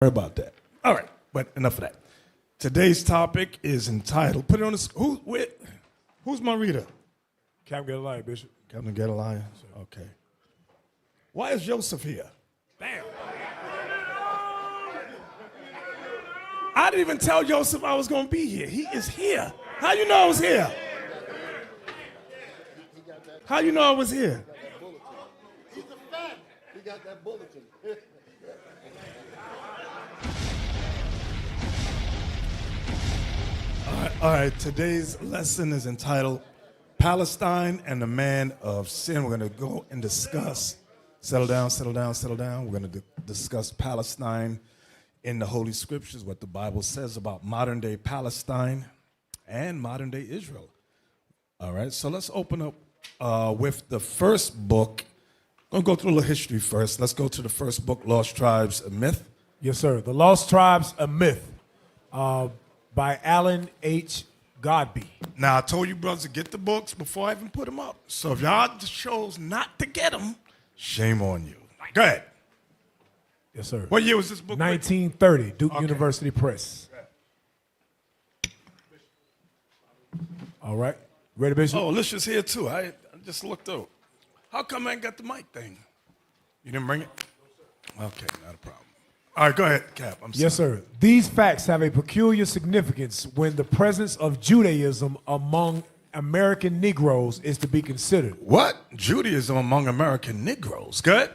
about that. All right, but enough of that. Today's topic is entitled, put it on the, who's my reader? Captain Gedaliah, Bishop. Captain Gedaliah? Okay. Why is Joseph here? Damn. I didn't even tell Joseph I was going to be here. He is here. How you know I was here? How you know I was here? He's a fact. He got that bulletin. All right, today's lesson is entitled Palestine and the Man of Sin. We're going to go and discuss, settle down. We're going to discuss Palestine in the Holy Scriptures, what the Bible says about modern day Palestine and modern day Israel. All right, so let's open up with the first book. I'm going to go through a little history first. Let's go to the first book, Lost Tribes, a Myth. Yes, sir. The Lost Tribes, a Myth, by Alan H. Godby. Now, I told you brothers to get the books before I even put them up. So if y'all chose not to get them, shame on you. Go ahead. Yes, sir. What year was this book? 1930, Duke University Press. All right. Ready, Bishop? Oh, Alicia's here too. I just looked out. How come I ain't got the mic thing? You didn't bring it? Okay, not a problem. All right, go ahead, Cap. I'm sorry. Yes, sir. These facts have a peculiar significance when the presence of Judaism among American Negroes is to be considered. What? Judaism among American Negroes. Good.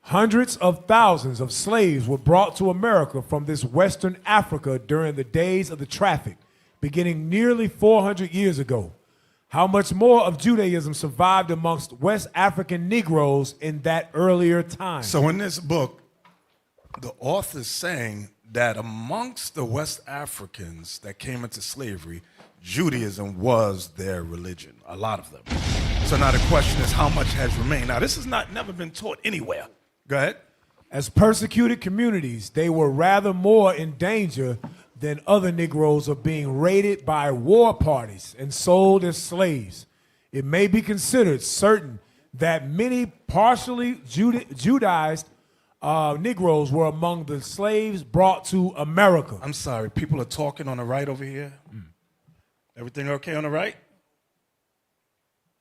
Hundreds of thousands of slaves were brought to America from this Western Africa during the days of the traffic, beginning nearly 400 years ago. How much more of Judaism survived amongst West African Negroes in that earlier time? So in this book, the author is saying that amongst the West Africans that came into slavery, Judaism was their religion, a lot of them. So now the question is, how much has remained? Now, this has never been taught anywhere. Go ahead. As persecuted communities, they were rather more in danger than other Negroes of being raided by war parties and sold as slaves. It may be considered certain that many partially Judaized Negroes were among the slaves brought to America. I'm sorry, people are talking on the right over here. Everything okay on the right?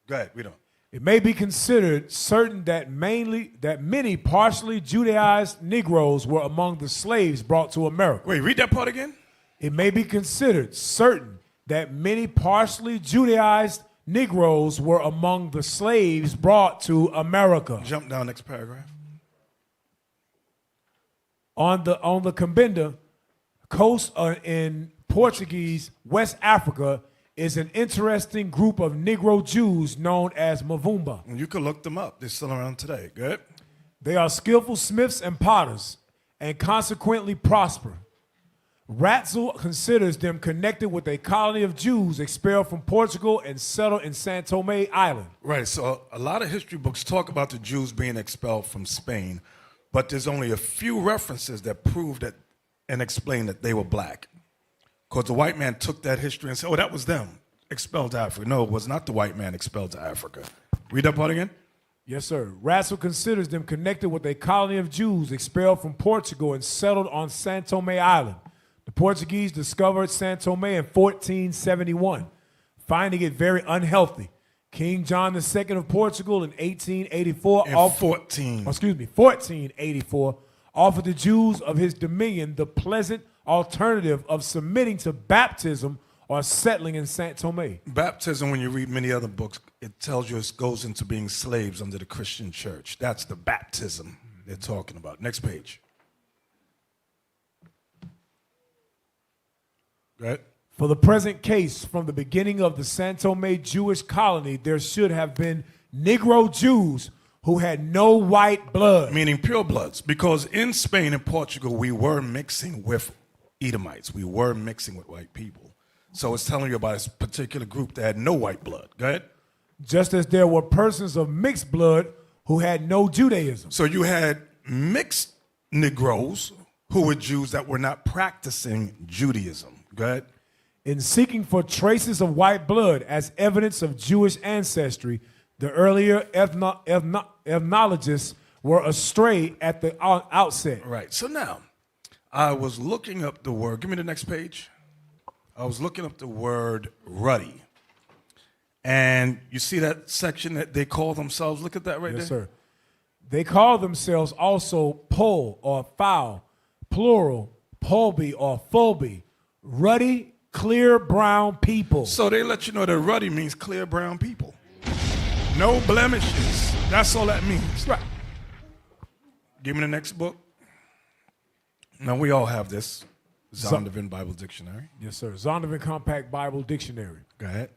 Go ahead, we don't. It may be considered certain that many partially Judaized Negroes were among the slaves brought to America. Wait, read that part again. It may be considered certain that many partially Judaized Negroes were among the slaves brought to America. Jump down next paragraph. On the Cabinda coast in Portuguese West Africa is an interesting group of Negro Jews known as Mavumba. And you can look them up. They're still around today. Good. They are skillful smiths and potters and consequently prosper. Ratzel considers them connected with a colony of Jews expelled from Portugal and settled in San Tome Island. Right, so a lot of history books talk about the Jews being expelled from Spain, but there's only a few references that prove that and explain that they were black. Because the white man took that history and said, oh, that was them, expelled to Africa. No, it was not the white man expelled to Africa. Read that part again. Yes, sir. Ratzel considers them connected with a colony of Jews expelled from Portugal and settled on San Tome Island. The Portuguese discovered San Tome in 1471, finding it very unhealthy. King John II of Portugal in 1884, 1484, offered the Jews of his dominion the pleasant alternative of submitting to baptism or settling in San Tome. Baptism, when you read many other books, it tells you it goes into being slaves under the Christian church. That's the baptism they're talking about. Next page. Go ahead. For the present case, from the beginning of the San Tome Jewish colony, there should have been Negro Jews who had no white blood. Meaning pure bloods, because in Spain and Portugal, we were mixing with Edomites. We were mixing with white people. So it's telling you about a particular group that had no white blood. Go ahead. Just as there were persons of mixed blood who had no Judaism. So you had mixed Negroes who were Jews that were not practicing Judaism. Go ahead. In seeking for traces of white blood as evidence of Jewish ancestry, the earlier ethnologists were astray at the outset. Right. So now, I was looking up the word. Give me the next page. I was looking up the word ruddy. And you see that section that they call themselves? Look at that right there. Yes, sir. They call themselves also pole or foul, plural, polby or phoby, ruddy, clear brown people. So they let you know that ruddy means clear brown people. No blemishes. That's all that means. Right. Give me the next book. Now, we all have this. Zondervan Bible Dictionary. Yes, sir. Zondervan Compact Bible Dictionary. Go ahead.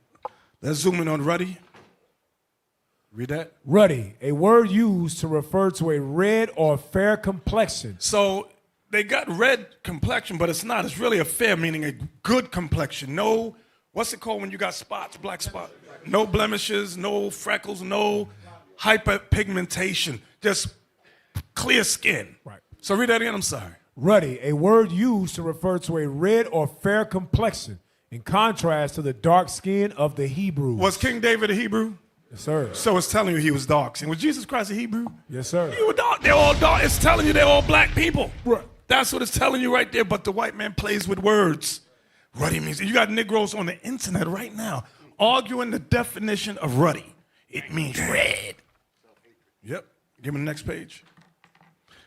Let's zoom in on ruddy. Read that. Ruddy, a word used to refer to a red or fair complexion. So they got red complexion, but it's not. It's really a fair, meaning a good complexion. No, what's it called when you got spots, black spot? No blemishes, no freckles, no hyperpigmentation. Just clear skin. Right. So read that again, I'm sorry. Ruddy, a word used to refer to a red or fair complexion, in contrast to the dark skin of the Hebrews. Was King David a Hebrew? Yes, sir. So it's telling you he was dark. And was Jesus Christ a Hebrew? Yes, sir. You were dark. They're all dark. It's telling you they're all black people. Right. That's what it's telling you right there. But the white man plays with words. Ruddy means, you got Negroes on the internet right now arguing the definition of ruddy. It means red. Yep. Give me the next page.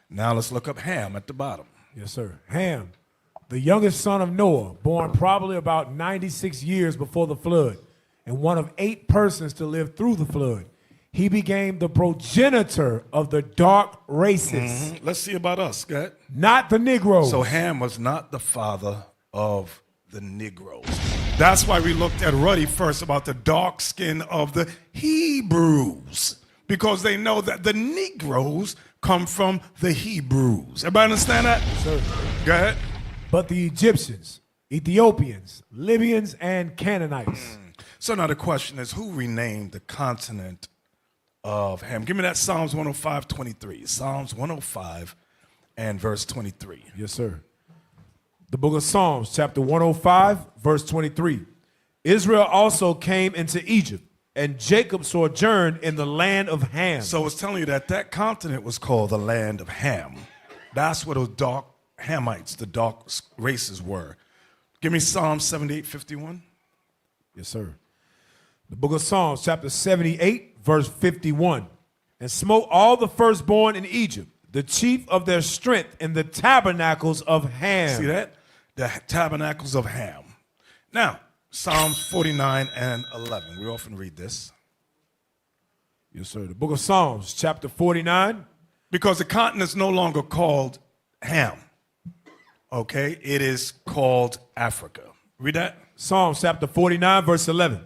Now let's look up Ham at the bottom. Yes, sir. Ham, the youngest son of Noah, born probably about 96 years before the flood, and one of 8 persons to live through the flood. He became the progenitor of the dark races. Let's see about us. Go ahead. Not the Negroes. So Ham was not the father of the Negroes. That's why we looked at ruddy first, about the dark skin of the Hebrews, because they know that the Negroes come from the Hebrews. Everybody understand that? Yes, sir. Go ahead. But the Egyptians, Ethiopians, Libyans, and Canaanites. So now the question is, who renamed the continent of Ham? Give me that Psalms 105:23. Psalms 105 and verse 23. Yes, sir. The book of Psalms, chapter 105, verse 23. Israel also came into Egypt, and Jacob sojourned in the land of Ham. So it's telling you that that continent was called the land of Ham. That's where those dark Hamites, the dark races, were. Give me Psalm 78:51. Yes, sir. The book of Psalms, chapter 78, verse 51. And smote all the firstborn in Egypt, the chief of their strength in the tabernacles of Ham. See that? The tabernacles of Ham. Now, Psalms 49 and 11. We often read this. Yes, sir. The book of Psalms, chapter 49. Because the continent's no longer called Ham. Okay? It is called Africa. Read that. Psalms, chapter 49, verse 11.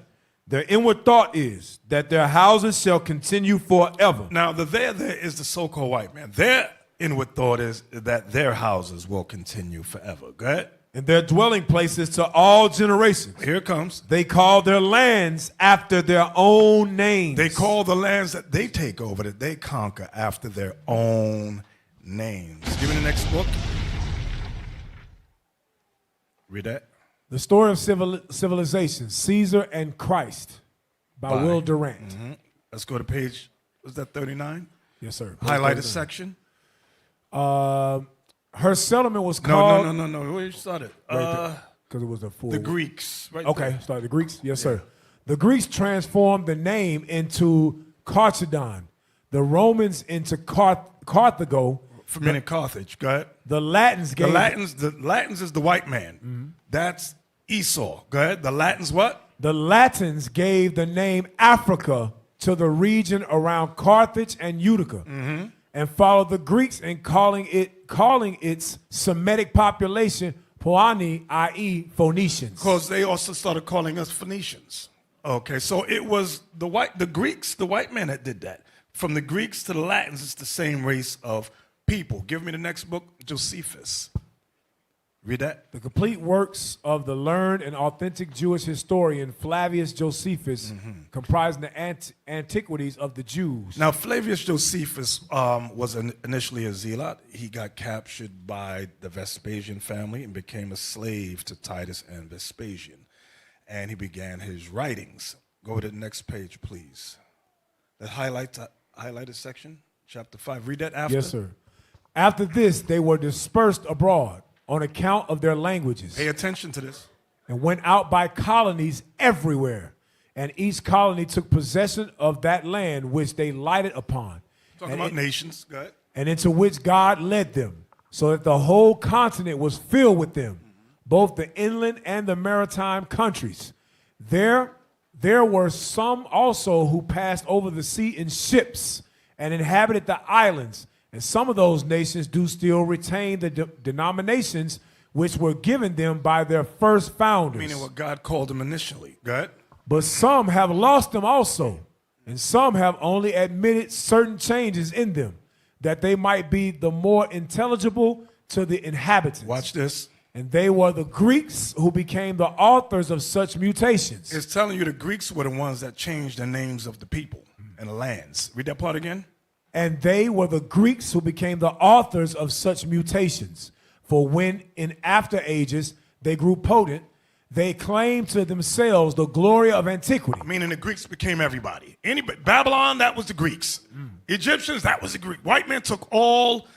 Their inward thought is that their houses shall continue forever. Now, the there is the so-called white man. Their inward thought is that their houses will continue forever. Go ahead. And their dwelling places to all generations. Here it comes. They call their lands after their own names. They call the lands that they take over, that they conquer, after their own names. Give me the next book. Read that. The Story of Civilization, Caesar and Christ, by Will Durant. Let's go to page, was that 39? Yes, sir. Highlighted section. Her settlement was called... No. Where you started? Because it was a full... The Greeks. Right Okay, there. start the Greeks? Yes, sir. The Greeks transformed the name into Carchedon, the Romans into Carthago. For meaning Carthage. Go ahead. The Latins gave... The Latins is the white man. That's Esau. Go ahead. The Latins what? The Latins gave the name Africa to the region around Carthage and Utica, and followed the Greeks in calling its Semitic population Poani, i.e. Phoenicians. Because they also started calling us Phoenicians. Okay, so it was the Greeks, the white man that did that. From the Greeks to the Latins, it's the same race of people. Give me the next book, Josephus. Read that. The complete works of the learned and authentic Jewish historian Flavius Josephus, comprising the antiquities of the Jews. Now, Flavius Josephus was initially a zealot. He got captured by the Vespasian family and became a slave to Titus and Vespasian. And he began his writings. Go to the next page, please. That highlighted section, chapter 5. Read that after. Yes, sir. After this, they were dispersed abroad, on account of their languages, Pay attention to this. and went out by colonies everywhere. And each colony took possession of that land which they lighted upon, Talking about nations. Go ahead. and into which God led them, so that the whole continent was filled with them, both the inland and the maritime countries. There were some also who passed over the sea in ships and inhabited the islands, and some of those nations do still retain the denominations which were given them by their first founders. Meaning what God called them initially. Go ahead. But some have lost them also, and some have only admitted certain changes in them, that they might be the more intelligible to the inhabitants. Watch this. And they were the Greeks who became the authors of such mutations. It's telling you the Greeks were the ones that changed the names of the people and the lands. Read that part again. And they were the Greeks who became the authors of such mutations. For when in after ages they grew potent, they claimed to themselves the glory of antiquity. Meaning the Greeks became everybody. Anybody, Babylon, that was the Greeks. Egyptians, that was the Greek. White men took all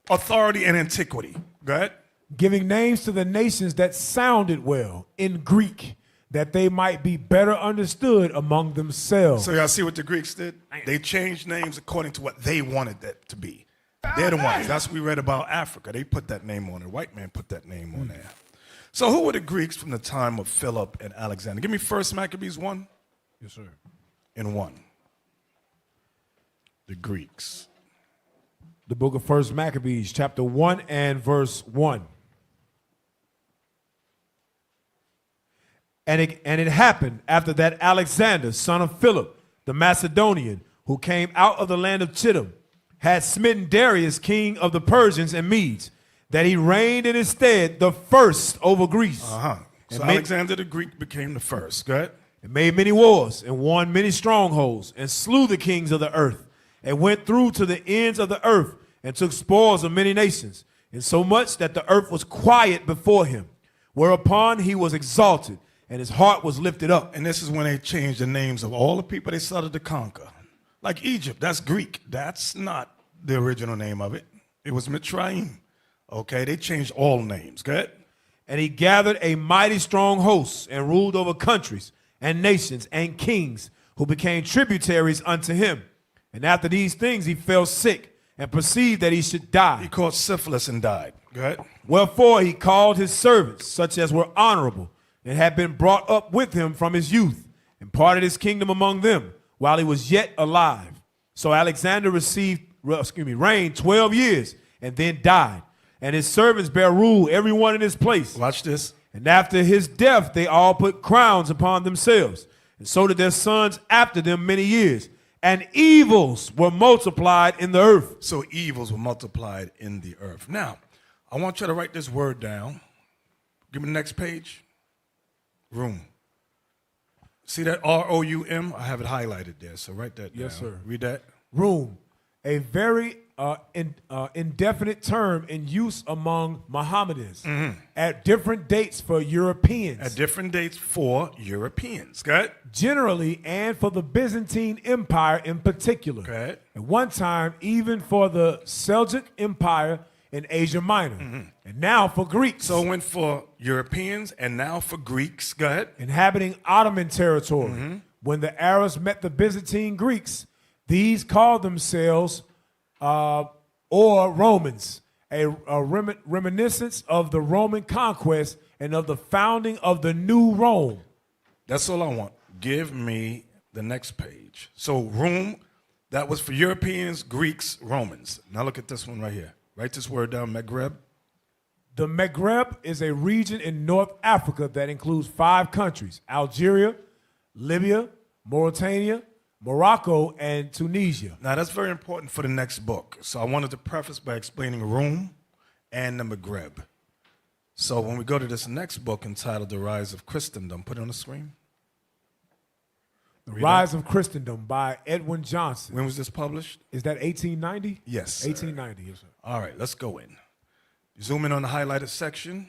authority and antiquity. Go ahead. Giving names to the nations that sounded well in Greek, that they might be better understood among themselves. So y'all see what the Greeks did? They changed names according to what they wanted that to be. They're the ones. That's what we read about Africa. They put that name on it. White man put that name on there. So who were the Greeks from the time of Philip and Alexander? Give me 1 Maccabees 1. Yes, sir. And 1. The Greeks. The book of 1 Maccabees, chapter 1 and verse 1. And it happened after that Alexander, son of Philip, the Macedonian, who came out of the land of Chittim, had smitten Darius, king of the Persians and Medes, that he reigned in his stead the first over Greece. So Alexander the Greek became the first. Go ahead. And made many wars, and won many strongholds, and slew the kings of the earth, and went through to the ends of the earth, and took spoils of many nations, insomuch that the earth was quiet before him, whereupon he was exalted, and his heart was lifted up. And this is when they changed the names of all the people they started to conquer. Like Egypt, that's Greek. That's not the original name of it. It was Mitzrayim. Okay, they changed all names. Go ahead. And he gathered a mighty strong host, and ruled over countries and nations and kings, who became tributaries unto him. And after these things he fell sick, and perceived that he should die. He caught syphilis and died. Go ahead. Wherefore he called his servants, such as were honorable, and had been brought up with him from his youth, and parted his kingdom among them, while he was yet alive. So Alexander reigned 12 years, and then died. And his servants bare rule, every one in his place. Watch this. And after his death, they all put crowns upon themselves. And so did their sons after them many years. And evils were multiplied in the earth. So evils were multiplied in the earth. Now, I want you to write this word down. Give me the next page. Room. See that R-O-U-M? I have it highlighted there, so write that down. Yes, sir. Read that. Room, a very indefinite term in use among Mohammedans at different dates for Europeans. At different dates for Europeans. Go ahead. Generally, and for the Byzantine Empire in particular. Go ahead. At one time, even for the Seljuk Empire in Asia Minor. And now for Greeks. So it went for Europeans and now for Greeks. Go ahead. Inhabiting Ottoman territory. When the Arabs met the Byzantine Greeks, these called themselves or Romans, a reminiscence of the Roman conquest and of the founding of the new Rome. That's all I want. Give me the next page. So room, that was for Europeans, Greeks, Romans. Now look at this one right here. Write this word down, Maghreb. The Maghreb is a region in North Africa that includes 5 countries: Algeria, Libya, Mauritania, Morocco, and Tunisia. Now that's very important for the next book. So I wanted to preface by explaining Rome and the Maghreb. So when we go to this next book entitled The Rise of Christendom, put it on the screen. The Rise of Christendom by Edwin Johnson. When was this published? Is that 1890? Yes, sir. 1890, yes, sir. All right, let's go in. Zoom in on the highlighted section.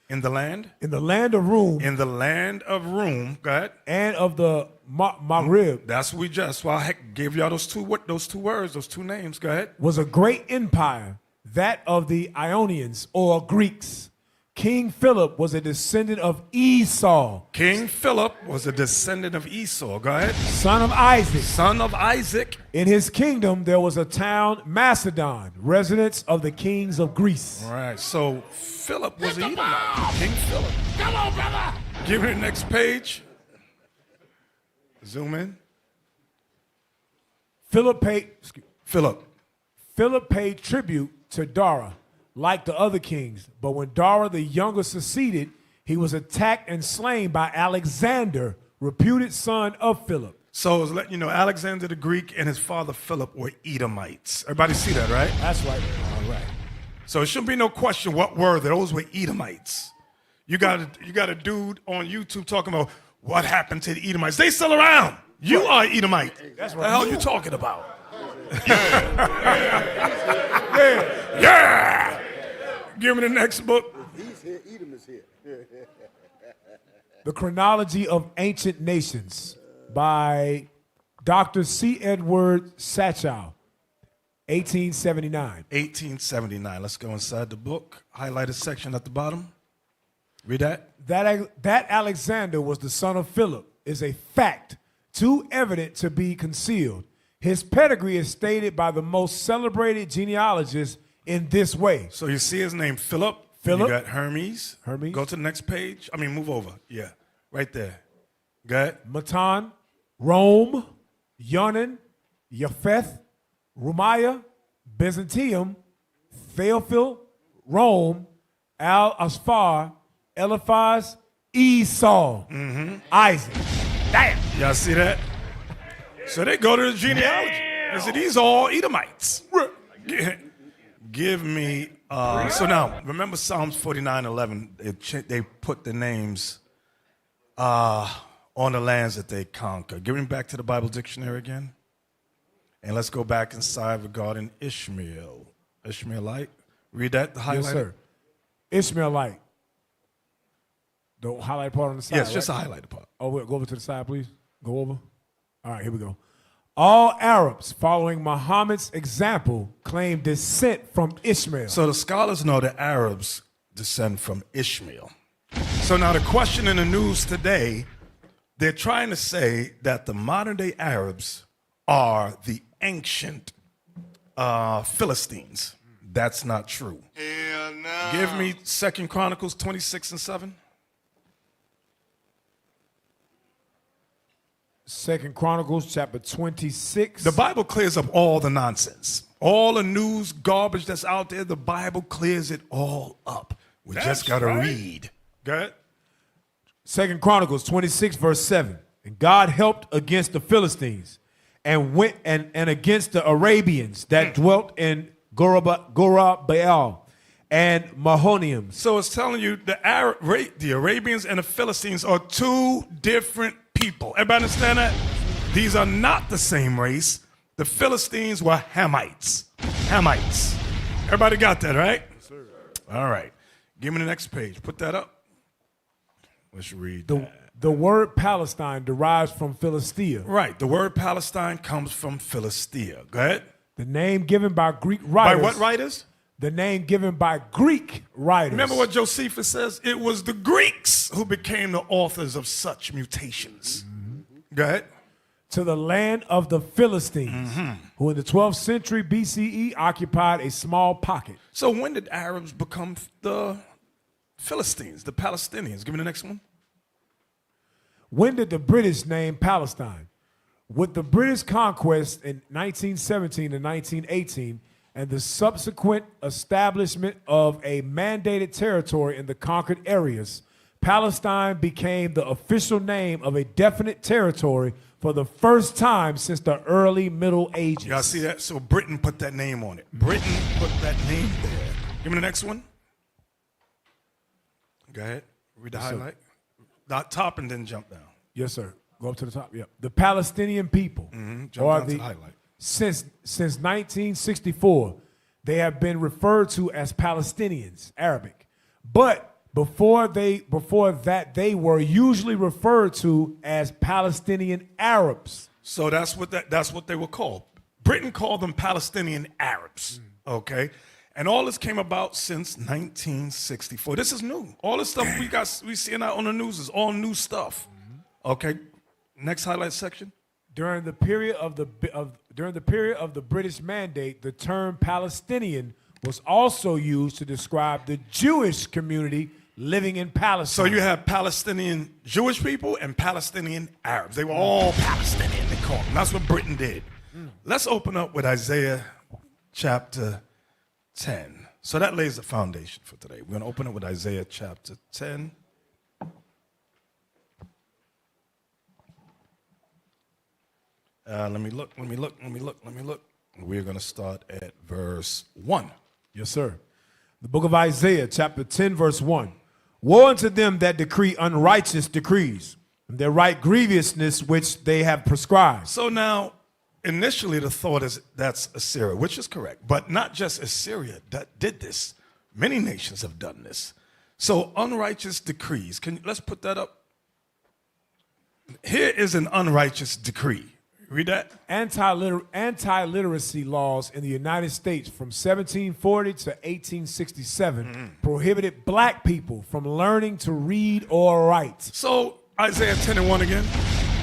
In the land? In the land of Rome. In the land of Rome. Go ahead. And of the Maghreb. That's what I gave y'all those two words, those two names. Go ahead. Was a great empire that of the Ionians or Greeks. King Philip was a descendant of Esau, King Philip was a descendant of Esau. Go ahead. son of Isaac. Son of Isaac. In his kingdom, there was a town, Macedon, residence of the kings of Greece. All right, so Philip was an Edomite. King Philip. Come on, brother. Give me the next page. Zoom in. Philip paid tribute to Dara, like the other kings. But when Dara the younger succeeded, he was attacked and slain by Alexander, reputed son of Philip. So I was letting you know, Alexander the Greek and his father Philip were Edomites. Everybody see that, right? That's right. All right. So it shouldn't be no question what were they. Those were Edomites. You got a dude on YouTube talking about what happened to the Edomites. They still around. You are Edomite. That's right. The hell you talking about? Yeah. Give me the next book. He's here. Edom is here. The Chronology of Ancient Nations by Dr. C. Edward Satchow, 1879. 1879. Let's go inside the book. Highlighted section at the bottom. Read that. That Alexander was the son of Philip is a fact too evident to be concealed. His pedigree is stated by the most celebrated genealogists in this way. So you see his name, Philip. Philip. You got Hermes. Hermes. Go to the next page. I mean, move over. Yeah, right there. Go ahead. Matan, Rome, Yonan, Japheth, Rumiah, Byzantium, Theophil, Rome, Al-Asphar, Eliphaz, Esau, Isaac. Damn. Y'all see that? So they go to the genealogy. They said, these are all Edomites. Give me, so now, remember Psalms 49:11, they put the names on the lands that they conquer. Give me back to the Bible dictionary again. And let's go back inside regarding Ishmael. Ishmaelite. Read that, the highlight. Yes, sir. Ishmaelite. The highlight part on the side. Yes, right? just a highlighted part. Oh, wait, go over to the side, please. Go over. All right, here we go. All Arabs, following Muhammad's example, claim descent from Ishmael. So the scholars know that Arabs descend from Ishmael. So now the question in the news today, they're trying to say that the modern day Arabs are the ancient Philistines. That's not true. Hell no. Give me 2 Chronicles 26:7. 2 Chronicles chapter 26. The Bible clears up all the nonsense. All the news garbage that's out there, the Bible clears it all up. We just got to read. Go ahead. 2 Chronicles 26, verse 7. And God helped against the Philistines and went and against the Arabians that dwelt in Gora-Baal and Mahonium. So it's telling you the Arabians and the Philistines are two different people. Everybody understand that? These are not the same race. The Philistines were Hamites. Hamites. Everybody got that, right? Yes, sir. All right. Give me the next page. Put that up. Let's read that. The word Palestine derives from Philistia. Right. The word Palestine comes from Philistia. Go ahead. The name given by Greek writers. By what writers? The name given by Greek writers. Remember what Josephus says? It was the Greeks who became the authors of such mutations. Go ahead. To the land of the Philistines, who in the 12th century BCE occupied a small pocket. So when did Arabs become the Philistines, the Palestinians? Give me the next one. When did the British name Palestine? With the British conquest in 1917 and 1918 and the subsequent establishment of a mandated territory in the conquered areas, Palestine became the official name of a definite territory for the first time since the early Middle Ages. Y'all see that? So Britain put that name on it. Britain put that name there. Give me the next one. Go ahead. Read the highlight. Not top and then jump down. Yes, sir. Go up to the top. Yeah. The Palestinian people, Jump or down to the highlight. since 1964, they have been referred to as Palestinians, Arabic. But before that, they were usually referred to as Palestinian Arabs. So that's what they were called. Britain called them Palestinian Arabs. Okay. And all this came about since 1964. This is new. All this stuff we seeing out on the news is all new stuff. Okay, next highlight section. During the period of the British Mandate, the term Palestinian was also used to describe the Jewish community living in Palestine. So you have Palestinian Jewish people and Palestinian Arabs. They were all Palestinian, they called them. That's what Britain did. Let's open up with Isaiah chapter 10. So that lays the foundation for today. We're going to open it with Isaiah chapter 10. Let me look. We're going to start at verse 1. Yes, sir. The book of Isaiah, chapter 10, verse 1. Woe unto them that decree unrighteous decrees, and their right grievousness which they have prescribed. So now, initially the thought is that's Assyria, which is correct. But not just Assyria that did this. Many nations have done this. So unrighteous decrees. Let's put that up. Here is an unrighteous decree. Read that. Anti-literacy laws in the United States from 1740 to 1867 prohibited black people from learning to read or write. So Isaiah 10 and 1 again.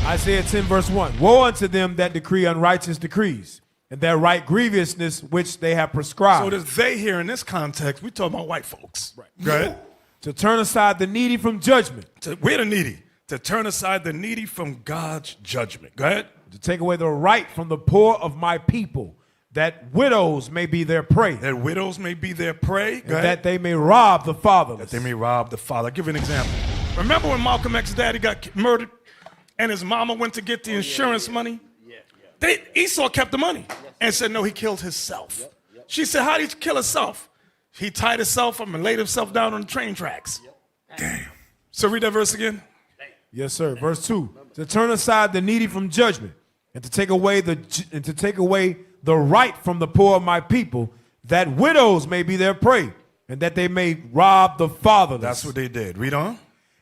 Isaiah 10 verse 1. Woe unto them that decree unrighteous decrees, and their right grievousness which they have prescribed. So there's they here in this context, we talking about white folks. Right. Go ahead. To turn aside the needy from judgment. We're the needy. To turn aside the needy from God's judgment. Go ahead. To take away the right from the poor of my people, that widows may be their prey. That widows may be their prey. And that they may rob the fatherless. That they may rob the father. I'll give you an example. Remember when Malcolm X's daddy got murdered and his mama went to get the insurance money? Esau kept the money and said, no, he killed himself. She said, how did he kill himself? He tied himself up and laid himself down on the train tracks. Damn. So read that verse again. Yes, sir. Verse 2. To turn aside the needy from judgment, and to take away the right from the poor of my people, that widows may be their prey, and that they may rob the fatherless. That's what they did. Read on.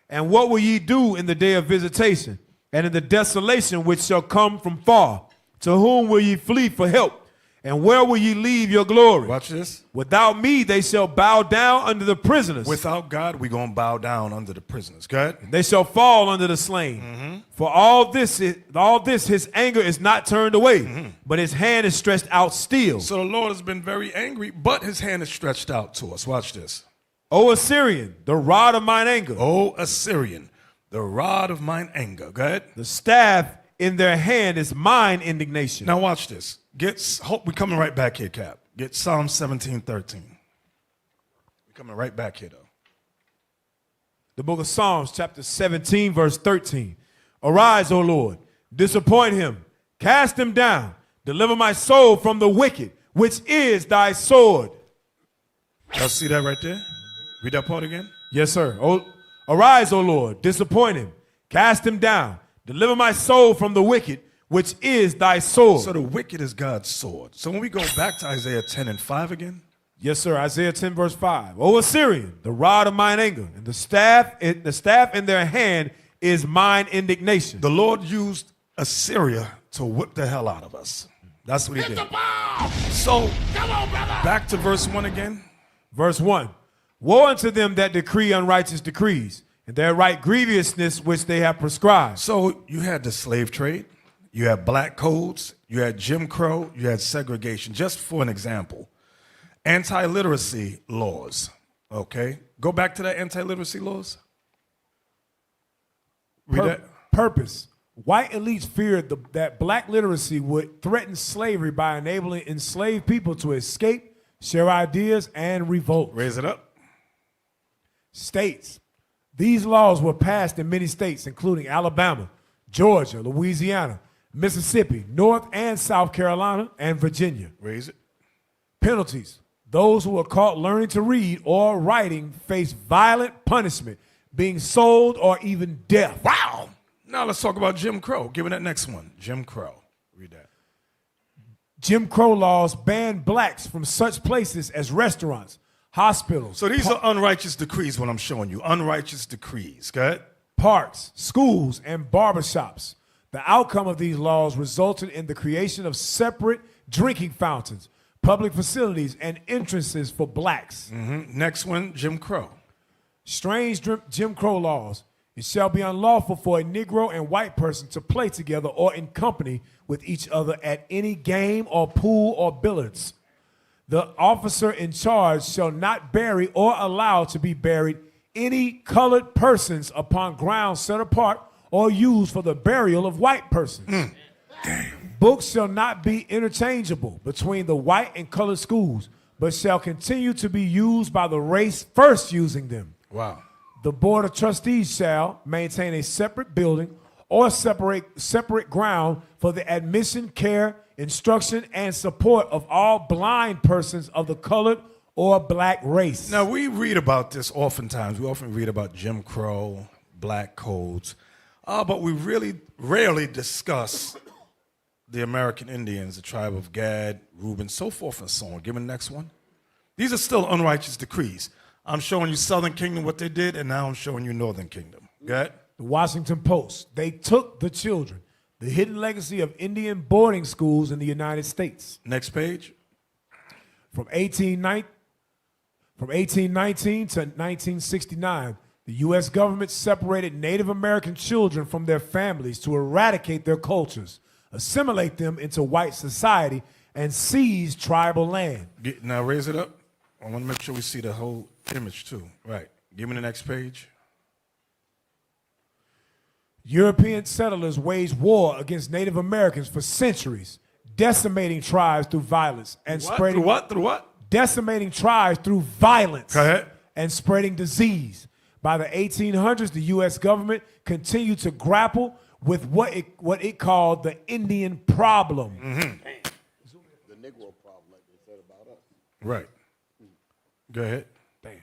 And what will ye do in the day of visitation, and in the desolation which shall come from far? To whom will ye flee for help? And where will ye leave your glory? Watch this. Without me they shall bow down under the prisoners. Without God, we're going to bow down under the prisoners. Go ahead. They shall fall under the slain. For all this his anger is not turned away, but his hand is stretched out still. So the Lord has been very angry, but his hand is stretched out to us. Watch this. O Assyrian, the rod of mine anger. O Assyrian, the rod of mine anger. Go ahead. The staff in their hand is mine indignation. Now watch this. We're coming right back here, Cap. Get Psalm 17:13. We're coming right back here, though. The book of Psalms, chapter 17, verse 13. Arise, O Lord, disappoint him, cast him down, deliver my soul from the wicked, which is thy sword. Y'all see that right there? Read that part again. Yes, sir. Arise, O Lord, disappoint him, cast him down, deliver my soul from the wicked, which is thy sword. So the wicked is God's sword. So when we go back to Isaiah 10 and 5 again. Yes, sir. Isaiah 10 verse 5. O Assyrian, the rod of mine anger, and the staff in their hand is mine indignation. The Lord used Assyria to whip the hell out of us. That's what he did. So come on, brother. Back to verse 1 again. Verse 1. Woe unto them that decree unrighteous decrees, and their right grievousness which they have prescribed. So you had the slave trade. You had black codes, you had Jim Crow, you had segregation. Just for an example, anti-literacy laws, okay? Go back to that anti-literacy laws. Read that. Purpose. White elites feared that black literacy would threaten slavery by enabling enslaved people to escape, share ideas, and revolt. Raise it up. States. These laws were passed in many states, including Alabama, Georgia, Louisiana, Mississippi, North and South Carolina, and Virginia. Raise it. Penalties. Those who are caught learning to read or writing face violent punishment, being sold or even death. Wow. Now let's talk about Jim Crow. Give me that next one. Jim Crow. Read that. Jim Crow laws banned blacks from such places as restaurants, hospitals. So these are unrighteous decrees, what I'm showing you. Unrighteous decrees. Go ahead. Parks, schools, and barbershops. The outcome of these laws resulted in the creation of separate drinking fountains, public facilities, and entrances for blacks. Next one, Jim Crow. Strange Jim Crow laws. It shall be unlawful for a Negro and white person to play together or in company with each other at any game or pool or billiards. The officer in charge shall not bury or allow to be buried any colored persons upon grounds set apart or used for the burial of white persons. Books shall not be interchangeable between the white and colored schools, but shall continue to be used by the race first using them. Wow. The Board of Trustees shall maintain a separate building or separate ground for the admission, care, instruction, and support of all blind persons of the colored or black race. Now, we read about this oftentimes. We often read about Jim Crow, black codes, but we really rarely discuss the American Indians, the tribe of Gad, Reuben, so forth and so on. Give me the next one. These are still unrighteous decrees. I'm showing you Southern Kingdom what they did, and now I'm showing you Northern Kingdom. Go ahead. The Washington Post. They took the children. The hidden legacy of Indian boarding schools in the United States. Next page. From 1819 to 1969, the U.S. government separated Native American children from their families to eradicate their cultures, assimilate them into white society, and seize tribal land. Now raise it up. I want to make sure we see the whole image too. Right. Give me the next page. European settlers waged war against Native Americans for centuries, decimating tribes through violence and spreading Through what? Decimating tribes through violence Go ahead. and spreading disease. By the 1800s, the U.S. government continued to grapple with what it called the Indian problem. The Negro problem, like they said about us. Right. Go ahead. Damn.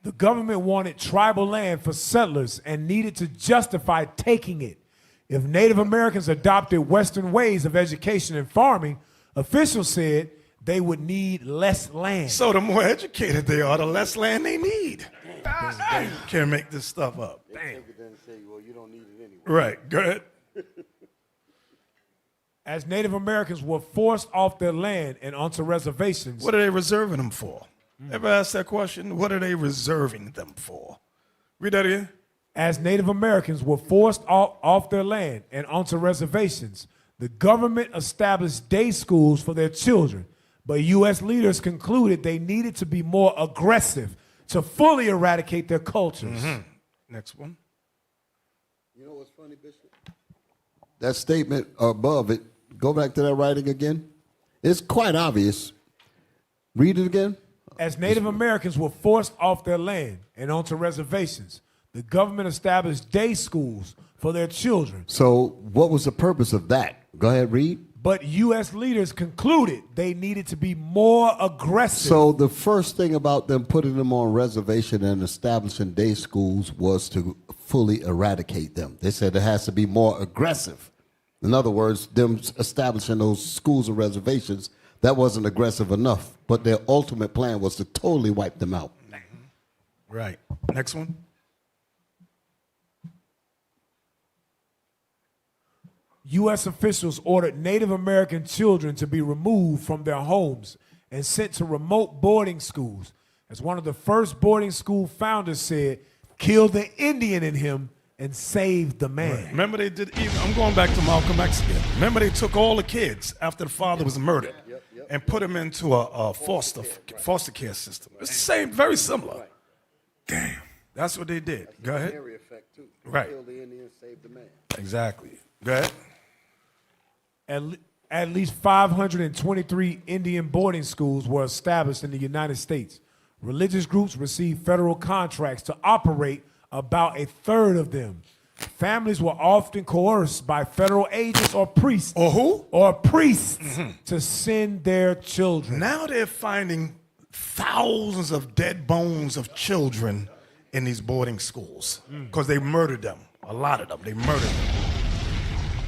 The government wanted tribal land for settlers and needed to justify taking it. If Native Americans adopted Western ways of education and farming, officials said they would need less land. So the more educated they are, the less land they need. They can't make this stuff up. They take it and say, well, you don't need it anyway. Right. Go ahead. As Native Americans were forced off their land and onto reservations. What are they reserving them for? Ever ask that question? What are they reserving them for? Read that again. As Native Americans were forced off their land and onto reservations, the government established day schools for their children, but U.S. leaders concluded they needed to be more aggressive to fully eradicate their cultures. Next one. You know what's funny, Bishop? That statement above it, go back to that writing again. It's quite obvious. Read it again. As Native Americans were forced off their land and onto reservations, the government established day schools for their children. So what was the purpose of that? Go ahead, read. But U.S. leaders concluded they needed to be more aggressive. So the first thing about them putting them on reservation and establishing day schools was to fully eradicate them. They said it has to be more aggressive. In other words, them establishing those schools and reservations, that wasn't aggressive enough. But their ultimate plan was to totally wipe them out. Right. Next one. U.S. officials ordered Native American children to be removed from their homes and sent to remote boarding schools. As one of the first boarding school founders said, kill the Indian in him and save the man. Right. Remember they did, I'm going back to Malcolm X again. Remember they took all the kids after the father was murdered and put them into a foster care system. It's the same, very similar. Damn. That's what they did. Go ahead. Effect too. Right. Kill the Indian, save the man. Exactly. Go ahead. At least 523 Indian boarding schools were established in the United States. Religious groups received federal contracts to operate about a third of them. Families were often coerced by federal agents or priests. Or who? Or priests to send their children. Now they're finding thousands of dead bones of children in these boarding schools because they murdered them. A lot of them. They murdered them.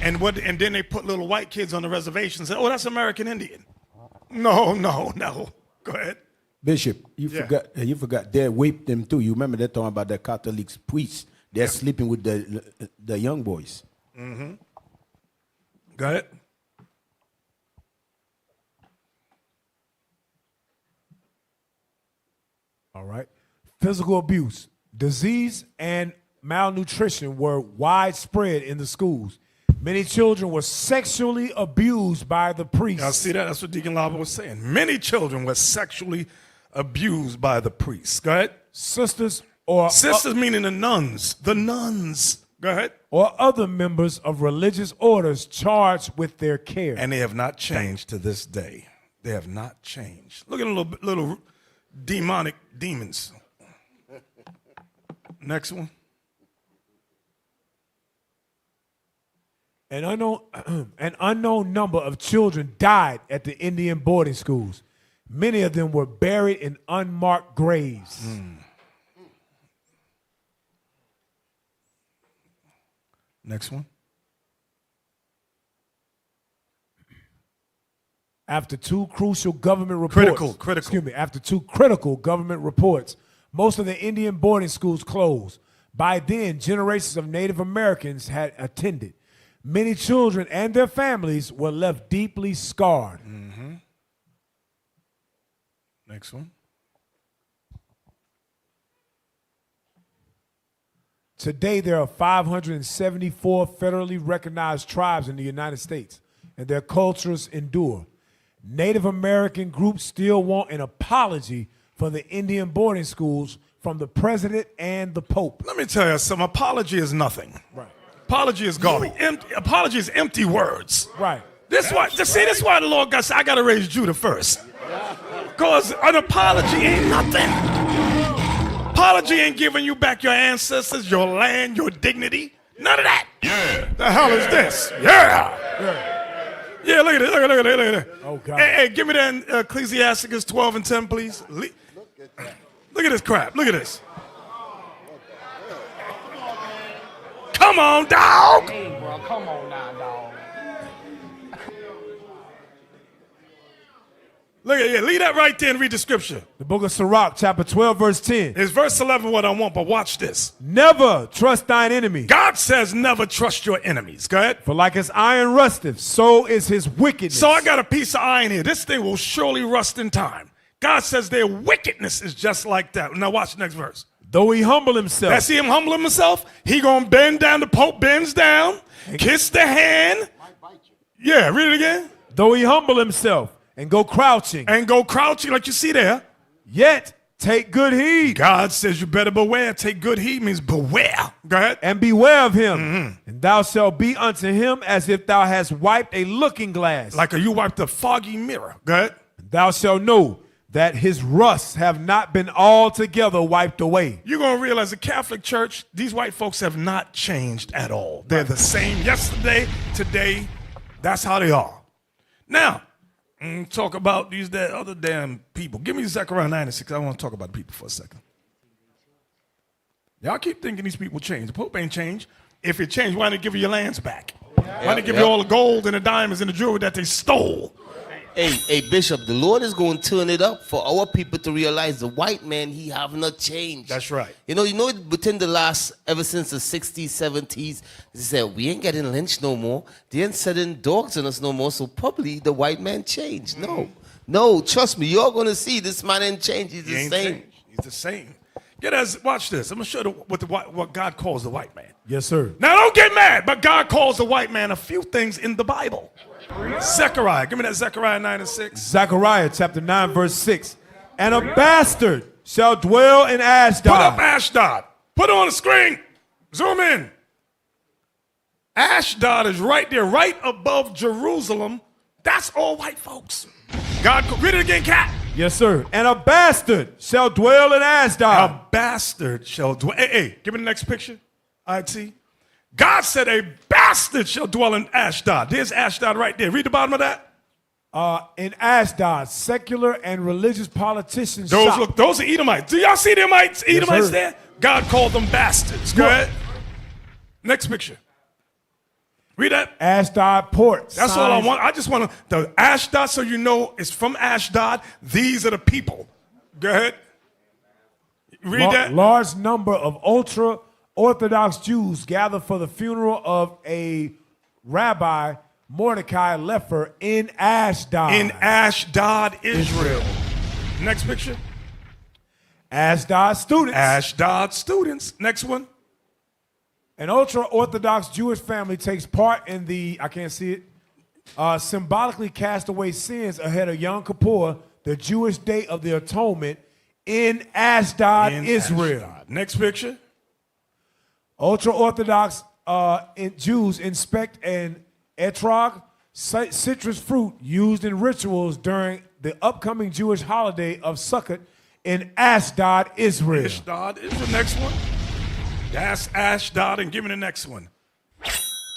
And then they put little white kids on the reservation and said, oh, that's American Indian. No. Go ahead. Bishop, you forgot they raped them too. You remember they're talking about the Catholic priests. They're sleeping with the young boys. Go ahead. All right. Physical abuse, disease, and malnutrition were widespread in the schools. Many children were sexually abused by the priests. Y'all see that? That's what Deacon Lava was saying. Many children were sexually abused by the priests. Go ahead. Sisters meaning the nuns. The nuns. Go ahead. Or other members of religious orders charged with their care. And they have not changed to this day. They have not changed. Look at the little demonic demons. Next one. An unknown number of children died at the Indian boarding schools. Many of them were buried in unmarked graves. Next one. After two crucial government reports. Critical. Excuse me. After two critical government reports, most of the Indian boarding schools closed. By then, generations of Native Americans had attended. Many children and their families were left deeply scarred. Mm-hmm. Next one. Today, there are 574 federally recognized tribes in the United States, and their cultures endure. Native American groups still want an apology for the Indian boarding schools from the president and the Pope. Let me tell you something. Apology is nothing. Right. Apology is garbage. Apology is empty words. Right. This why the Lord got said, I got to raise Judah first. Because an apology ain't nothing. Apology ain't giving you back your ancestors, your land, your dignity. None of that. Yeah. The hell is this? Yeah, look at it. Look at it. Oh, God. Hey, give me that Ecclesiasticus 12 and 10, please. Look at this crap. Look at this. Come on, dog. Hey, bro, come on now, dog. Look at leave that right there and read the scripture. The book of Sirach, chapter 12, verse 10. It's verse 11 what I want, but watch this. Never trust thine enemy. God says never trust your enemies. Go ahead. For like as iron rusteth, so is his wickedness. So I got a piece of iron here. This thing will surely rust in time. God says their wickedness is just like that. Now watch the next verse. Though he humble himself. That's him humbling himself. He gonna bend down. The Pope bends down, kiss the hand. Yeah, read it again. Though he humble himself and go crouching. And go crouching like you see there. Yet take good heed. God says you better beware. Take good heed means beware. Go ahead. And beware of him. And thou shalt be unto him as if thou hast wiped a looking glass. Like you wiped a foggy mirror. Go ahead. Thou shalt know that his rusts have not been altogether wiped away. You're going to realize the Catholic Church, these white folks have not changed at all. They're the same yesterday, today. That's how they are. Now, talk about these other damn people. Give me Zechariah 9:6. I want to talk about people for a second. Y'all keep thinking these people change. The Pope ain't changed. If it changed, why didn't they give you your lands back? Why didn't they give you all the gold and the diamonds and the jewelry that they stole? Hey, Bishop, the Lord is going to turn it up for our people to realize the white man, he have not changed. That's right. You know, within the last, ever since the 60s, 70s, they said, we ain't getting lynched no more. They ain't setting dogs on us no more, so probably the white man changed. No, trust me, you're going to see this man ain't changed. He's the same. Changed. He's the same. Watch this. I'm going to show you what God calls the white man. Yes, sir. Now, don't get mad, but God calls the white man a few things in the Bible. Zechariah. Give me that Zechariah 9:6. Zechariah chapter 9, verse 6. And a bastard shall dwell in Ashdod. Put up Ashdod. Put it on the screen. Zoom in. Ashdod is right there, right above Jerusalem. That's all white folks. God, read it again, Cat. Yes, sir. And a bastard shall dwell in Ashdod. A bastard shall dwell. Hey, give me the next picture. IT. God said a bastard shall dwell in Ashdod. There's Ashdod right there. Read the bottom of that. In Ashdod, secular and religious politicians. Those are Edomites. Do y'all see the Edomites Yes, there? God called them bastards. Go ahead. Next picture. Read that. Ashdod port. That's all I want. I just want the Ashdod, so you know it's from Ashdod. These are the people. Go ahead. Read that. Large number of ultra-Orthodox Jews gather for the funeral of a rabbi Mordecai left her in Ashdod. In Ashdod, Israel. Next picture. Ashdod students. Ashdod students. Next one. An ultra-Orthodox Jewish family takes part in the, I can't see it, symbolically cast away sins ahead of Yom Kippur, the Jewish Day of the Atonement, in Ashdod, Israel. Ashdod. Next picture. Ultra-Orthodox Jews inspect an etrog, citrus fruit used in rituals during the upcoming Jewish holiday of Sukkot in Ashdod, Israel. Ashdod is the next one. That's Ashdod, and give me the next one.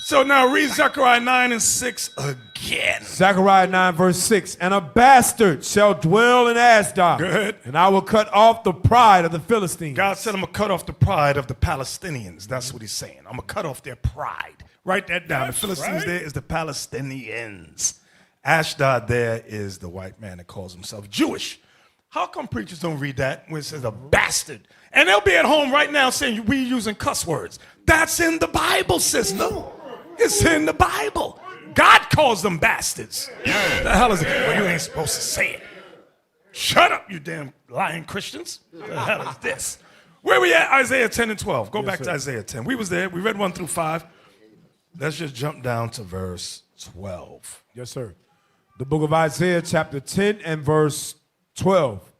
So now read Zechariah 9 and 6 again. Zechariah 9 verse 6, and a bastard shall dwell in Ashdod. Good. And I will cut off the pride of the Philistines. God said, I'm going to cut off the pride of the Palestinians. That's what he's saying. I'm going to cut off their pride. Write that down. The Philistines there is the Palestinians. Ashdod there is the white man that calls himself Jewish. How come preachers don't read that when it says a bastard? And they'll be at home right now saying we using cuss words. That's in the Bible, sister. It's in the Bible. God calls them bastards. The hell is it? Well, you ain't supposed to say it. Shut up, you damn lying Christians. The hell is this? Where we at? Isaiah 10 and 12. Go back to Isaiah 10. We was there. We read 1 through 5. Let's just jump down to verse 12. Yes, sir. The book of Isaiah, chapter 10 and verse 12.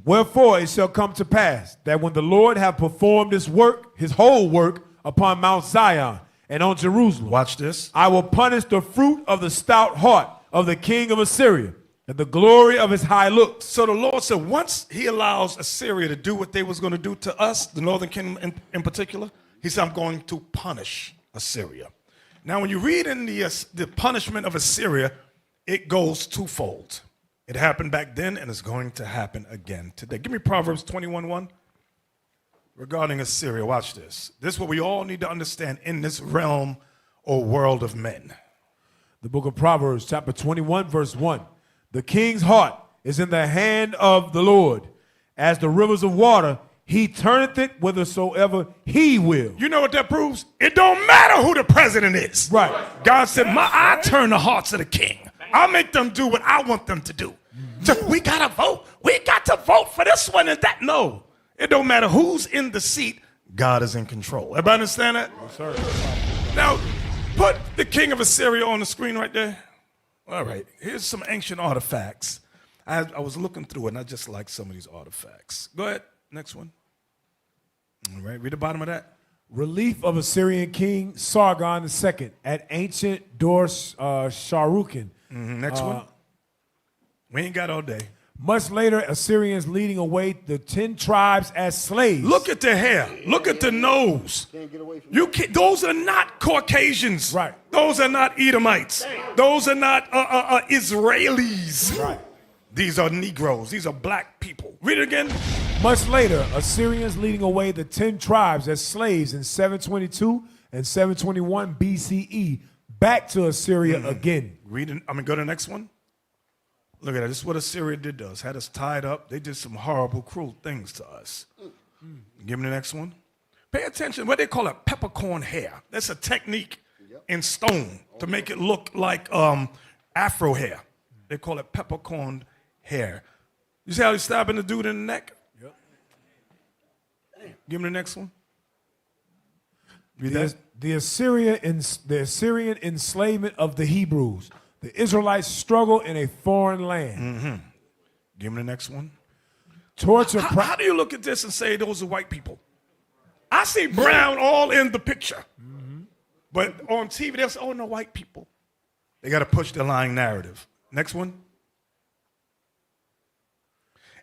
Wherefore it shall come to pass that when the Lord have performed his work, his whole work, upon Mount Zion and on Jerusalem, Watch this. I will punish the fruit of the stout heart of the king of Assyria and the glory of his high looks. So the Lord said once he allows Assyria to do what they was going to do to us, the northern kingdom in particular, he said, I'm going to punish Assyria. Now, when you read in the punishment of Assyria, it goes twofold. It happened back then, and it's going to happen again today. Give me Proverbs 21:1 regarding Assyria. Watch this. This is what we all need to understand in this realm or world of men. The book of Proverbs, chapter 21, verse 1. The king's heart is in the hand of the Lord. As the rivers of water, he turneth it whithersoever he will. You know what that proves? It don't matter who the president is. Right. God said, I turn the hearts of the king. I'll make them do what I want them to do. So we got to vote. We got to vote for this one and that. No, it don't matter who's in the seat. God is in control. Everybody understand that? Yes, sir. Now, put the king of Assyria on the screen right there. All right, here's some ancient artifacts. I was looking through it, and I just like some of these artifacts. Go ahead, next one. All right, read the bottom of that. Relief of Assyrian king Sargon II at ancient Dor Sharukin. Next one. We ain't got all day. Much later, Assyrians leading away the 10 tribes as slaves. Look at the hair. Look at the nose. You can't, those are not Caucasians. Right. Those are not Edomites. Those are not Israelis. Right. These are Negroes. These are black people. Read it again. Much later, Assyrians leading away the 10 tribes as slaves in 722 and 721 BCE back to Assyria again. Go to the next one. Look at that. This is what Assyria did to us. Had us tied up. They did some horrible, cruel things to us. Give me the next one. Pay attention. What they call it, peppercorn hair. That's a technique in stone to make it look like Afro hair. They call it peppercorn hair. You see how he's stabbing the dude in the neck? Yep. Give me the next one. Read that. The Assyrian enslavement of the Hebrews. The Israelites struggle in a foreign land. Give me the next one. Torture. How do you look at this and say those are white people? I see brown all in the picture. But on TV, they'll say, oh, no, white people. They got to push the lying narrative. Next one.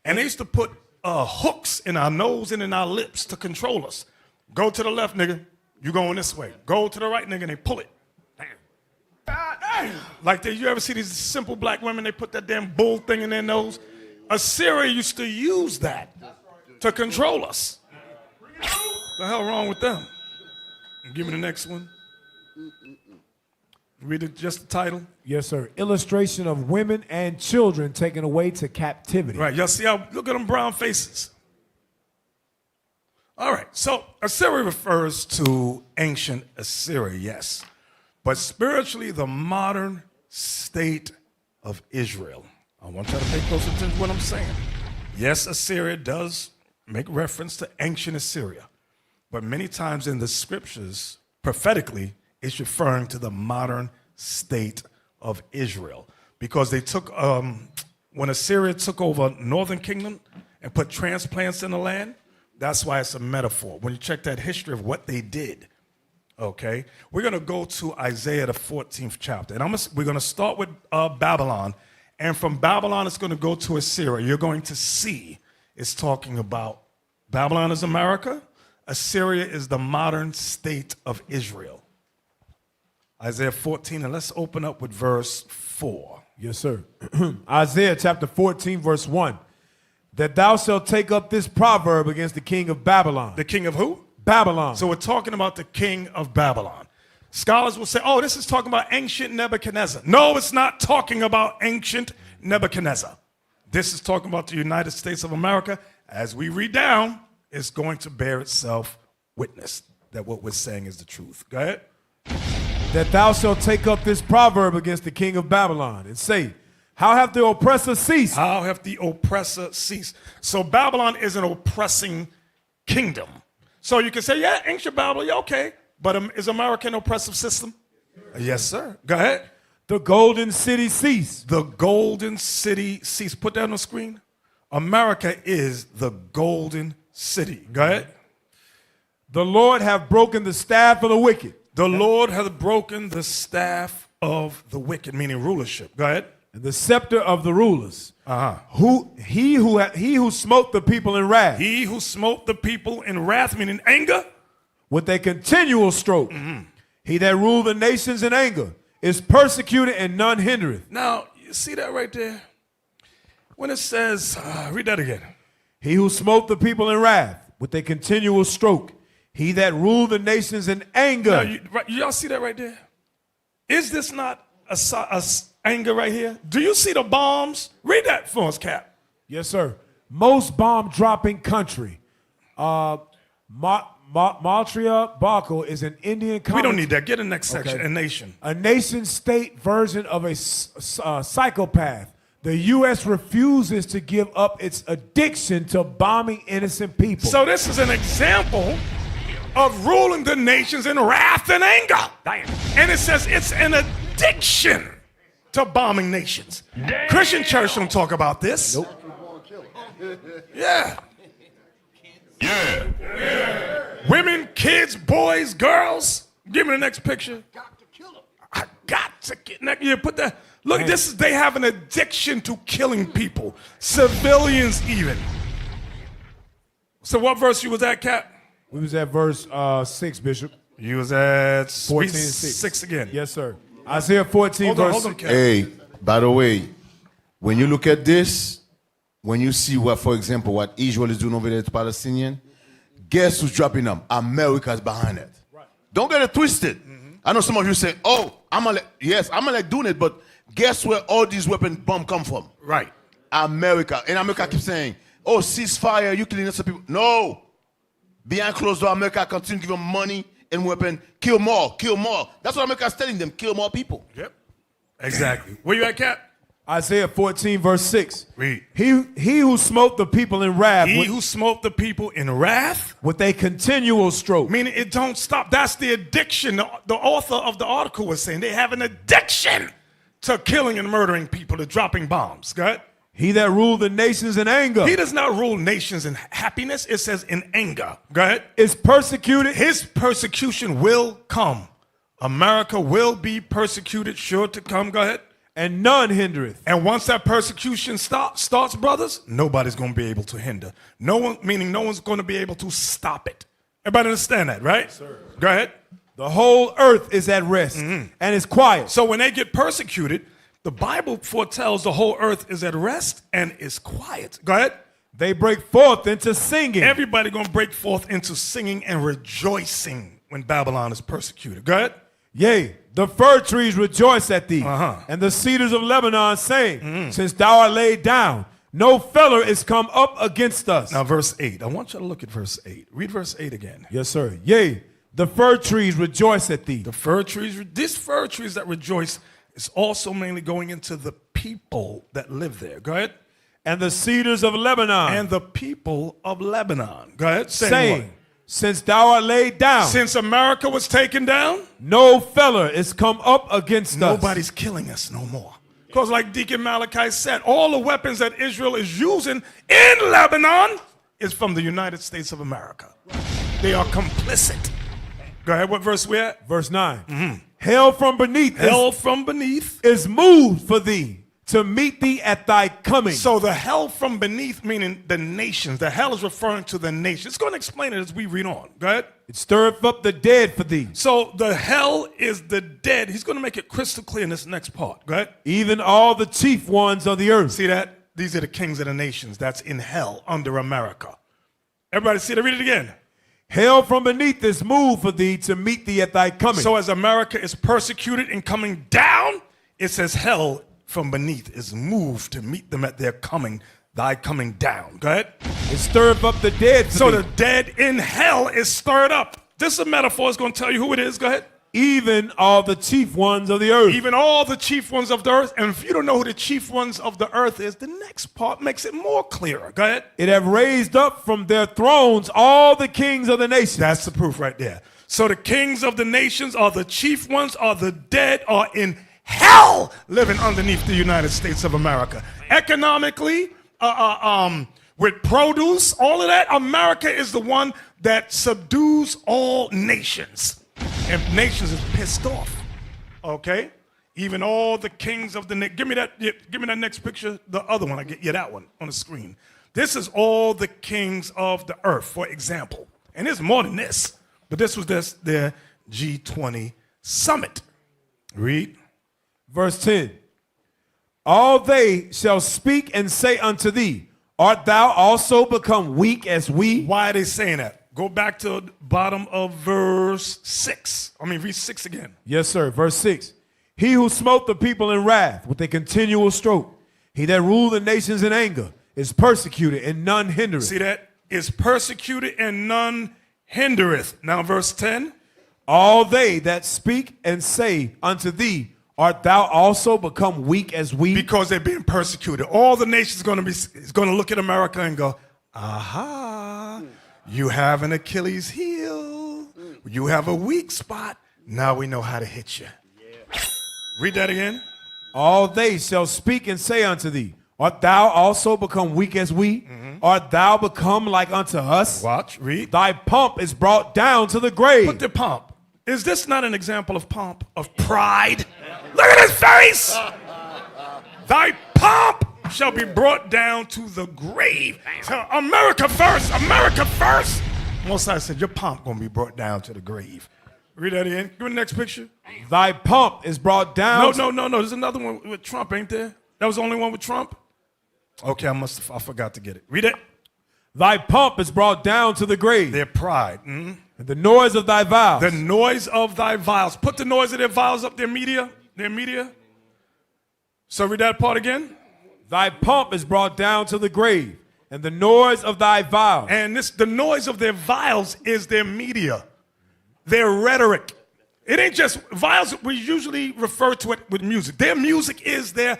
And they used to put hooks in our nose and in our lips to control us. Go to the left, nigga. You going this way. Go to the right, nigga, and they pull it. Like you ever see these simple black women, they put that damn bull thing in their nose? Assyria used to use that to control us. What the hell wrong with them? Give me the next one. Read it, just the title. Yes, sir. Illustration of women and children taken away to captivity. Right, y'all see how, look at them brown faces. All right, so Assyria refers to ancient Assyria, yes. but spiritually the modern state of Israel. I want you to pay close attention to what I'm saying. Yes, Assyria does make reference to ancient Assyria, but many times in the scriptures, prophetically, it's referring to the modern state of Israel, because they took, when Assyria took over northern kingdom and put transplants in the land, that's why it's a metaphor. When you check that history of what they did, okay? We're going to go to Isaiah, the 14th chapter, and we're going to start with Babylon, and from Babylon, it's going to go to Assyria. You're going to see it's talking about Babylon is America, Assyria is the modern state of Israel. Isaiah 14, and let's open up with verse 4. Yes, sir. Isaiah chapter 14, verse 1. That thou shalt take up this proverb against the king of Babylon. The king of who? Babylon. So we're talking about the king of Babylon. Scholars will say, oh, this is talking about ancient Nebuchadnezzar. No, it's not talking about ancient Nebuchadnezzar. This is talking about the United States of America. As we read down, it's going to bear itself witness that what we're saying is the truth. Go ahead. That thou shalt take up this proverb against the king of Babylon and say, how hath the oppressor ceased? How hath the oppressor ceased? So Babylon is an oppressing kingdom. So you can say, yeah, ancient Babylon, yeah, okay. But is America an oppressive system? Yes, sir. Go ahead. The golden city ceased. The golden city ceased. Put that on the screen. America is the golden city. Go ahead. The Lord hath broken the staff of the wicked. The Lord hath broken the staff of the wicked, meaning rulership. Go ahead. And the scepter of the rulers. Uh-huh. He who smote the people in wrath. He who smote the people in wrath, meaning anger. With a continual stroke. Mm-hmm. He that ruled the nations in anger is persecuted and none hindereth. Now, you see that right there? When it says, read that again. He who smote the people in wrath with a continual stroke. He that ruled the nations in anger. Now, y'all see that right there? Is this not a anger right here? Do you see the bombs? Read that for us, Cap. Yes, sir. Most bomb-dropping country. Maltria Baco is an Indian country. We don't need that. Get the next section. Okay. A nation. A nation-state version of a psychopath. The U.S. refuses to give up its addiction to bombing innocent people. So this is an example of ruling the nations in wrath and anger. Damn. And it says it's an addiction to bombing nations. Damn. Christian church don't talk about this. Nope. Yeah. Yeah. Women, kids, boys, girls. Give me the next picture. Got to kill them. I got to get next. Yeah, put that. Look, this is, they have an addiction to killing people, civilians even. So what verse you was at, Cap? We was at verse 6, Bishop. You was at 14 and 6 again. Yes, sir. Isaiah 14, verse 6. Hey, by the way, when you look at this, when you see what, for example, what Israel is doing over there to Palestinian, guess who's dropping them? America's behind it. Right. Don't get it twisted. Mm-hmm. I know some of you say, oh, I'm doing it, but guess where all these weapon bombs come from? Right. America. And America keeps saying, oh, ceasefire, you killing innocent people. No. Behind closed door, America continue to give them money and weapon. Kill more, kill more. That's what America's telling them, kill more people. Yep. Exactly. Where you at, Cap? Isaiah 14, verse 6. Read. He who smote the people in wrath. He who smote the people in wrath. With a continual stroke. Meaning it don't stop. That's the addiction. The author of the article was saying they have an addiction to killing and murdering people, to dropping bombs. Go ahead. He that ruled the nations in anger. He does not rule nations in happiness. It says in anger. Go ahead. Is persecuted. His persecution will come. America will be persecuted, sure to come. Go ahead. And none hindereth. And once that persecution starts, brothers, nobody's going to be able to hinder. No one, meaning no one's going to be able to stop it. Everybody understand that, right? Yes, sir. Go ahead. The whole earth is at rest and is quiet. So when they get persecuted, the Bible foretells the whole earth is at rest and is quiet. Go ahead. They break forth into singing. Everybody going to break forth into singing and rejoicing when Babylon is persecuted. Go ahead. Yea, the fir trees rejoice at thee, and the cedars of Lebanon saying, since thou art laid down, no feller is come up against us. Now verse 8. I want you to look at verse 8. Read verse 8 again. Yes, sir. Yea, The fir trees rejoice at thee. The fir trees, these fir trees that rejoice is also mainly going into the people that live there. Go ahead. And the cedars of Lebanon. And the people of Lebanon. Go ahead. Saying, since thou art laid down. Since America was taken down. No feller is come up against us. Nobody's killing us no more. Because like Deacon Malachi said, all the weapons that Israel is using in Lebanon is from the United States of America. They are complicit. Go ahead, what verse we at? Verse 9. Hell from beneath. Hell from beneath is moved for thee to meet thee at thy coming. So the hell from beneath meaning the nations. The hell is referring to the nations. It's going to explain it as we read on. Go ahead. It stirreth up the dead for thee. So the hell is the dead. He's going to make it crystal clear in this next part. Go ahead. Even all the chief ones of the earth. See that? These are the kings of the nations. That's in hell under America. Everybody see that? Read it again. Hell from beneath is moved for thee to meet thee at thy coming. So as America is persecuted and coming down, it says hell from beneath is moved to meet them at their coming, thy coming down. Go ahead. It stirreth up the dead for so thee. the dead in hell is stirred up. This is a metaphor. It's going to tell you who it is. Go ahead. Even all the chief ones of the earth. Even all the chief ones of the earth. And if you don't know who the chief ones of the earth is, the next part makes it more clearer. Go ahead. It have raised up from their thrones all the kings of the nations. That's the proof right there. So the kings of the nations are the chief ones, are the dead, are in hell living underneath the United States of America. Economically, with produce, all of that, America is the one that subdues all nations. And nations is pissed off. Okay? Even all the kings of the give me that next picture, the other one. I get you that one on the screen. This is all the kings of the earth, for example. And there's more than this. But this was their G20 summit. Read. Verse 10. All they shall speak and say unto thee, art thou also become weak as we? Why are they saying that? Go back to the bottom of verse 6. Read 6 again. Yes, sir. Verse 6. He who smote the people in wrath with a continual stroke, he that ruled the nations in anger, is persecuted and none hindereth. See that? Is persecuted and none hindereth. Now verse 10. All they that speak and say unto thee, art thou also become weak as we? Because they're being persecuted. All the nations is going to look at America and go, aha, you have an Achilles heel. You have a weak spot. Now we know how to hit you. Yeah. Read that again. All they shall speak and say unto thee, art thou also become weak as we? Art thou become like unto us? Watch, read. Thy pomp is brought down to the grave. Put the pomp. Is this not an example of pomp, of pride? Look at his face. Thy pomp shall be brought down to the grave. So America first, America first. Mosiah said, your pomp going to be brought down to the grave. Read that again. Give me the next picture. Thy pomp is brought down. No. There's another one with Trump, ain't there? That was the only one with Trump? Okay, I forgot to get it. Read it. Thy pomp is brought down to the grave. Their pride. Mm-hmm. And the noise of thy vows. The noise of thy vows. Put the noise of their vows up, their media. So read that part again. Thy pomp is brought down to the grave, and the noise of thy vows. And the noise of their vials is their media, their rhetoric. It ain't just vials. We usually refer to it with music. Their music is their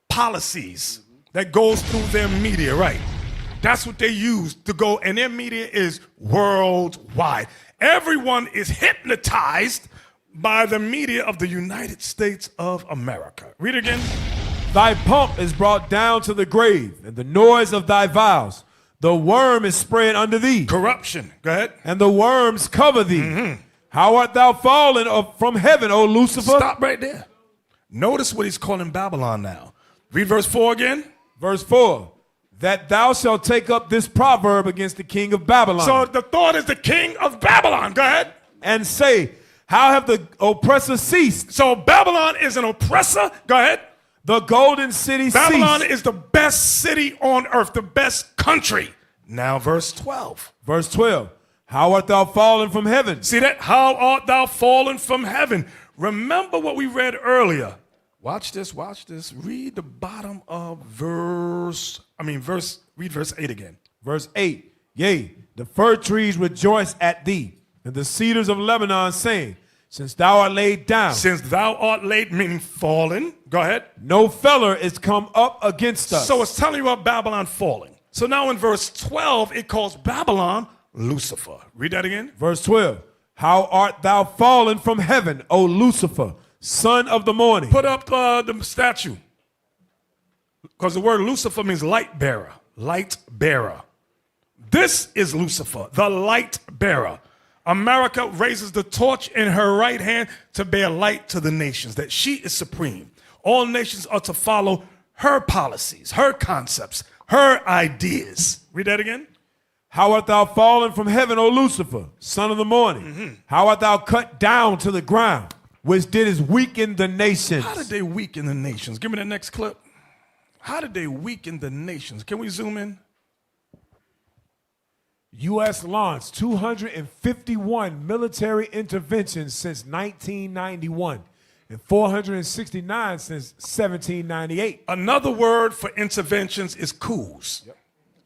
policies that goes through their media, right? That's what they use to go, and their media is worldwide. Everyone is hypnotized by the media of the United States of America. Read it again. Thy pomp is brought down to the grave, and the noise of thy vows. The worm is spread under thee. Corruption. Go ahead. And the worms cover thee. How art thou fallen from heaven, O Lucifer? Stop right there. Notice what he's calling Babylon now. Read verse 4 again. Verse 4. That thou shalt take up this proverb against the king of Babylon. So the thought is the king of Babylon. Go ahead. And say, how have the oppressor ceased? So Babylon is an oppressor. Go ahead. The golden city Babylon ceased. is the best city on earth, the best country. Now verse 12. Verse 12. How art thou fallen from heaven? See that? How art thou fallen from heaven? Remember what we read earlier. Watch this. Read the bottom of read verse 8 again. Verse 8. Yea, the fir trees rejoice at thee, and the cedars of Lebanon, saying, since thou art laid down, Since thou art laid, meaning fallen. Go ahead. no feller is come up against us. So it's telling you about Babylon falling. So now in verse 12, it calls Babylon Lucifer. Read that again. Verse 12, how art thou fallen from heaven, O Lucifer, son of the morning. Put up the statue. Because the word Lucifer means light bearer. Light bearer. This is Lucifer, the light bearer. America raises the torch in her right hand to bear light to the nations, that she is supreme. All nations are to follow her policies, her concepts, her ideas. Read that again. How art thou fallen from heaven, O Lucifer, son of the morning? How art thou cut down to the ground, which didst weaken the nations? How did they weaken the nations? Give me the next clip. How did they weaken the nations? Can we zoom in? U.S. launched 251 military interventions since 1991 and 469 since 1798. Another word for interventions is coups.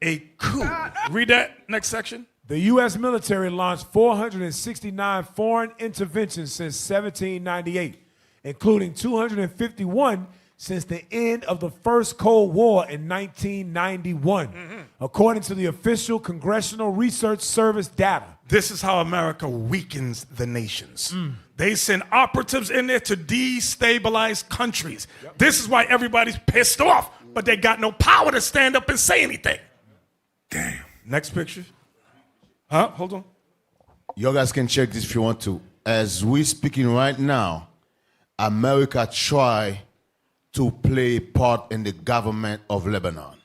A coup. Read that next section. The U.S. military launched 469 foreign interventions since 1798, including 251 since the end of the first Cold War in 1991, according to the official Congressional Research Service data. This is how America weakens the nations. They send operatives in there to destabilize countries. This is why everybody's pissed off, but they got no power to stand up and say anything. Damn. Next picture. Huh? Hold on. You guys can check this if you want to. As we speaking right now, America try to play part in the government of Lebanon.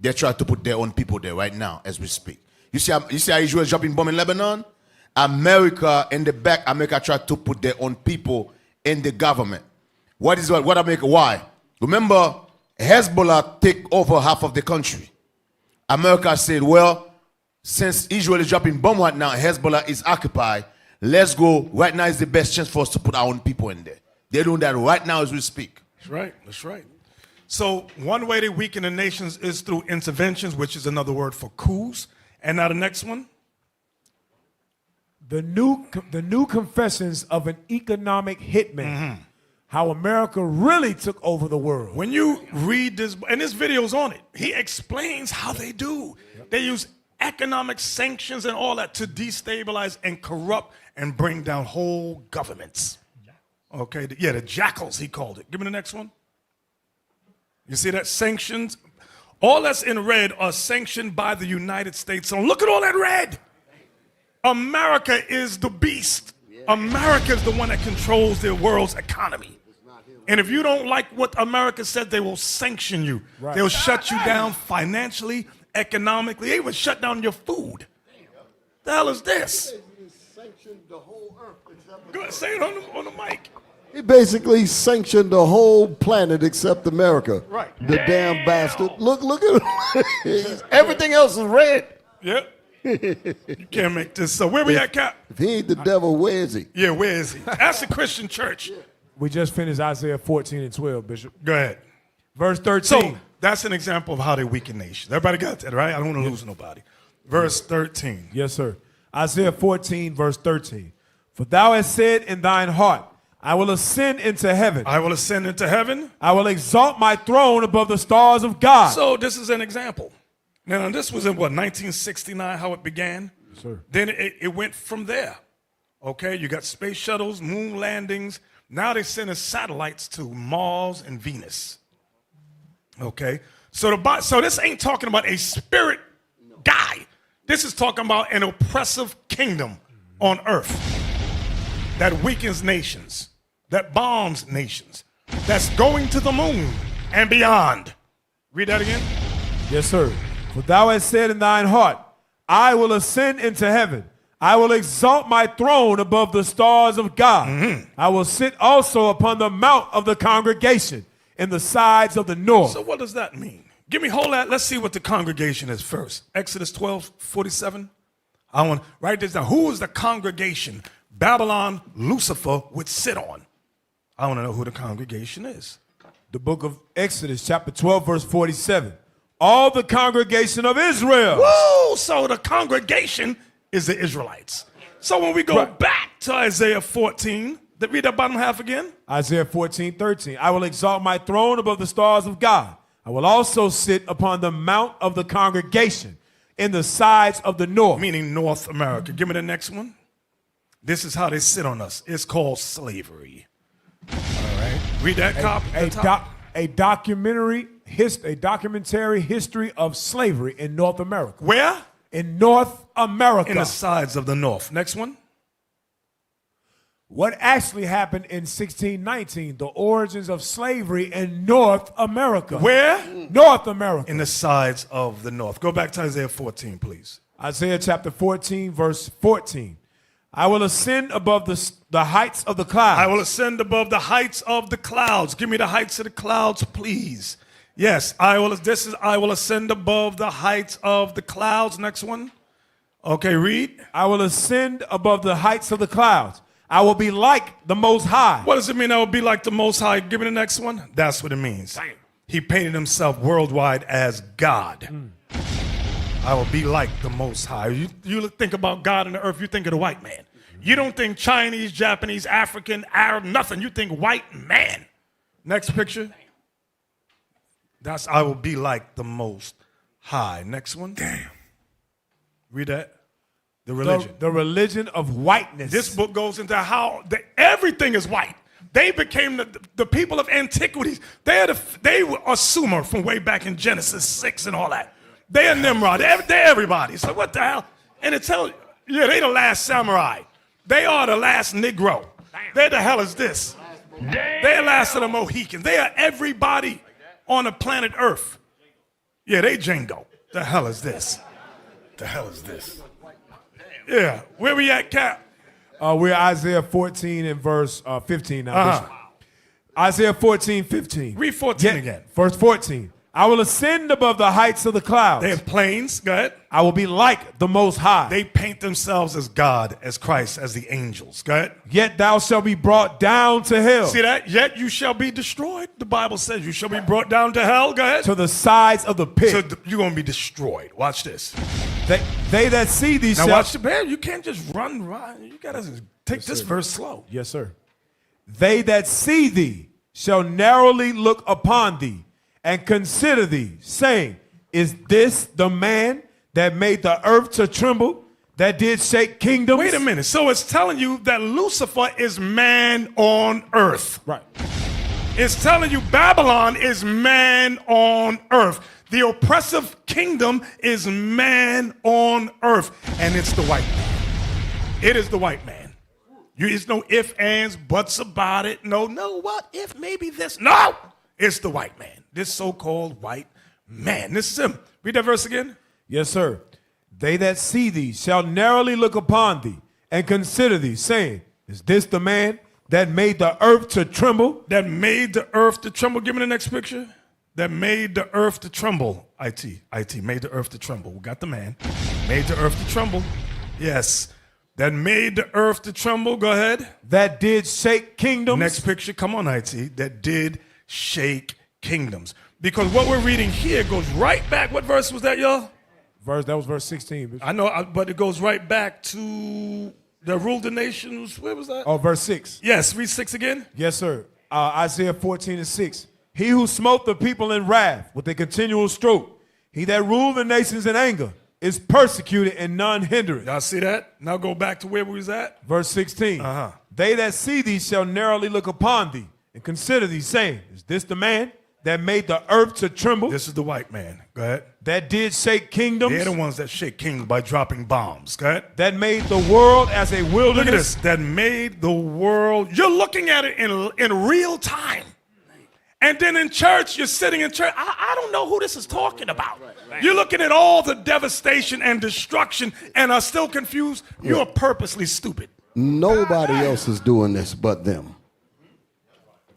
They try to put their own people there right now as we speak. You see how Israel is dropping bomb in Lebanon? America in the back, America tried to put their own people in the government. What America? Why? Remember, Hezbollah take over half of the country. America said, well, since Israel is dropping bomb right now, Hezbollah is occupied, let's go. Right now is the best chance for us to put our own people in there. They're doing that right now as we speak. That's right. That's right. So one way they weaken the nations is through interventions, which is another word for coups. And now the next one. The new confessions of an economic hitman. How America really took over the world. When you read this, and this video's on it, he explains how they do. They use economic sanctions and all that to destabilize and corrupt and bring down whole governments. Okay, the jackals, he called it. Give me the next one. You see that? Sanctions. All that's in red are sanctioned by the United States. So look at all that red. America is the beast. America is the one that controls the world's economy. And if you don't like what America said, they will sanction you. Right. They'll shut you down financially, economically. They even shut down your food. The hell is this? Go ahead, say it on the mic. He basically sanctioned the whole planet except America. Right. The damn bastard. Look at him. Everything else is red. Yep. You can't make this. So where we at, Cap? If he ain't the devil, where is he? Yeah, where is he? That's the Christian church. We just finished Isaiah 14 and 12, Bishop. Go ahead. Verse 13. So that's an example of how they weaken nations. Everybody got that, right? I don't want to lose nobody. Verse 13. Yes, sir. Isaiah 14, verse 13. For thou hast said in thine heart, I will ascend into heaven. I will ascend into heaven. I will exalt my throne above the stars of God. So this is an example. Now, this was in what, 1969, how it began? Yes, sir. Then it went from there. Okay, you got space shuttles, moon landings. Now they're sending satellites to Mars and Venus. Okay, so this ain't talking about a spirit guy. This is talking about an oppressive kingdom on earth that weakens nations, that bombs nations, that's going to the moon and beyond. Read that again. Yes, sir. For thou hast said in thine heart, I will ascend into heaven. I will exalt my throne above the stars of God. I will sit also upon the mount of the congregation in the sides of the north. So what does that mean? Hold that. Let's see what the congregation is first. Exodus 12:47. I want to write this down. Who is the congregation Babylon, Lucifer would sit on? I want to know who the congregation is. The book of Exodus, chapter 12, verse 47. All the congregation of Israel. Whoa! So the congregation is the Israelites. So when we go back to Isaiah 14, read that bottom half again. Isaiah 14:13. I will exalt my throne above the stars of God. I will also sit upon the mount of the congregation in the sides of the north. Meaning North America. Give me the next one. This is how they sit on us. It's called slavery. All right. Read that copy. A documentary history of slavery in North America. Where? In North America. In the sides of the north. Next one. What actually happened in 1619, the origins of slavery in North America. Where? North America. In the sides of the north. Go back to Isaiah 14, please. Isaiah chapter 14, verse 14. I will ascend above the heights of the clouds. I will ascend above the heights of the clouds. Give me the heights of the clouds, please. Yes, I will ascend above the heights of the clouds. Next one. Okay, read. I will ascend above the heights of the clouds. I will be like the Most High. What does it mean I will be like the Most High? Give me the next one. That's what it means. Damn. He painted himself worldwide as God. I will be like the Most High. You think about God and the earth, you think of the white man. You don't think Chinese, Japanese, African, Arab, nothing. You think white man. Next picture. That's I will be like the Most High. Next one. Damn. Read that. The religion. The religion of whiteness. This book goes into how everything is white. They became the people of antiquities. They were Sumer from way back in Genesis 6 and all that. They are Nimrod. They're everybody. So what the hell? And it tells you, yeah, they the last samurai. They are the last Negro. They the hell is this? They're the last of the Mohicans. They are everybody on the planet Earth. Yeah, they Django. The hell is this? The hell is this? Yeah, where we at, Cap? We're Isaiah 14 and verse 15 now. Bishop. Isaiah 14:15. Read 14 again. Verse 14. I will ascend above the heights of the clouds. They have planes. Go ahead. I will be like the Most High. They paint themselves as God, as Christ, as the angels. Go ahead. Yet thou shalt be brought down to hell. See that? Yet you shall be destroyed. The Bible says you shall be brought down to hell. Go ahead. To the sides of the pit. So you're going to be destroyed. Watch this. They that see thee now shall... watch the man. You can't just run. You got to take this verse slow. Yes, sir. They that see thee shall narrowly look upon thee and consider thee, saying, is this the man that made the earth to tremble, that did shake kingdoms? Wait a minute. So it's telling you that Lucifer is man on earth. Right. It's telling you Babylon is man on earth. The oppressive kingdom is man on earth. And it's the white man. It is the white man. There's no ifs, ands, buts about it. No, what if, maybe this. No, it's the white man. This so-called white man. This is him. Read that verse again. Yes, sir. They that see thee shall narrowly look upon thee and consider thee, saying, is this the man that made the earth to tremble? That made the earth to tremble. Give me the next picture. That made the earth to tremble. IT, made the earth to tremble. We got the man. Made the earth to tremble. Yes. That made the earth to tremble. Go ahead. That did shake kingdoms. Next picture. Come on, IT. That did shake kingdoms. Because what we're reading here goes right back. What verse was that, y'all? That was verse 16. I know, but it goes right back to the ruled the nations. Where was that? Oh, verse 6. Yes, read 6 again. Yes, sir. Isaiah 14 and 6. He who smote the people in wrath with a continual stroke, he that ruled the nations in anger, is persecuted and none hindereth. Y'all see that? Now go back to where we was at. Verse 16. They that see thee shall narrowly look upon thee and consider thee, saying, is this the man that made the earth to tremble? This is the white man. Go ahead. That did shake kingdoms. They're the ones that shake kingdoms by dropping bombs. Go ahead. That made the world as a wilderness. Look at this. That made the world. You're looking at it in real time. And then in church, you're sitting in church. I don't know who this is talking about. You're looking at all the devastation and destruction and are still confused. You're purposely stupid. Nobody else is doing this but them.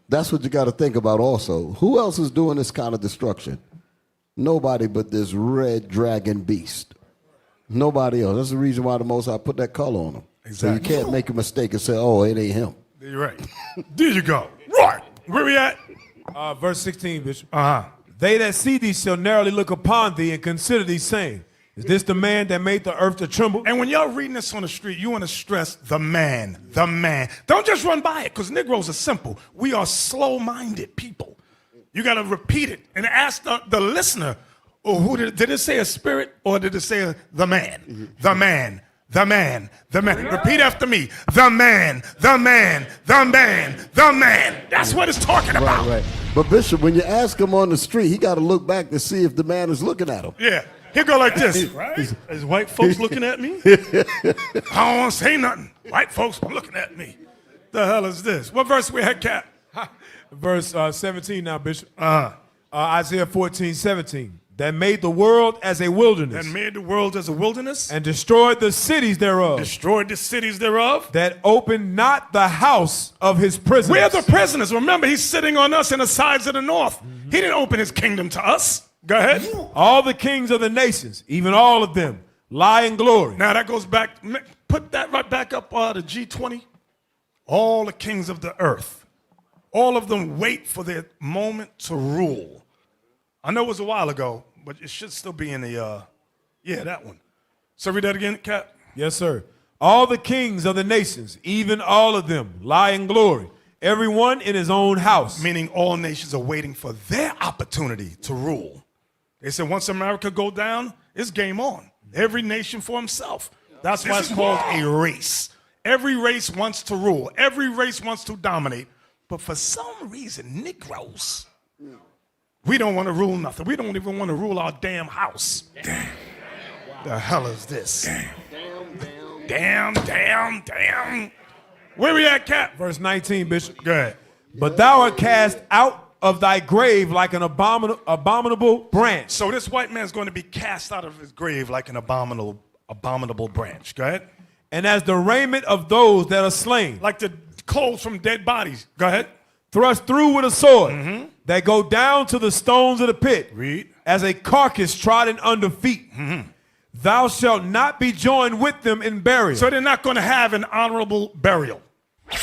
That's what you got to think about also. Who else is doing this kind of destruction? Nobody but this red dragon beast. Nobody else. That's the reason why the Most High put that color on him. Exactly. So you can't make a mistake and say, oh, it ain't him. You're right. There you go. Right. Where we at? Verse 16, Bishop. They that see thee shall narrowly look upon thee and consider thee, saying, Is this the man that made the earth to tremble? And when y'all reading this on the street, you want to stress the man, the man. Don't just run by it, because Negroes are simple. We are slow-minded people. You got to repeat it and ask the listener, or who did it say a spirit, or did it say the man? The man, the man, the man. Repeat after me. The man, the man, the man, the man. That's what it's talking about. Right. But Bishop, when you ask him on the street, he got to look back to see if the man is looking at him. Yeah. He'll go like this. Right? Is white folks looking at me? I don't want to say nothing. White folks are looking at me. The hell is this? What verse we had, Cap? Verse 17 now, Bishop. Isaiah 14:17. That made the world as a wilderness. That made the world as a wilderness. And destroyed the cities thereof. Destroyed the cities thereof. That opened not the house of his prisoners. We're the prisoners. Remember, he's sitting on us in the sides of the north. He didn't open his kingdom to us. Go ahead. All the kings of the nations, even all of them, lie in glory. Now that goes back, put that right back up to G20. All the kings of the earth, all of them wait for their moment to rule. I know it was a while ago, but it should still be in the, that one. So read that again, Cap. Yes, sir. All the kings of the nations, even all of them, lie in glory. Everyone in his own house. Meaning all nations are waiting for their opportunity to rule. They said once America go down, it's game on. Every nation for himself. That's why it's called a race. Every race wants to rule. Every race wants to dominate. But for some reason, Negroes, we don't want to rule nothing. We don't even want to rule our damn house. Damn. The hell is this? Damn. Where we at, Cap? Verse 19, Bishop. Go ahead. But thou art cast out of thy grave like an abominable branch. So this white man's going to be cast out of his grave like an abominable branch. Go ahead. And as the raiment of those that are slain. Like the clothes from dead bodies. Go ahead. Thrust through with a sword. That go down to the stones of the pit. Read. As a carcass trodden under feet. Thou shalt not be joined with them in burial. So they're not going to have an honorable burial.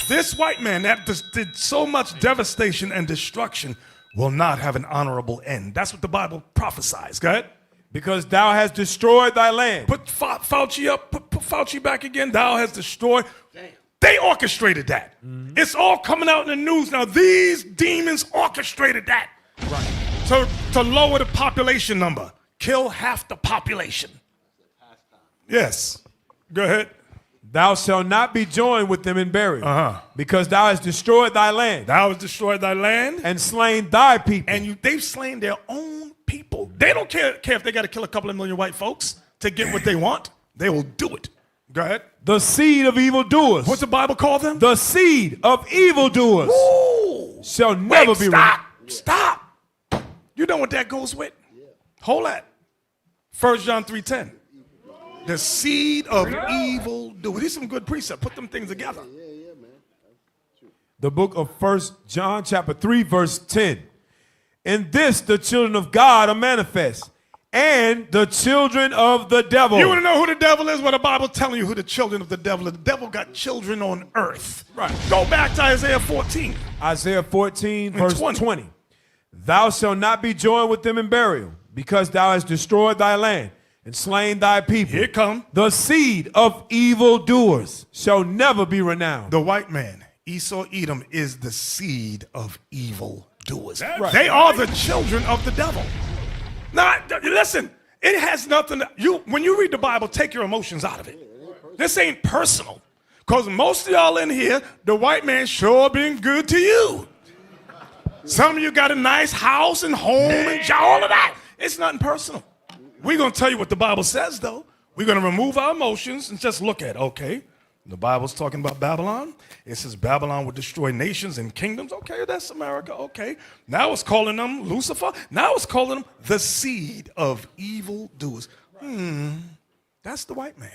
This white man that did so much devastation and destruction will not have an honorable end. That's what the Bible prophesies. Go ahead. Because thou hast destroyed thy land. Put Fauci up. Put Fauci back again. Thou hast destroyed. Damn. They orchestrated that. It's all coming out in the news now. These demons orchestrated that. Right. To lower the population number. Kill half the population. Yes. Go ahead. Thou shalt not be joined with them in burial, because thou hast destroyed thy land. Thou hast destroyed thy land. And slain thy people. And they've slain their own people. They don't care if they got to kill a couple of million white folks to get what they want. They will do it. Go ahead. The seed of evildoers. What's the Bible call them? The seed of evildoers. Ooh. Shall never be. Stop. You know what that goes with? Hold that. 1 John 3:10. The seed of evil doers. These are some good precepts. Put them things together. The book of 1 John chapter 3 verse 10. In this the children of God are manifest, and the children of the devil. You want to know who the devil is? Well, the Bible telling you who the children of the devil is. The devil got children on earth. Right. Go back to Isaiah 14. Isaiah 14 verse 20. Thou shalt not be joined with them in burial, because thou hast destroyed thy land and slain thy people. Here come. The seed of evildoers shall never be renowned. The white man, Esau Edom, is the seed of evildoers. Right. They are the children of the devil. Now, listen, it has nothing to, when you read the Bible, take your emotions out of it. This ain't personal. Because most of y'all in here, the white man sure been good to you. Some of you got a nice house and home and all of that. It's nothing personal. We're going to tell you what the Bible says, though. We're going to remove our emotions and just look at, okay, the Bible's talking about Babylon. It says Babylon would destroy nations and kingdoms. Okay, that's America. Okay. Now it's calling them Lucifer. Now it's calling them the seed of evildoers. That's the white man.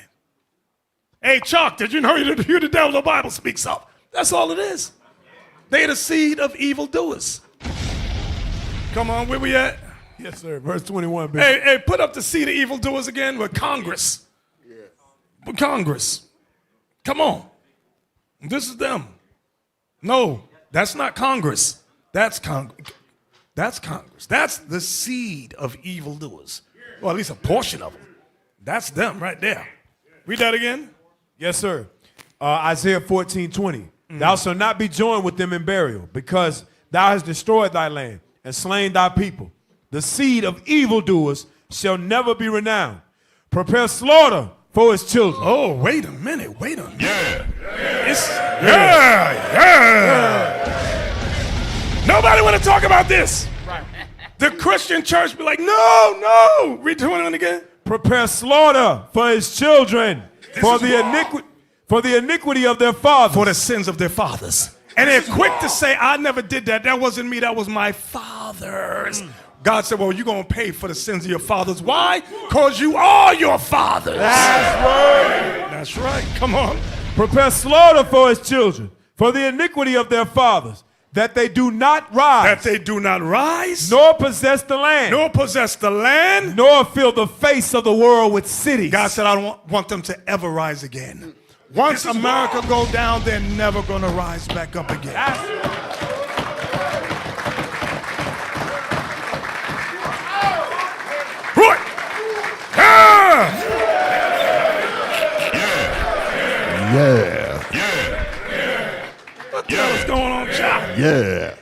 Hey, Chuck, did you know you're the devil the Bible speaks of? That's all it is. They're the seed of evildoers. Come on, where we at? Yes, sir. Verse 21. Bishop. Hey, put up the seed of evildoers again with Congress. With Congress. Come on. This is them. No, that's not Congress. That's Congress. That's Congress. That's the seed of evildoers. Well, at least a portion of them. That's them right there. Read that again. Yes, sir. Isaiah 14:20. Thou shalt not be joined with them in burial, because thou hast destroyed thy land and slain thy people. The seed of evildoers shall never be renowned. Prepare slaughter for his children. Oh, wait a minute. Yeah. Nobody want to talk about this. The Christian church be like, no. Read 21 again. Prepare slaughter for his children, for the iniquity of their fathers. For the sins of their fathers. And they're quick to say, I never did that. That wasn't me. That was my fathers. God said, well, you're going to pay for the sins of your fathers. Why? Because you are your fathers. That's right. Come on. Prepare slaughter for his children, for the iniquity of their fathers, that they do not rise. Nor possess the land. Nor fill the face of the world with cities. God said, I don't want them to ever rise again. Once America go down, they're never going to rise back up again. Right. Yeah. What the hell is going on, child? Yeah.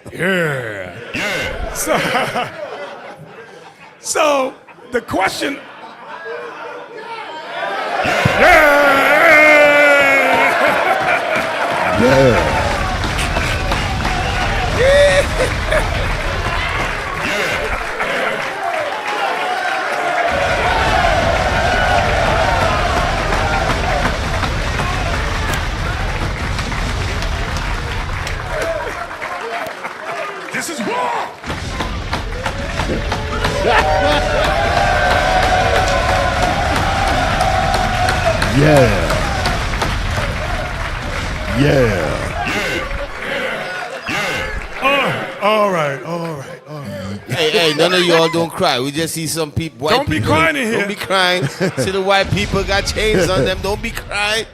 So the question. Yeah. This is wrong. Yeah. All right. Hey, none of y'all don't cry. We just see some people. Don't be crying in here. Don't be crying. See the white people got chains on them. Don't be crying.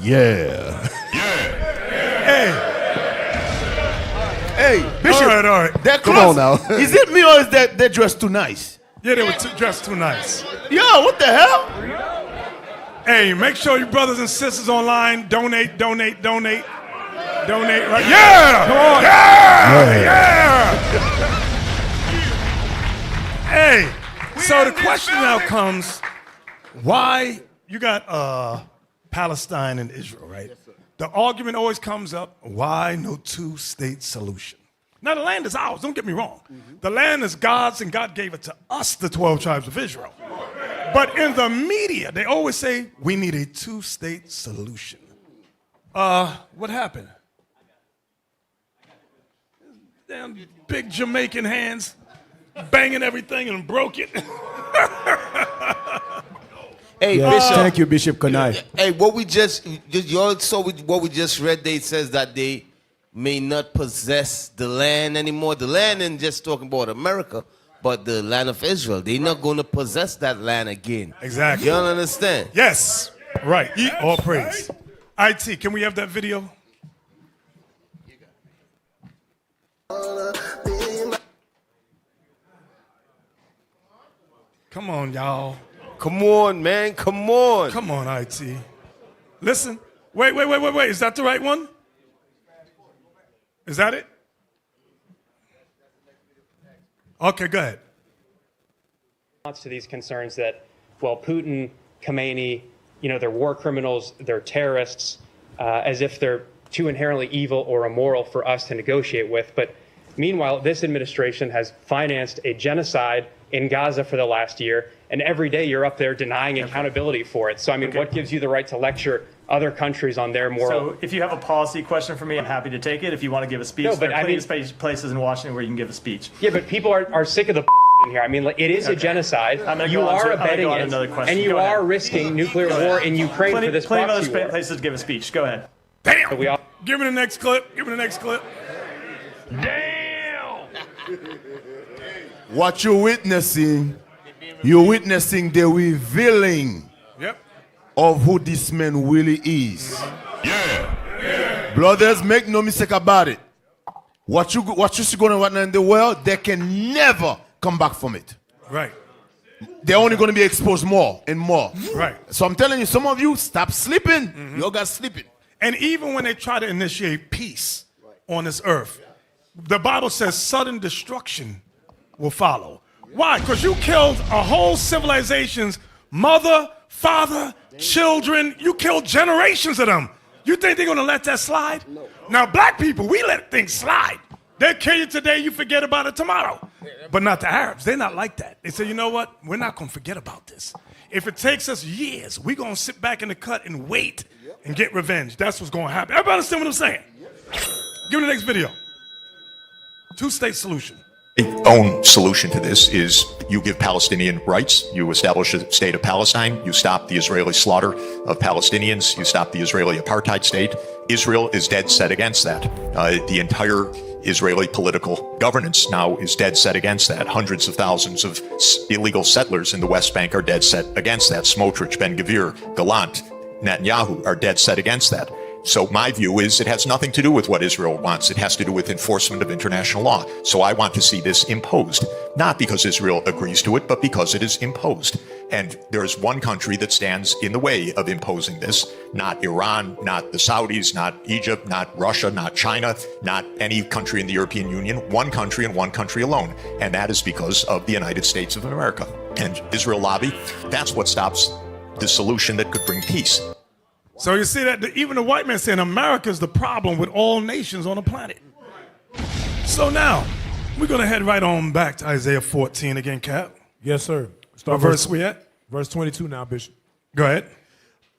Yeah. Hey, Bishop. All right. That Come clothes, on now. Is it me or is that they're dressed too nice? Yeah, they were dressed too nice. Yo, what the hell? Hey, make sure you brothers and sisters online donate. Donate, right? Yeah! Come on. Yeah! Hey, so the question now comes, why you got Palestine and Israel, right? The argument always comes up, why no two-state solution? Now, the land is ours, don't get me wrong. The land is God's, and God gave it to us, the 12 tribes of Israel. But in the media, they always say, we need a two-state solution. What happened? Damn big Jamaican hands banging everything and broke it. Hey, Yes, Bishop. thank you, Bishop Kanai. Hey, what we just read, they says that they may not possess the land anymore. The land ain't just talking about America, but the land of Israel. They're not going to possess that land again. Exactly. You don't understand? Yes, right. All praise. IT, can we have that video? Come on, y'all. Come on, man. Come on. Come on, IT. Listen. Wait. Is that the right one? Is that it? Okay, go ahead. To these concerns that, well, Putin, Khomeini, they're war criminals, they're terrorists, as if they're too inherently evil or immoral for us to negotiate with. But meanwhile, this administration has financed a genocide in Gaza for the last year, and every day you're up there denying accountability for it. So, I mean, what gives you the right to lecture other countries on their moral? So if you have a policy question for me, I'm happy to take it. If you want to give a speech, No, but there are I plenty mean- of places in Washington where you can give a speech. Yeah, but people are sick of the in here. I mean, it is a genocide. I'm gonna You go on are to- I'm gonna abetting go on it, another question. and you Go ahead. are risking nuclear war in Ukraine for this plenty of proxy other war. places to give a speech. Go ahead. Damn. So we all- Give me the next clip. Damn! What you're witnessing the revealing Yep. of who this man really is. Brothers, make no mistake about it. What you see going on right now in the world, they can never come back from it. Right. they're only going to be exposed more and more. Right. So I'm telling you, some of you, stop sleeping. You all got sleeping. And even when they try to initiate peace on this earth, the Bible says sudden destruction will follow. Why? Because you killed a whole civilization's mother, father, children. You killed generations of them. You think they're going to let that slide? No. Now, black people, we let things slide. They'll kill you today, you forget about it tomorrow. But not the Arabs. They're not like that. They say, you know what? We're not going to forget about this. If it takes us years, we're going to sit back in the cut and wait and get revenge. That's what's going to happen. Everybody understand what I'm saying? Give me the next video. Two-state solution. The own solution to this is you give Palestinian rights, you establish a state of Palestine, you stop the Israeli slaughter of Palestinians, you stop the Israeli apartheid state. Israel is dead set against that. The entire Israeli political governance now is dead set against that. Hundreds of thousands of illegal settlers in the West Bank are dead set against that. Smotrich, Ben-Gvir, Gallant, Netanyahu are dead set against that. So my view is it has nothing to do with what Israel wants. It has to do with enforcement of international law. So I want to see this imposed, not because Israel agrees to it, but because it is imposed. And there is one country that stands in the way of imposing this, not Iran, not the Saudis, not Egypt, not Russia, not China, not any country in the European Union, one country and one country alone. And that is because of the United States of America. And Israel lobby, that's what stops the solution that could bring peace. So you see that even the white man saying America's the problem with all nations on the planet. So now, we're going to head right on back to Isaiah 14 again, Cap. Yes, sir. What verse we at? Verse 22 now, Bishop. Go ahead.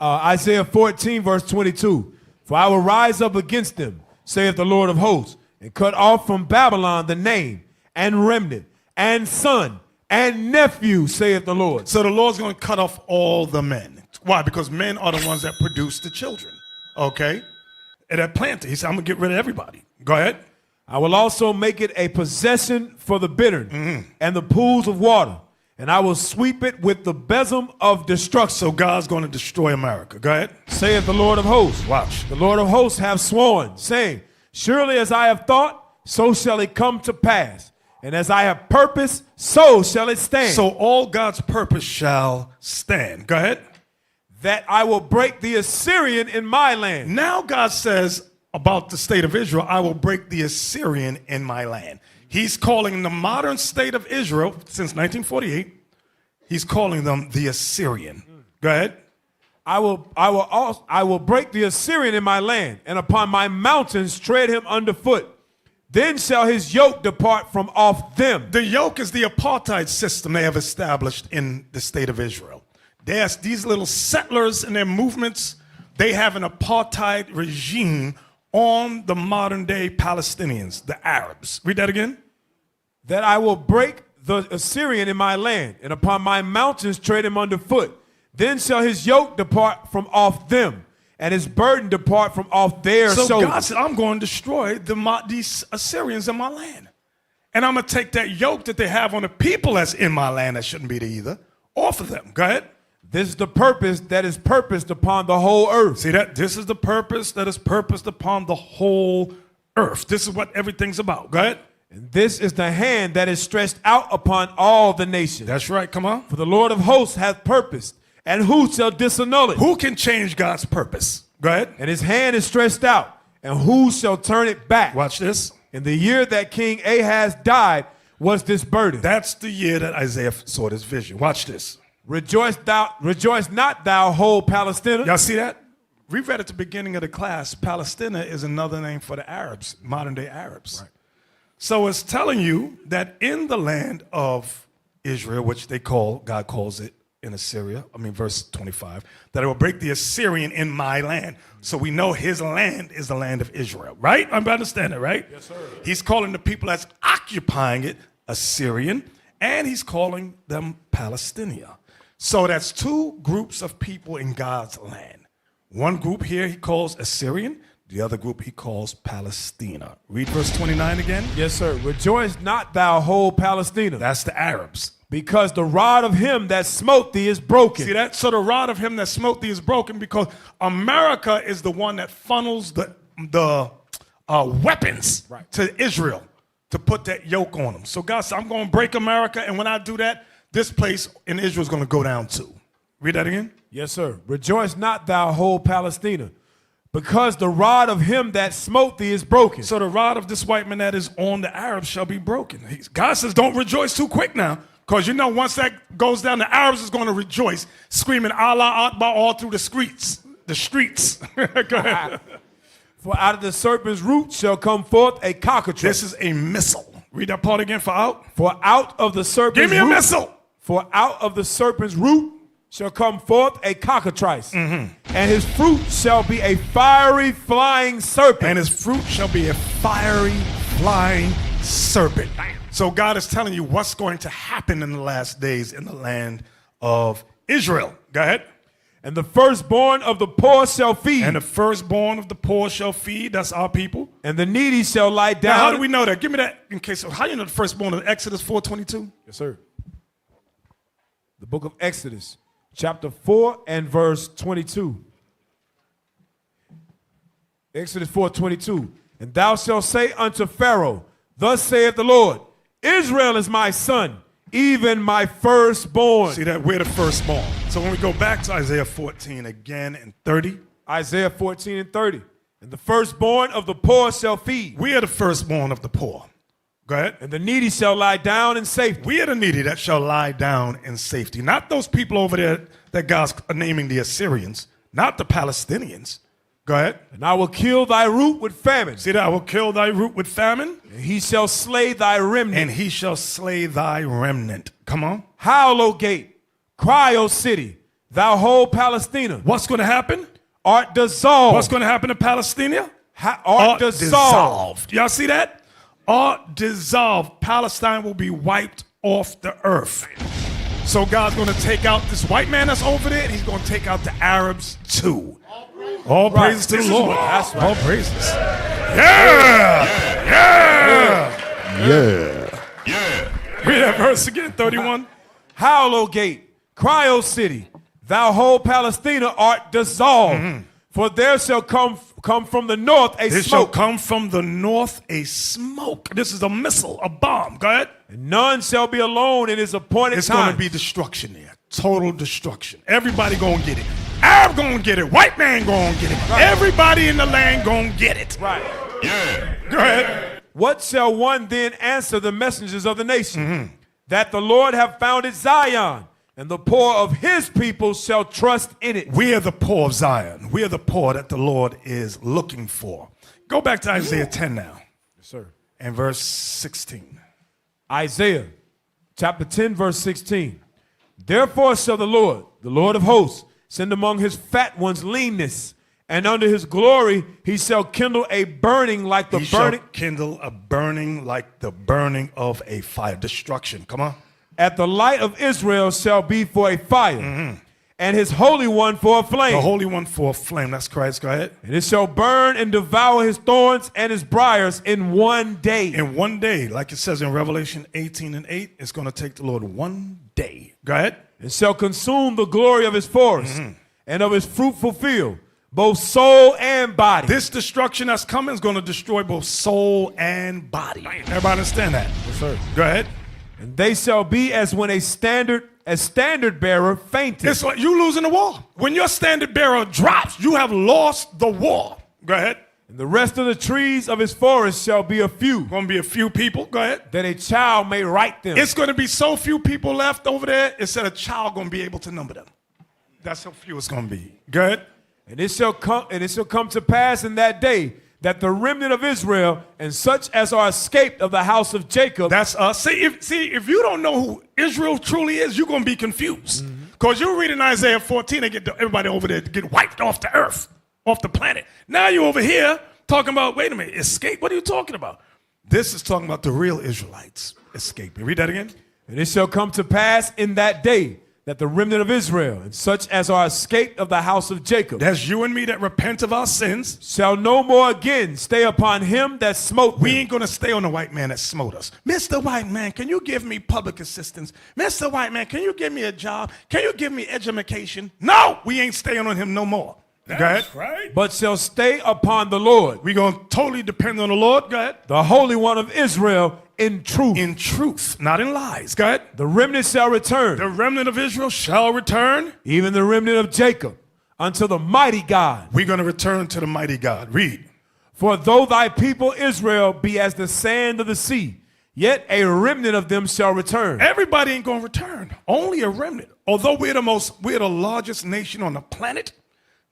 Isaiah 14, verse 22. For I will rise up against them, saith the Lord of hosts, and cut off from Babylon the name, and remnant, and son, and nephew, saith the Lord. So the Lord's going to cut off all the men. Why? Because men are the ones that produce the children. Okay? And that planter, he said, I'm going to get rid of everybody. Go ahead. I will also make it a possession for the bittern and the pools of water, and I will sweep it with the besom of destruction. So God's going to destroy America. Go ahead. Saith the Lord of hosts. Watch. The Lord of hosts have sworn, saying, surely as I have thought, so shall it come to pass. And as I have purposed, so shall it stand. So all God's purpose shall stand. Go ahead. That I will break the Assyrian in my land. Now God says about the state of Israel, I will break the Assyrian in my land. He's calling the modern state of Israel, since 1948, he's calling them the Assyrian. Go ahead. I will break the Assyrian in my land, and upon my mountains tread him underfoot. Then shall his yoke depart from off them. The yoke is the apartheid system they have established in the state of Israel. There's these little settlers and their movements. They have an apartheid regime on the modern day Palestinians, the Arabs. Read that again. That I will break the Assyrian in my land, and upon my mountains tread him underfoot. Then shall his yoke depart from off them, and his burden depart from off their shoulders. So God said, I'm going to destroy these Assyrians in my land. And I'm going to take that yoke that they have on the people that's in my land that shouldn't be there either, off of them. Go ahead. This is the purpose that is purposed upon the whole earth. See that? This is the purpose that is purposed upon the whole earth. This is what everything's about. Go ahead. And this is the hand that is stretched out upon all the nations. That's right. Come on. For the Lord of hosts hath purposed, and who shall disannul it? Who can change God's purpose? Go ahead. And his hand is stretched out, and who shall turn it back? Watch this. In the year that King Ahaz died was this burden. That's the year that Isaiah saw this vision. Watch this. Rejoice not thou whole Palestina. Y'all see that? We read at the beginning of the class, Palestina is another name for the Arabs, modern day Arabs. Right. So it's telling you that in the land of Israel, which God calls it in Assyria, verse 25, that it will break the Assyrian in my land. So we know his land is the land of Israel, right? I understand that, right? Yes, sir. He's calling the people that's occupying it Assyrian, and he's calling them Palestinia. So that's two groups of people in God's land. One group here he calls Assyrian. The other group he calls Palestina. Read verse 29 again. Yes, sir. Rejoice not thou whole Palestina. That's the Arabs. Because the rod of him that smote thee is broken. See that? So the rod of him that smote thee is broken because America is the one that funnels the weapons to Israel to put that yoke on them. So God said, I'm going to break America, and when I do that, this place in Israel is going to go down too. Read that again. Yes, sir. Rejoice not, thou whole Palestina, because the rod of him that smote thee is broken. So the rod of this white man that is on the Arabs shall be broken. God says don't rejoice too quick now, because you know once that goes down, the Arabs is going to rejoice, screaming Allah Akbar all through the streets. The streets. Go ahead. For out of the serpent's root shall come forth a cockatrice. This is a missile. Read that part again for out. For out of the serpent's Give me a root, missile. For out of the serpent's root shall come forth a cockatrice, and his fruit shall be a fiery flying serpent. And his fruit shall be a fiery flying serpent. So God is telling you what's going to happen in the last days in the land of Israel. Go ahead. And the firstborn of the poor shall feed. And the firstborn of the poor shall feed. That's our people. And the needy shall lie down. Now, how do we know that? Give me that in case. How do you know the firstborn of Exodus 4:22? Yes, sir. The book of Exodus, chapter 4 and verse 22. Exodus 4:22. And thou shalt say unto Pharaoh, thus saith the Lord, Israel is my son, even my firstborn. See that? We're the firstborn. So when we go back to Isaiah 14 again and 30. Isaiah 14 and 30. And the firstborn of the poor shall feed. We are the firstborn of the poor. Go ahead. And the needy shall lie down in safety. We are the needy that shall lie down in safety. Not those people over there that God's naming the Assyrians. Not the Palestinians. Go ahead. And I will kill thy root with famine. See that? I will kill thy root with famine. And he shall slay thy remnant. And he shall slay thy remnant. Come on. Howl, O gate. Cry, O city. Thou whole Palestina. What's going to happen? Art dissolved. What's going to happen to Palestina? Art dissolved. Y'all see that? Art dissolved. Palestine will be wiped off the earth. So God's going to take out this white man that's over there, and he's going to take out the Arabs too. All praises to the Lord. That's right. All praises. Yeah! Read that verse again, 31. Howl, O gate. Cry, O city. Thou whole Palestina art dissolved. For there shall come from the north a There shall smoke. come from the north a smoke. This is a missile, a bomb. Go ahead. And none shall be alone in his appointed It's time. going to be destruction there. Total destruction. Everybody going to get it. Arab going to get it. White man going to get it. Right. Everybody in the land going to get it. Right. Yeah. Go ahead. What shall one then answer the messengers of the nation? That the Lord have founded Zion, and the poor of his people shall trust in it. We are the poor of Zion. We are the poor that the Lord is looking for. Go back to Isaiah 10 now. Yes, sir. And verse 16. Isaiah chapter 10, verse 16. Therefore shall the Lord of hosts, send among his fat ones leanness, and under his glory he shall kindle a burning like the He burning. shall kindle a burning like the burning of a fire. Destruction. Come on. At the light of Israel shall be for a fire, and his Holy One for a flame. The Holy One for a flame. That's Christ. Go ahead. And it shall burn and devour his thorns and his briars in one day. In one day, like it says in Revelation 18 and 8, it's going to take the Lord one day. Go ahead. And shall consume the glory of his forest and of his fruitful field, both soul and body. This destruction that's coming is going to destroy both soul and body. Everybody understand that? Yes, sir. Go ahead. And they shall be as when a standard bearer fainted. It's like you losing the war. When your standard bearer drops, you have lost the war. Go ahead. And the rest of the trees of his forest shall be a few. Going to be a few people. Go ahead. That a child may write them. It's going to be so few people left over there, it said a child going to be able to number them. That's how few it's going to be. Go ahead. And it shall come to pass in that day that the remnant of Israel and such as are escaped of the house of Jacob. That's us. See, if you don't know who Israel truly is, you're going to be confused. Because you're reading Isaiah 14 and get everybody over there to get wiped off the earth, off the planet. Now you're over here talking about, wait a minute, escape? What are you talking about? This is talking about the real Israelites escaping. Read that again. And it shall come to pass in that day that the remnant of Israel and such as are escaped of the house of Jacob. That's you and me that repent of our sins. Shall no more again stay upon him that smote them. We ain't going to stay on the white man that smote us. Mr. White Man, can you give me public assistance? Mr. White Man, can you give me a job? Can you give me education? No, we ain't staying on him no more. Go ahead. Right. But shall stay upon the Lord. We're going to totally depend on the Lord. Go ahead. The Holy One of Israel, in truth. In truth, not in lies. Go ahead. The remnant shall return, The remnant of Israel shall return. even the remnant of Jacob, unto the mighty God. We're going to return to the mighty God. Read. For though thy people Israel be as the sand of the sea, yet a remnant of them shall return. Everybody ain't going to return. Only a remnant. Although we're the largest nation on the planet,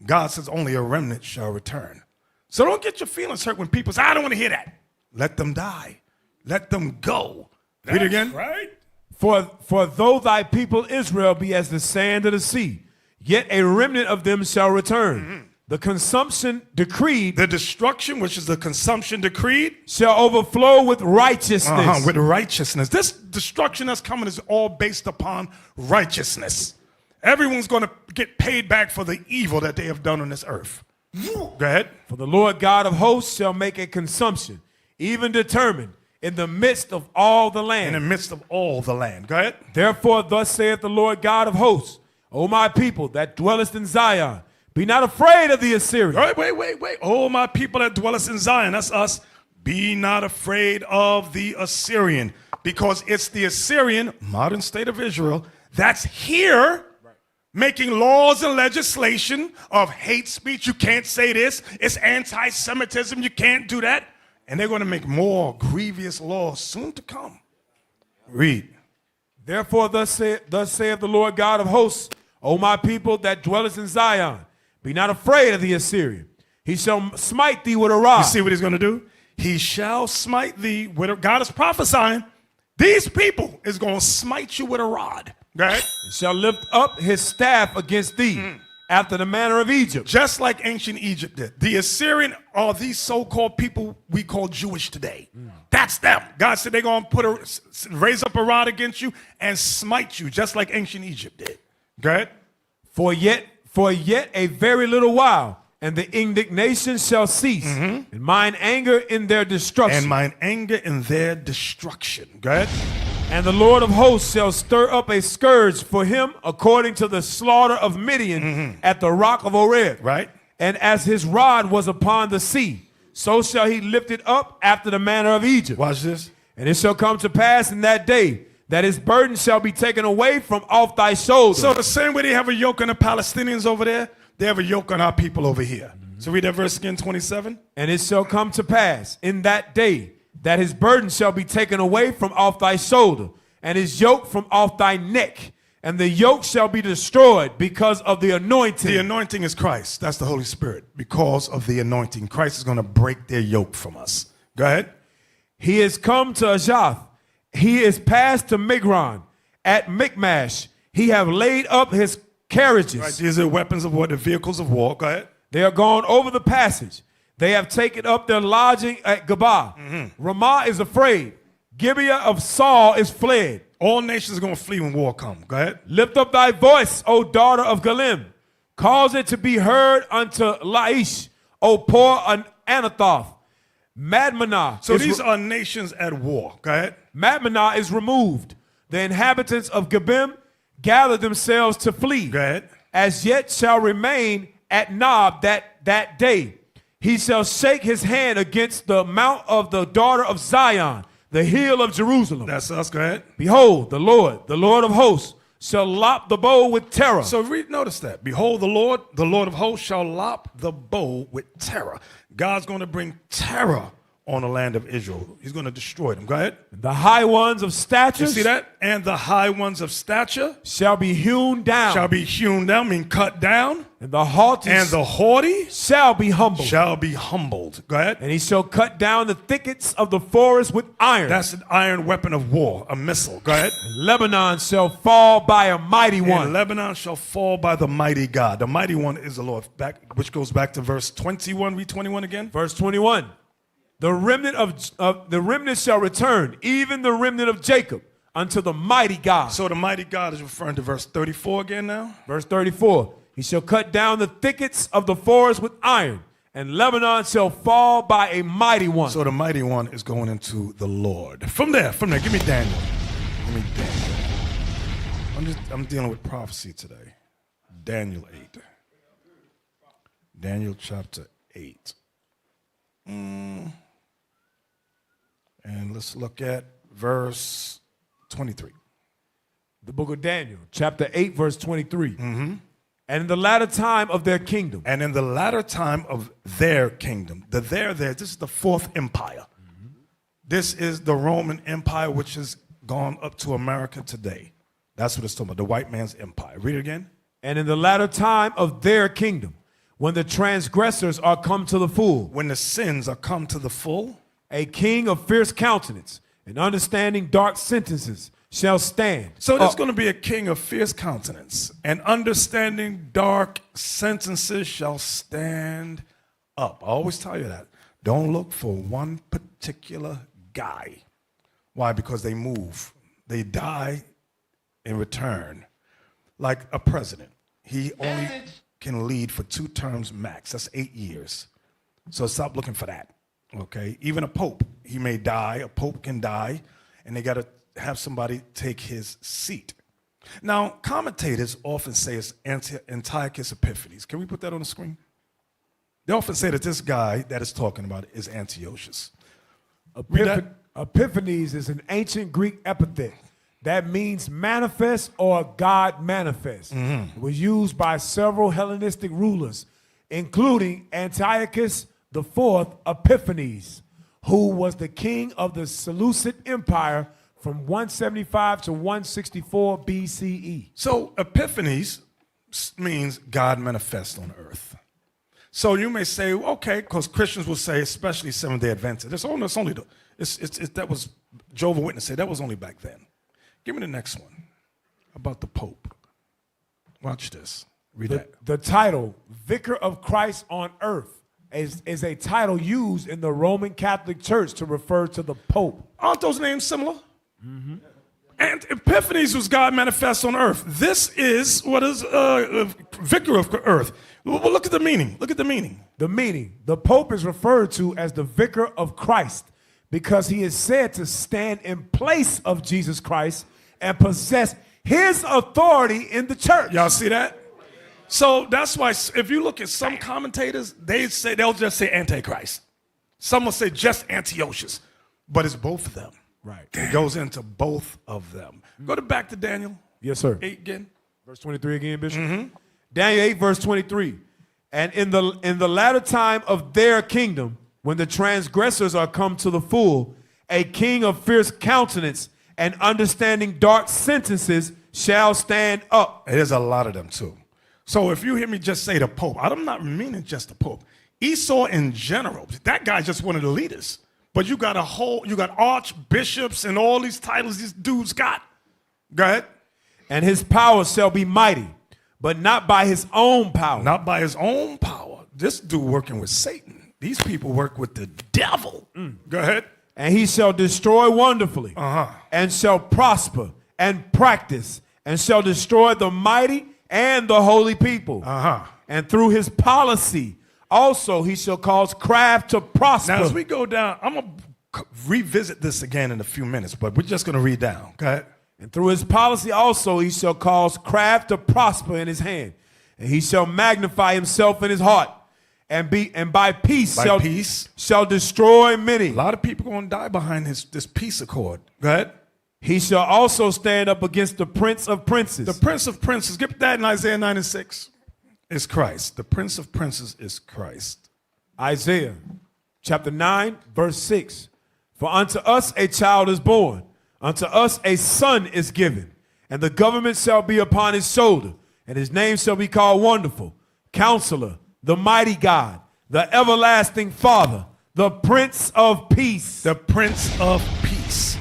God says only a remnant shall return. So don't get your feelings hurt when people say, I don't want to hear that. Let them die. Let them go. Read again. Right. For though thy people Israel be as the sand of the sea, yet a remnant of them shall return. Mm-hmm. The consumption decreed, The destruction, which is the consumption decreed, shall overflow with righteousness. with righteousness. This destruction that's coming is all based upon righteousness. Everyone's going to get paid back for the evil that they have done on this earth. Go ahead. For the Lord God of hosts shall make a consumption, even determined, in the midst of all the land. In the midst of all the land. Go ahead. Therefore, thus saith the Lord God of hosts, O my people that dwellest in Zion, be not afraid of the Assyrian. Wait. Oh, my people that dwellest in Zion, that's us. Be not afraid of the Assyrian, because it's the Assyrian, modern state of Israel, that's here making laws and legislation of hate speech. You can't say this. It's anti-Semitism. You can't do that. And they're going to make more grievous laws soon to come. Read. Therefore, thus saith the Lord God of hosts, O my people that dwellest in Zion, be not afraid of the Assyrian. He shall smite thee with a rod. You see what he's going to do? He shall smite thee with a, God is prophesying. These people is going to smite you with a rod. Right? And shall lift up his staff against thee, after the manner of Egypt. Just like ancient Egypt did. The Assyrian are these so-called people we call Jewish today. That's them. God said they're going to raise up a rod against you and smite you, just like ancient Egypt did. Go ahead. For yet a very little while, and the indignation shall cease, and mine anger in their destruction. And mine anger in their destruction. Go ahead. And the Lord of hosts shall stir up a scourge for him according to the slaughter of Midian at the rock of Oreb. Right. And as his rod was upon the sea, so shall he lift it up after the manner of Egypt. Watch this. And it shall come to pass in that day that his burden shall be taken away from off thy shoulders. So the same way they have a yoke on the Palestinians over there, they have a yoke on our people over here. So read that verse again, 27. And it shall come to pass in that day that his burden shall be taken away from off thy shoulder, and his yoke from off thy neck, and the yoke shall be destroyed because of the anointing. The anointing is Christ. That's the Holy Spirit. Because of the anointing, Christ is going to break their yoke from us. Go ahead. He is come to Ajath. He is passed to Migron. At Michmash, he have laid up his carriages. Right, these are weapons of war, the vehicles of war. Go ahead. They are gone over the passage. They have taken up their lodging at Gabah. Ramah is afraid. Gibeah of Saul is fled. All nations are going to flee when war comes. Go ahead. Lift up thy voice, O daughter of Galim. Cause it to be heard unto Laish, O poor Anathoth. Madmenah. So these are nations at war. Go ahead. Madmenah is removed. The inhabitants of Gebim gather themselves to flee. Go ahead. As yet shall remain at Nob that day. He shall shake his hand against the mount of the daughter of Zion, the hill of Jerusalem. That's us. Go ahead. Behold, the Lord of hosts, shall lop the bow with terror. So notice that. Behold, the Lord of hosts shall lop the bow with terror. God's going to bring terror on the land of Israel. He's going to destroy them. Go ahead. The high ones of stature. You see that? And the high ones of stature shall be hewn down. Shall be hewn down, mean cut down. And the haughty shall be humbled. Shall be humbled. Go ahead. And he shall cut down the thickets of the forest with iron. That's an iron weapon of war, a missile. Go ahead. And Lebanon shall fall by a mighty one. And Lebanon shall fall by the mighty God. The mighty one is the Lord, which goes back to verse 21. Read 21 again. Verse 21. The remnant shall return, even the remnant of Jacob, unto the mighty God. So the mighty God is referring to verse 34 again now. Verse 34. He shall cut down the thickets of the forest with iron, and Lebanon shall fall by a mighty one. So the mighty one is going into the Lord. From there, give me Daniel. I'm dealing with prophecy today. Daniel 8. Daniel chapter 8. And let's look at verse 23. The book of Daniel, chapter 8, verse 23. And in the latter time of their kingdom. And in the latter time of their kingdom. The there, this is the fourth empire. This is the Roman Empire, which has gone up to America today. That's what it's talking about, the white man's empire. Read it again. And in the latter time of their kingdom, when the transgressors are come to the full. When the sins are come to the full. A king of fierce countenance and understanding dark sentences shall stand. So there's going to be a king of fierce countenance, and understanding dark sentences shall stand up. I always tell you that. Don't look for one particular guy. Why? Because they move. They die in return. Like a president. He only can lead for 2 terms max. That's 8 years. So stop looking for that. Okay? Even a pope, he may die. A pope can die, and they got to have somebody take his seat. Now, commentators often say it's Antiochus Epiphanes. Can we put that on the screen? They often say that this guy that is talking about it is Antiochus. Epiphanes is an ancient Greek epithet that means manifest or God manifest. It was used by several Hellenistic rulers, including Antiochus IV Epiphanes, who was the king of the Seleucid Empire from 175 to 164 BCE. So Epiphanes means God manifest on earth. So you may say, okay, because Christians will say, especially Seventh-day Adventists, that was Jehovah's Witnesses say that was only back then. Give me the next one about the Pope. Watch this. Read that. The title, Vicar of Christ on Earth, is a title used in the Roman Catholic Church to refer to the Pope. Aren't those names similar? And Epiphanes was God manifest on earth. This is what is Vicar of Earth. Well, look at the meaning. Look at the meaning. The meaning. The Pope is referred to as the Vicar of Christ because he is said to stand in place of Jesus Christ and possess his authority in the church. Y'all see that? So that's why if you look at some commentators, they'll just say Antichrist. Some will say just Antiochus, but it's both of them. Right. It goes into both of them. Go back to Daniel. Yes, sir. 8 again. Verse 23 again, Bishop. Daniel 8, verse 23. And in the latter time of their kingdom, when the transgressors are come to the full, a king of fierce countenance and understanding dark sentences shall stand up. There's a lot of them too. So if you hear me just say the Pope, I'm not meaning just the Pope. Esau in general, that guy's just one of the leaders. But you got archbishops and all these titles these dudes got. Go ahead. And his power shall be mighty, but not by his own power. Not by his own power. This dude working with Satan. These people work with the devil. Go ahead. And he shall destroy wonderfully, and shall prosper and practice, and shall destroy the mighty and the holy people. And through his policy, also, he shall cause craft to prosper. Now, as we go down, I'm going to revisit this again in a few minutes, but we're just going to read down. Okay? And through his policy also, he shall cause craft to prosper in his hand. And he shall magnify himself in his heart. And by peace shall destroy many. A lot of people going to die behind this peace accord. Go ahead. He shall also stand up against the prince of princes. The prince of princes. Get that in Isaiah 9 and 6. Is Christ. The Prince of Princes is Christ. Isaiah chapter 9, verse 6. For unto us a child is born, unto us a son is given, and the government shall be upon his shoulder, and his name shall be called Wonderful, Counselor, the Mighty God, the Everlasting Father, the Prince of Peace. The Prince of Peace.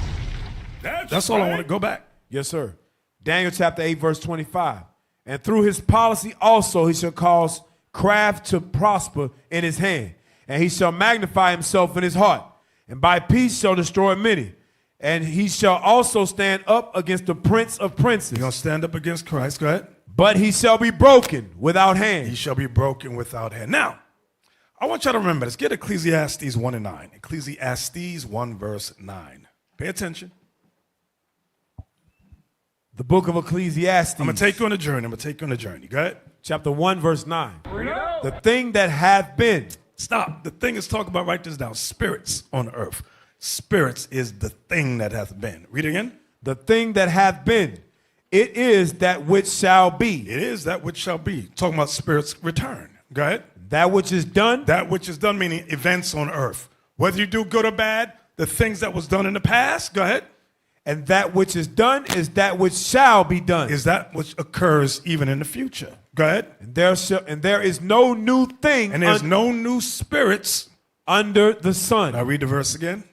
That's all I want to go back. Yes, sir. Daniel chapter 8, verse 25. And through his policy also he shall cause craft to prosper in his hand. And he shall magnify himself in his heart. And by peace shall destroy many. And he shall also stand up against the prince of princes. You're going to stand up against Christ. Go ahead. But he shall be broken without hand. He shall be broken without hand. Now, I want you to remember this. Get Ecclesiastes 1 and 9. Ecclesiastes 1 verse 9. Pay attention. The book of Ecclesiastes. I'm going to take you on a journey. Go ahead. Chapter 1, verse 9. The thing that hath been. Stop. The thing is talking about, write this down, spirits on earth. spirits is the thing that hath been. Read it again. The thing that hath been. It is that which shall be. It is that which shall be. Talking about spirits return. Go ahead. That which is done. That which is done, meaning events on earth. Whether you do good or bad, the things that was done in the past, go ahead. And that which is done is that which shall be done. Is that which occurs even in the future. Go ahead. And there is no new thing. And there's no new spirits under the sun. Now read the verse again.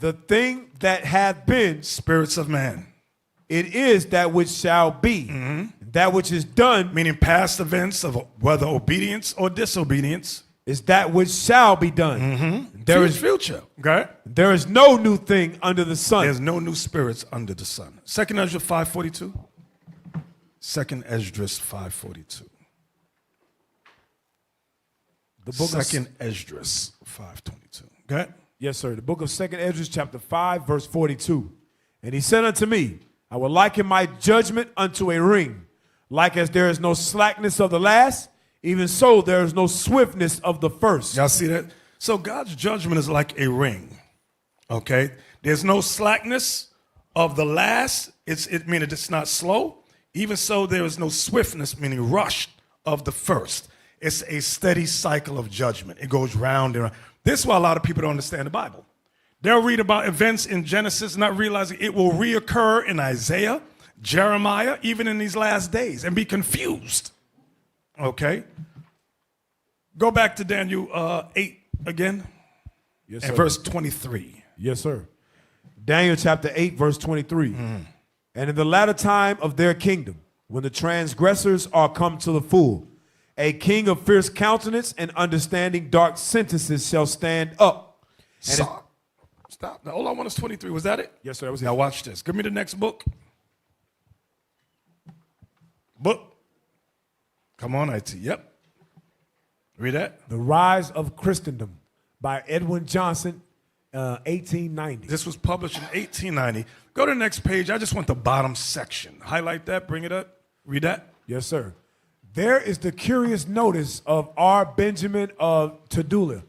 The thing that hath been. Spirits of man. It is that which shall be. That which is done. Meaning past events of whether obedience or disobedience. Is that which shall be done. There is future. Okay. There is no new thing under the sun. There's no new spirits under the sun. 2nd Esdras 5:42. 2nd Esdras 5:42. The book 2nd Esdras 5:22. Go ahead. Yes, sir. The book of 2nd Esdras, chapter 5, verse 42. And he said unto me, I will liken my judgment unto a ring. Like as there is no slackness of the last, even so there is no swiftness of the first. Y'all see that? So God's judgment is like a ring. Okay? There's no slackness of the last. It means it's not slow. Even so, there is no swiftness, meaning rush of the first. It's a steady cycle of judgment. It goes round and round. This is why a lot of people don't understand the Bible. They'll read about events in Genesis, not realizing it will reoccur in Isaiah, Jeremiah, even in these last days, and be confused. Okay? Go back to Daniel 8 again. Yes, and sir. verse 23. Yes, sir. Daniel chapter 8, verse 23. And in the latter time of their kingdom, when the transgressors are come to the full, a king of fierce countenance and understanding dark sentences shall stand up. Stop. Now, hold on, 1 is 23. Was that it? Yes, sir. That was it. Now watch this. Give me the next book. Book. Come on, IT. Yep. Read that. The Rise of Christendom by Edwin Johnson, 1890. This was published in 1890. Go to the next page. I just want the bottom section. Highlight that. Bring it up. Read that. Yes, sir. There is the curious notice of R. Benjamin of Tudela,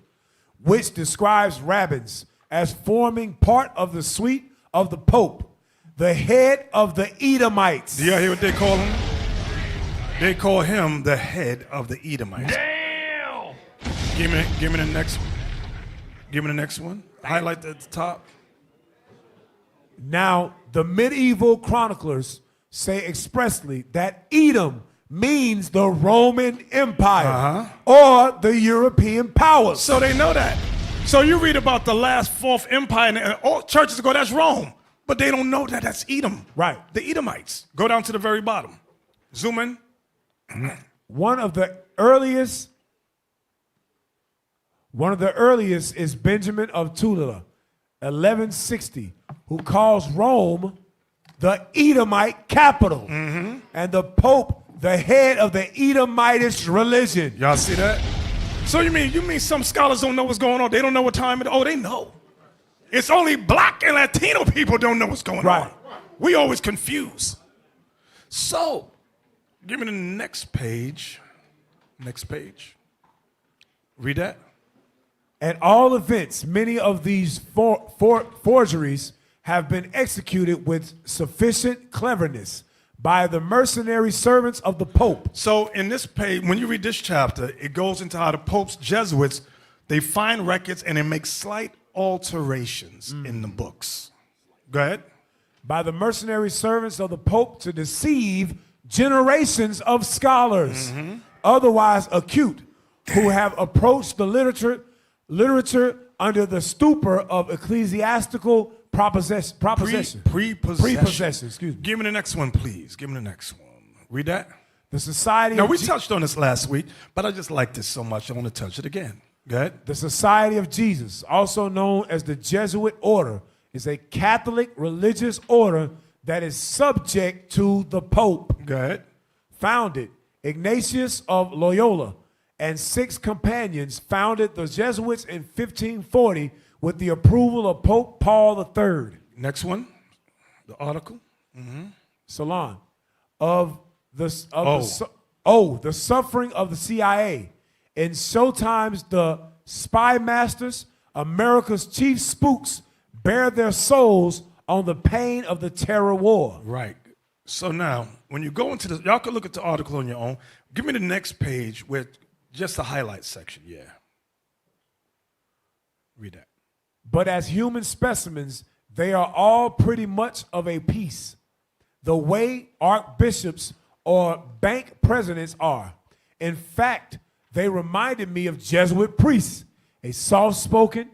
which describes rabbins as forming part of the suite of the Pope, the head of the Edomites. Do y'all hear what they call him? They call him the head of the Edomites. Damn! Give me the next one. Give me the next one. Highlight at the top. Now, the medieval chroniclers say expressly that Edom means the Roman Empire or the European powers. So they know that. So you read about the last fourth empire, and all churches go, that's Rome. But they don't know that that's Edom. Right. The Edomites. Go down to the very bottom. Zoom in. One of the earliest is Benjamin of Tudela, 1160, who calls Rome the Edomite capital, and the Pope the head of the Edomitish religion. Y'all see that? So you mean some scholars don't know what's going on? They don't know what time it is? Oh, they know. It's only black and Latino people don't know what's going on. We always confuse. So, give me the next page. Next page. Read that. At all events, many of these forgeries have been executed with sufficient cleverness by the mercenary servants of the Pope. So in this page, when you read this chapter, it goes into how the Pope's Jesuits, they find records and they make slight alterations in the books. Go ahead. By the mercenary servants of the Pope to deceive generations of scholars, otherwise acute, who have approached the literature under the stupor of ecclesiastical prepossession. Prepossession, excuse me. Give me the next one, please. Give me the next one. Read that. The Society Now, of we touched on this last week, but I just like this so much, I want to touch it again. Go ahead. The Society of Jesus, also known as the Jesuit Order, is a Catholic religious order that is subject to the Pope. Go ahead. Founded Ignatius of Loyola and 6 companions founded the Jesuits in 1540 with the approval of Pope Paul III. Next one, the article. Salon of the suffering of the CIA. In Showtime's The Spy Masters, America's chief spooks bare their souls on the pain of the terror war. Right. So now, when you go into this, y'all can look at the article on your own. Give me the next page with just the highlight section. Yeah. Read that. But as human specimens, they are all pretty much of a piece. The way archbishops or bank presidents are. In fact, they reminded me of Jesuit priests, a soft-spoken,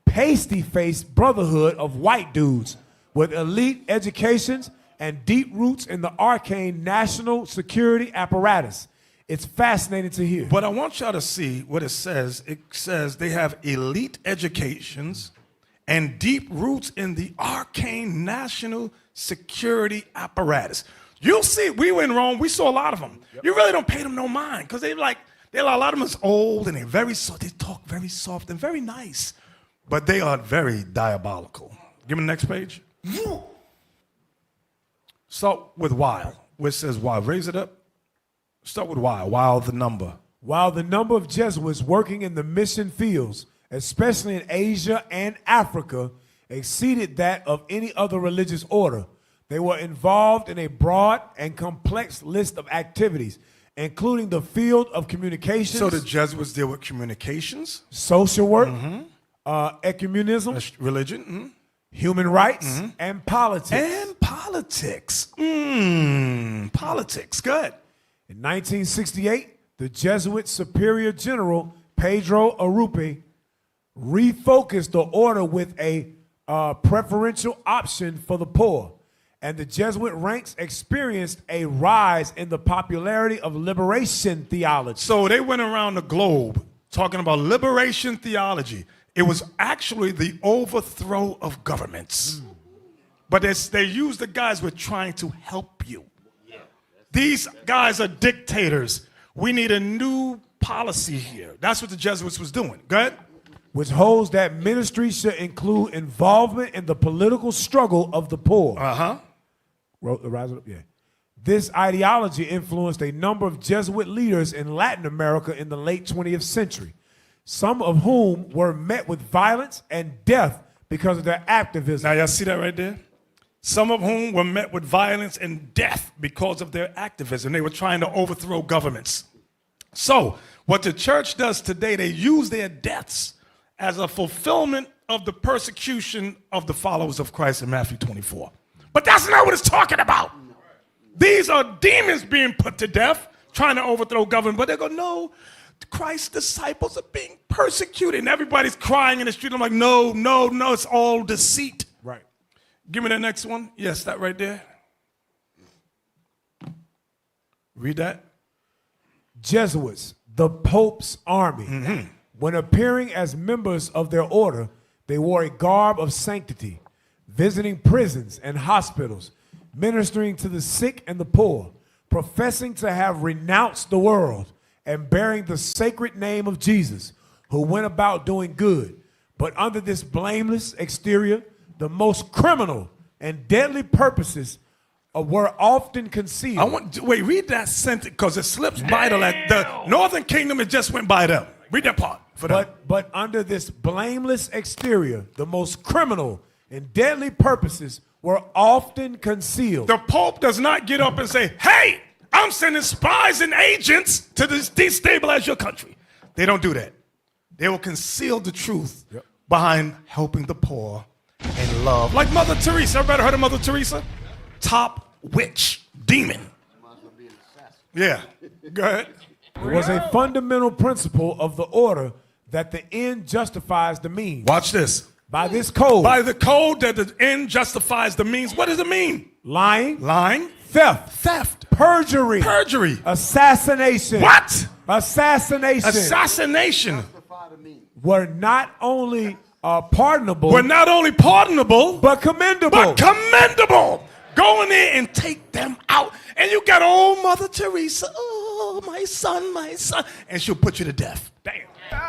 pasty-faced brotherhood of white dudes with elite educations and deep roots in the arcane national security apparatus. It's fascinating to hear. But I want y'all to see what it says. It says they have elite educations and deep roots in the arcane national security apparatus. You'll see, we were in Rome, we saw a lot of them. Yep. You really don't pay them no mind because a lot of them is old and they're very soft. They talk very soft and very nice, but they are very diabolical. Give me the next page. Start with while, which says while. Raise it up. Start with while the number. While the number of Jesuits working in the mission fields, especially in Asia and Africa, exceeded that of any other religious order, they were involved in a broad and complex list of activities, including the field of communications. So the Jesuits deal with communications, social work, ecumenism, religion, human rights, and politics. And politics. Politics, good. In 1968, the Jesuit Superior General Pedro Arupe refocused the order with a preferential option for the poor, and the Jesuit ranks experienced a rise in the popularity of liberation theology. So they went around the globe talking about liberation theology. It was actually the overthrow of governments. But they used the guys who were trying to help you. These guys are dictators. We need a new policy here. That's what the Jesuits was doing. Go ahead. Which holds that ministry should include involvement in the political struggle of the poor. Rise up, yeah. This ideology influenced a number of Jesuit leaders in Latin America in the late 20th century, some of whom were met with violence and death because of their activism. Now, y'all see that right there? Some of whom were met with violence and death because of their activism. They were trying to overthrow governments. So, what the church does today, they use their deaths as a fulfillment of the persecution of the followers of Christ in Matthew 24. But that's not what it's talking about. These are demons being put to death, trying to overthrow government. But they go, no, Christ's disciples are being persecuted. And everybody's crying in the street. I'm like, no, it's all deceit. Right. Give me the next one. Yes, that right there. Read that. Jesuits, the Pope's army. When appearing as members of their order, they wore a garb of sanctity, visiting prisons and hospitals, ministering to the sick and the poor, professing to have renounced the world and bearing the sacred name of Jesus, who went about doing good. But under this blameless exterior, the most criminal and deadly purposes were often concealed. Read that sentence because it slips by the Northern Kingdom. It just went by them. Read that part for them. But under this blameless exterior, the most criminal and deadly purposes were often concealed. The Pope does not get up and say, hey, I'm sending spies and agents to destabilize your country. They don't do that. They will conceal the truth behind helping the poor and love. Like Mother Teresa. Everybody heard of Mother Teresa? Top witch, demon. Yeah, go ahead. It was a fundamental principle of the order that the end justifies the means. Watch this. By this code. By the code that the end justifies the means. What does it mean? Lying. Theft. Perjury. Assassination. What? Assassination. Were not only pardonable. But commendable. Go in there and take them out. And you got old Mother Teresa. Oh, my son. And she'll put you to death. Damn.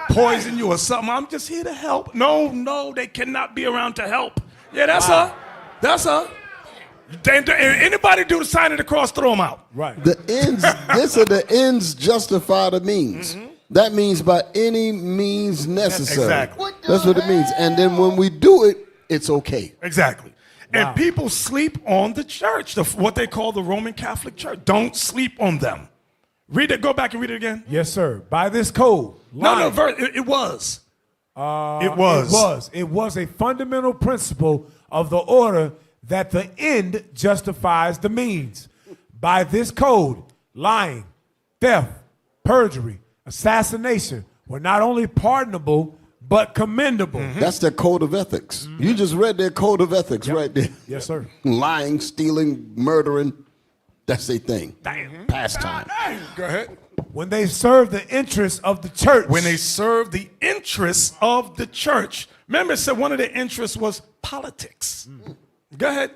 Poison you or something. I'm just here to help. No, they cannot be around to help. Yeah, that's her. Anybody do the sign of the cross, throw them out. Right. The ends justify the means. That means by any means necessary. Exactly. That's what it means. And then when we do it, it's okay. Exactly. Wow. And people sleep on the church, what they call the Roman Catholic Church. Don't sleep on them. Read it. Go back and read it again. Yes, sir. By this code. No, lying- it was. It was a fundamental principle of the order that the end justifies the means. By this code, lying, theft, perjury, assassination were not only pardonable, but commendable. That's their code of ethics. You just read their code of ethics right there. Yes, sir. Lying, stealing, murdering, that's their thing. Pastime. Go ahead. When they serve the interests of the church. When they serve the interests of the church. Remember, it said one of the interests was politics. Go ahead.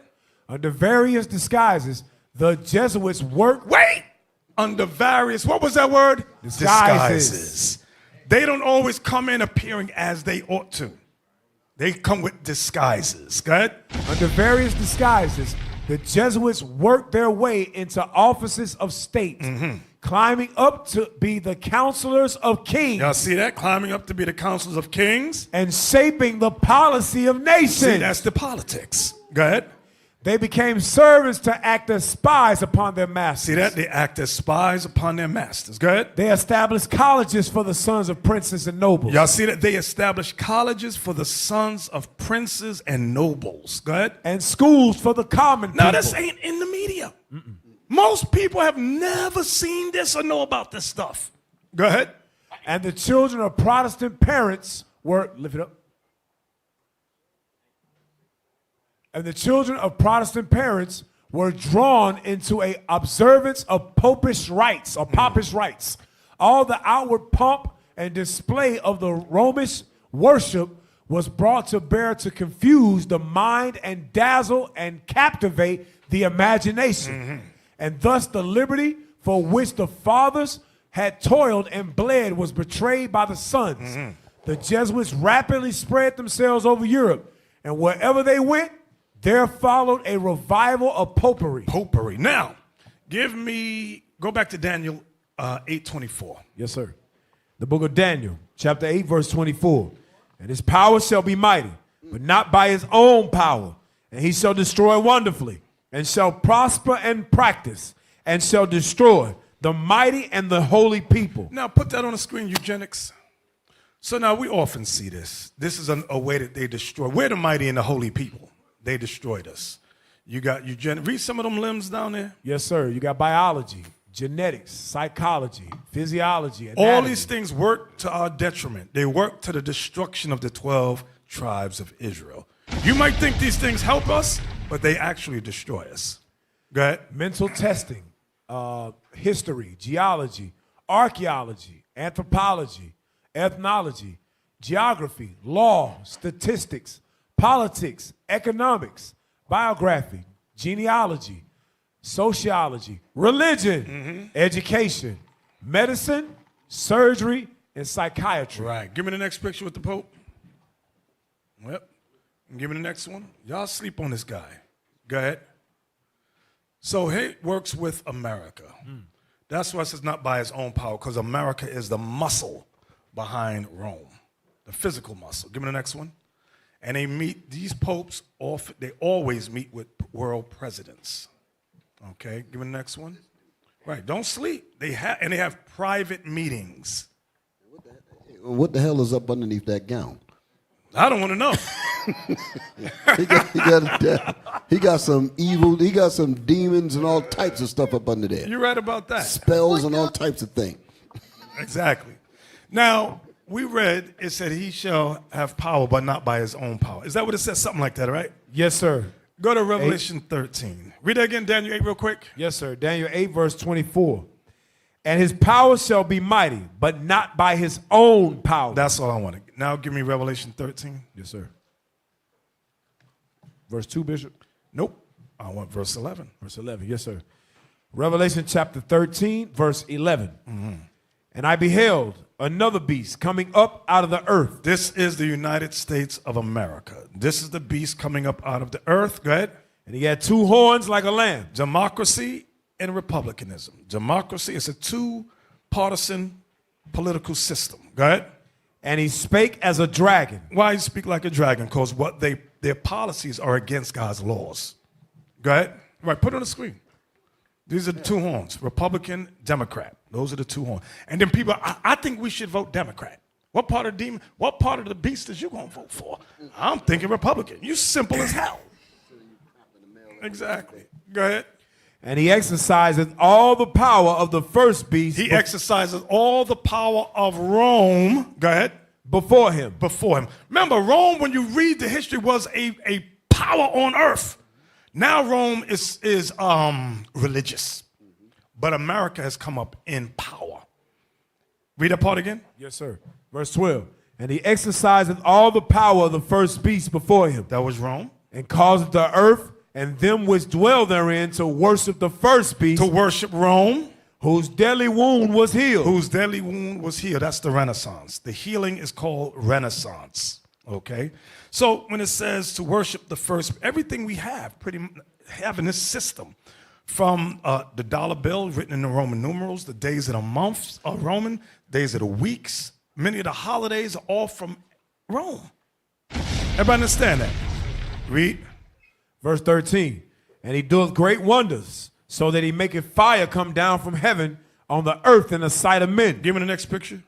Under various disguises, the Jesuits worked. Wait! Under various, what was that word? Disguises. They don't always come in appearing as they ought to. They come with disguises. Go ahead. Under various disguises, the Jesuits worked their way into offices of state, climbing up to be the counselors of kings. Y'all see that? Climbing up to be the councils of kings. And shaping the policy of nations. See, that's the politics. Go ahead. They became servants to act as spies upon their masters. See that? They act as spies upon their masters. Go ahead. They established colleges for the sons of princes and nobles. Y'all see that? They established colleges for the sons of princes and nobles. Go ahead. And schools for the common people. Now, this ain't in the media. Most people have never seen this or know about this stuff. Go ahead. And the children of Protestant parents were, lift it up. And the children of Protestant parents were drawn into a observance of popish rites or popish rites. All the outward pomp and display of the Romish worship was brought to bear to confuse the mind and dazzle and captivate the imagination. And thus the liberty for which the fathers had toiled and bled was betrayed by the sons. The Jesuits rapidly spread themselves over Europe, and wherever they went, there followed a revival of popery. Popery. Now, go back to Daniel 8:24. Yes, sir. The book of Daniel, chapter 8, verse 24. And his power shall be mighty, but not by his own power. And he shall destroy wonderfully, and shall prosper and practice, and shall destroy the mighty and the holy people. Now, put that on the screen, eugenics. So now we often see this. This is a way that they destroy. We're the mighty and the holy people. They destroyed us. You got eugenics. Read some of them limbs down there. Yes, sir. You got biology, genetics, psychology, physiology, anatomy. All these things work to our detriment. They work to the destruction of the 12 tribes of Israel. You might think these things help us, but they actually destroy us. Go ahead. Mental testing, history, geology, archaeology, anthropology, ethnology, geography, law, statistics, politics, economics, biography, genealogy, sociology, religion, education, medicine, surgery, and psychiatry. Right. Give me the next picture with the Pope. Yep. Give me the next one. Y'all sleep on this guy. Go ahead. So he works with America. That's why it says not by his own power, because America is the muscle behind Rome, the physical muscle. Give me the next one. And these popes, they always meet with world presidents. Okay, give me the next one. Right, don't sleep. They have private meetings. What the hell is up underneath that gown? I don't want to know. He got some evil, he got some demons and all types of stuff up under there. You're right about that. Spells and all types of things. Exactly. Now, we read, it said he shall have power, but not by his own power. Is that what it says? Something like that, right? Yes, sir. Go to Revelation 13. Read that again, Daniel 8, real quick. Yes, sir. Daniel 8, verse 24. And his power shall be mighty, but not by his own power. That's all I wanted. Now give me Revelation 13. Yes, sir. Verse 2, Bishop? Nope. I want verse 11. Verse 11, yes, sir. Revelation chapter 13, verse 11. And I beheld another beast coming up out of the earth. This is the United States of America. This is the beast coming up out of the earth. Go ahead. And he had two horns like a lamb. Democracy and republicanism. Democracy is a two-partisan political system. Go ahead. And he spake as a dragon. Why he speak like a dragon? Because what they their policies are against God's laws. Go ahead. Right, put it on the screen. These are the two horns, Republican, Democrat. Those are the two horns. And then people, I think we should vote Democrat. What part of the beast is you going to vote for? I'm thinking Republican. You simple as hell. Exactly. Go ahead. And he exercises all the power of the first beast. He exercises all the power of Rome. Go ahead. Before him. Before him. Remember, Rome, when you read the history, was a power on earth. Now Rome is religious. But America has come up in power. Read that part again. Yes, sir. Verse 12. And he exercises all the power of the first beast before him. That was Rome. And causeth the earth and them which dwell therein to worship the first beast. To worship Rome. Whose deadly wound was healed. Whose deadly wound was healed. That's the Renaissance. The healing is called Renaissance. Okay? So when it says to worship the first, everything we have, pretty much have in this system, from the dollar bill written in the Roman numerals, the days of the months are Roman, days of the weeks, many of the holidays are all from Rome. Everybody understand that? Read. Verse 13. And he doeth great wonders, so that he maketh fire come down from heaven on the earth in the sight of men. Give me the next picture.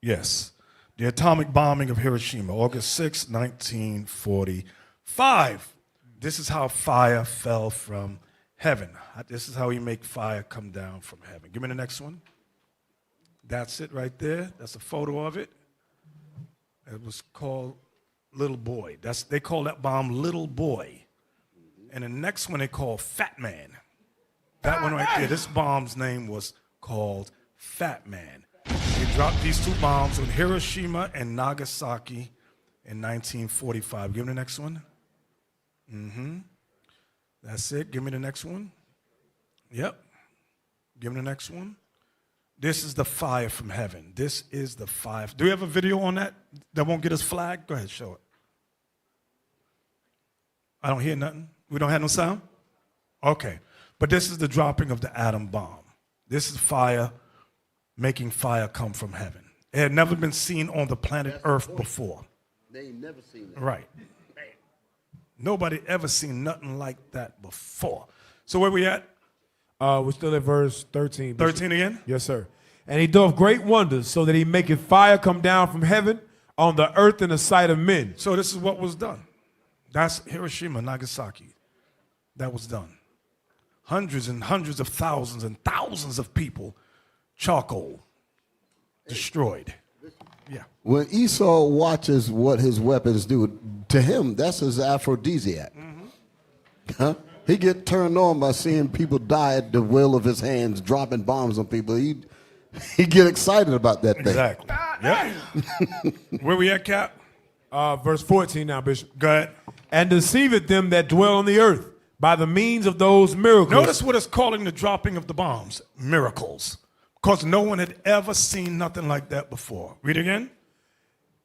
Yes. The atomic bombing of Hiroshima, August 6, 1945. This is how fire fell from heaven. This is how he make fire come down from heaven. Give me the next one. That's it right there. That's a photo of it. It was called Little Boy. They call that bomb Little Boy. And the next one they call Fat Man. That one right there, this bomb's name was called Fat Man. They dropped these two bombs on Hiroshima and Nagasaki in 1945. Give me the next one. That's it. Give me the next one. Yep. Give me the next one. This is the fire from heaven. This is the fire. Do we have a video on that that won't get us flagged? Go ahead, show it. I don't hear nothing. We don't have no sound? Okay. But this is the dropping of the atom bomb. This is fire, making fire come from heaven. It had never been seen on the planet Earth before. They ain't never seen that. Right. Nobody ever seen nothing like that before. So where we at? We're still at verse 13. 13 again? Yes, sir. And he doeth great wonders, so that he maketh fire come down from heaven on the earth in the sight of men. So this is what was done. That's Hiroshima, Nagasaki. That was done. Hundreds and hundreds of thousands and thousands of people, charcoal, destroyed. Yeah. When Esau watches what his weapons do, to him, that's his aphrodisiac. Huh? He get turned on by seeing people die at the will of his hands, dropping bombs on people. He get excited about that thing. Exactly. Yep. Where we at, Cap? Verse 14 now, Bishop. Go ahead. And deceiveth them that dwell on the earth by the means of those miracles. Notice what it's calling the dropping of the bombs. Miracles. Because no one had ever seen nothing like that before. Read again.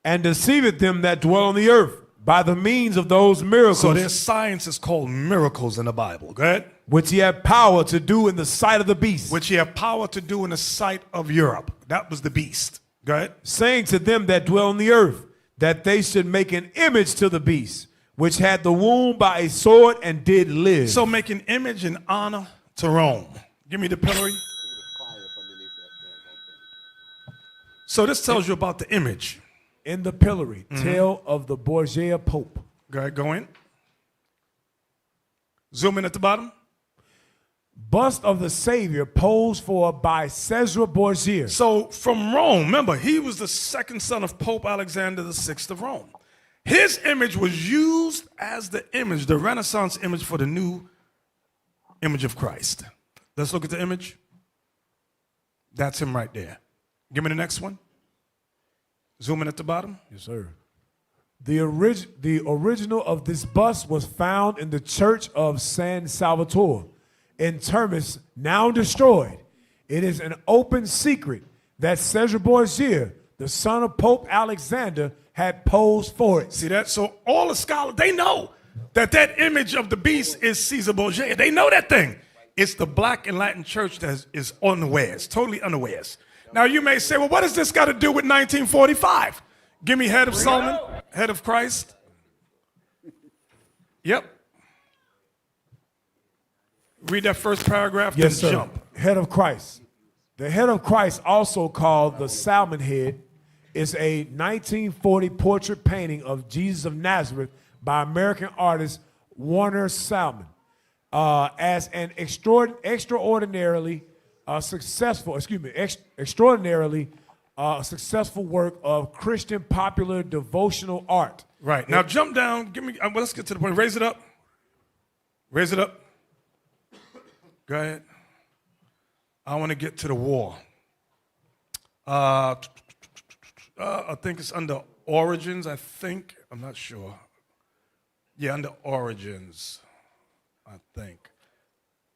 And deceiveth them that dwell on the earth by the means of those miracles. So their science is called miracles in the Bible. Go ahead. Which he had power to do in the sight of the beast. Which he had power to do in the sight of Europe. That was the beast. Go ahead. Saying to them that dwell on the earth, that they should make an image to the beast, which had the wound by a sword and did live. So make an image in honor to Rome. Give me the pillory. So this tells you about the image. In the pillory, tale of the Borgia Pope. Go ahead, go in. Zoom in at the bottom. Bust of the Savior posed for by Caesar Borgia. So from Rome, remember, he was the second son of Pope Alexander VI of Rome. His image was used as the image, the Renaissance image for the new image of Christ. Let's look at the image. That's him right there. Give me the next one. Zoom in at the bottom. Yes, sir. The original of this bust was found in the church of San Salvatore in Termis, now destroyed. It is an open secret that Caesar Borgia, the son of Pope Alexander, had posed for it. See that? So all the scholars, they know that that image of the beast is Caesar Borgia. They know that thing. It's the black and Latin church that is unawares, totally unawares. Now you may say, well, what does this got to do with 1945? Give me head of Solomon, head of Christ. Yep. Read that first paragraph, Yes, then sir. jump. Head of Christ. The head of Christ, also called the Salmon Head, is a 1940 portrait painting of Jesus of Nazareth by American artist Warner Salmon. As an extraordinarily successful work of Christian popular devotional art. Right. Now jump down. Give me. Well, let's get to the point. Raise it up. Raise it up. Go ahead. I want to get to the war. I think it's under Origins, I think. I'm not sure. Yeah, under Origins, I think.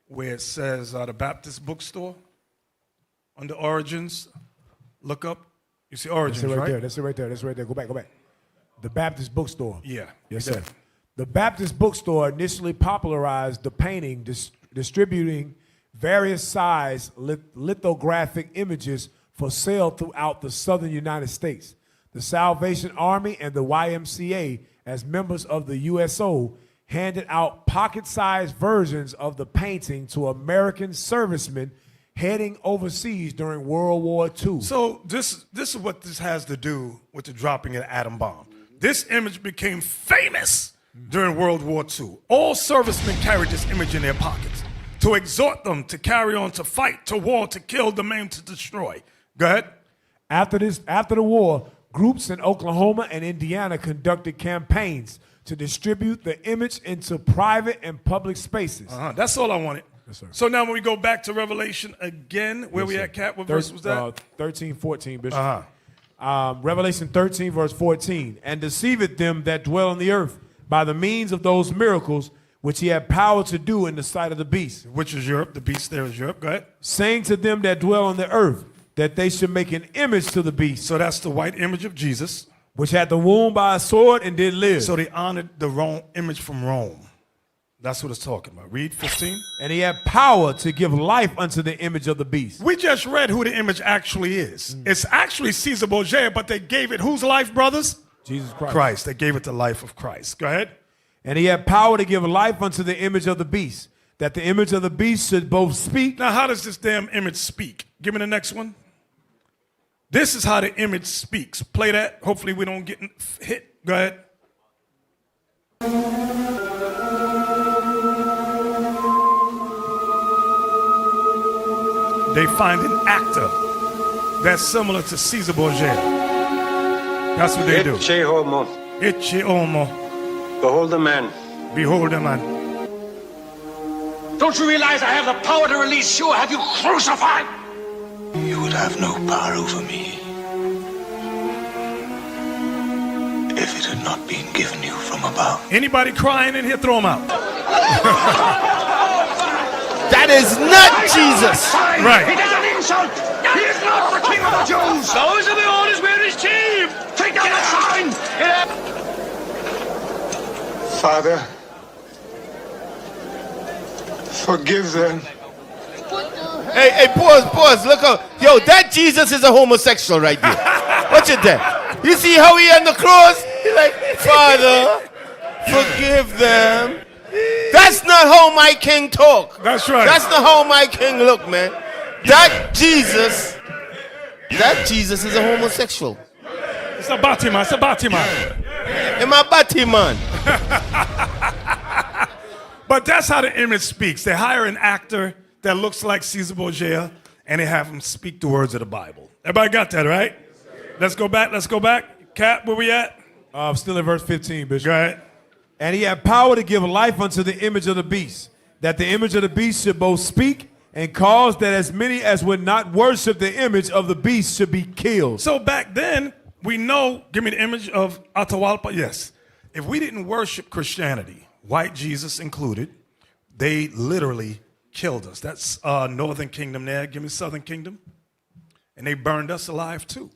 Where it says the Baptist bookstore. Under Origins, look up. You see Origins, That's it right right? there. That's it right there. That's right there. Go back. Go back. The Baptist bookstore. Yeah. Yes, you sir. got it. The Baptist bookstore initially popularized the painting, distributing various size lithographic images for sale throughout the southern United States. The Salvation Army and the YMCA, as members of the USO, handed out pocket-sized versions of the painting to American servicemen heading overseas during World War II. So this is what this has to do with the dropping of the atom bomb. This image became famous during World War II. All servicemen carried this image in their pockets to exhort them to carry on, to fight, to war, to kill, to maim, to destroy. Go ahead. After the war, groups in Oklahoma and Indiana conducted campaigns to distribute the image into private and public spaces. That's all I wanted. Yes, sir. So now when we go back to Revelation again, where Yes, we sir. at, Cat? What verse was that? 13, 14, Bishop. Revelation 13, verse 14. And deceiveth them that dwell on the earth by the means of those miracles which he had power to do in the sight of the beast. Which is Europe. The beast there is Europe. Go ahead. Saying to them that dwell on the earth that they should make an image to the beast, So that's the white image of Jesus. which had the wound by a sword and did live. So they honored the Rome image from Rome. That's what it's talking about. Read 15. And he had power to give life unto the image of the beast. We just read who the image actually is. It's actually Caesar Borgia, but they gave it whose life, brothers? Jesus Christ. Christ. They gave it the life of Christ. Go ahead. And he had power to give life unto the image of the beast, that the image of the beast should both speak. Now, how does this damn image speak? Give me the next one. This is how the image speaks. Play that. Hopefully we don't get hit. Go ahead. They find an actor that's similar to Caesar Borgia. That's what they do. Ecce homo. Ecce homo. Behold the man. Behold him, man. Don't you realize I have the power to release you? Have you crucified? You would have no power over me if it had not been given you from above. Anybody crying in here, throw him out. That is not Jesus. Right. It is an insult. He is not the king of the Jews. Those are the orders. Where is chief? Take down that sign. Father, forgive them. Hey, pause. Look out. Yo, that Jesus is a homosexual right there. Watch it there. You see how he on the cross? He's like, Father, forgive them. That's not how my king talk. That's right. That's not how my king look, man. That Jesus is a homosexual. It's a Batman. It's a Batman. Am I Batman? But that's how the image speaks. They hire an actor that looks like Caesar Borgia, and they have him speak the words of the Bible. Everybody got that, right? Let's go back. Cat, where we at? Still in verse 15, Bishop. Go ahead. And he had power to give life unto the image of the beast, that the image of the beast should both speak and cause that as many as would not worship the image of the beast should be killed. So back then, we know, give me the image of Atahualpa. Yes. If we didn't worship Christianity, white Jesus included, they literally killed us. That's Northern Kingdom there. Give me Southern Kingdom. And they burned us alive too.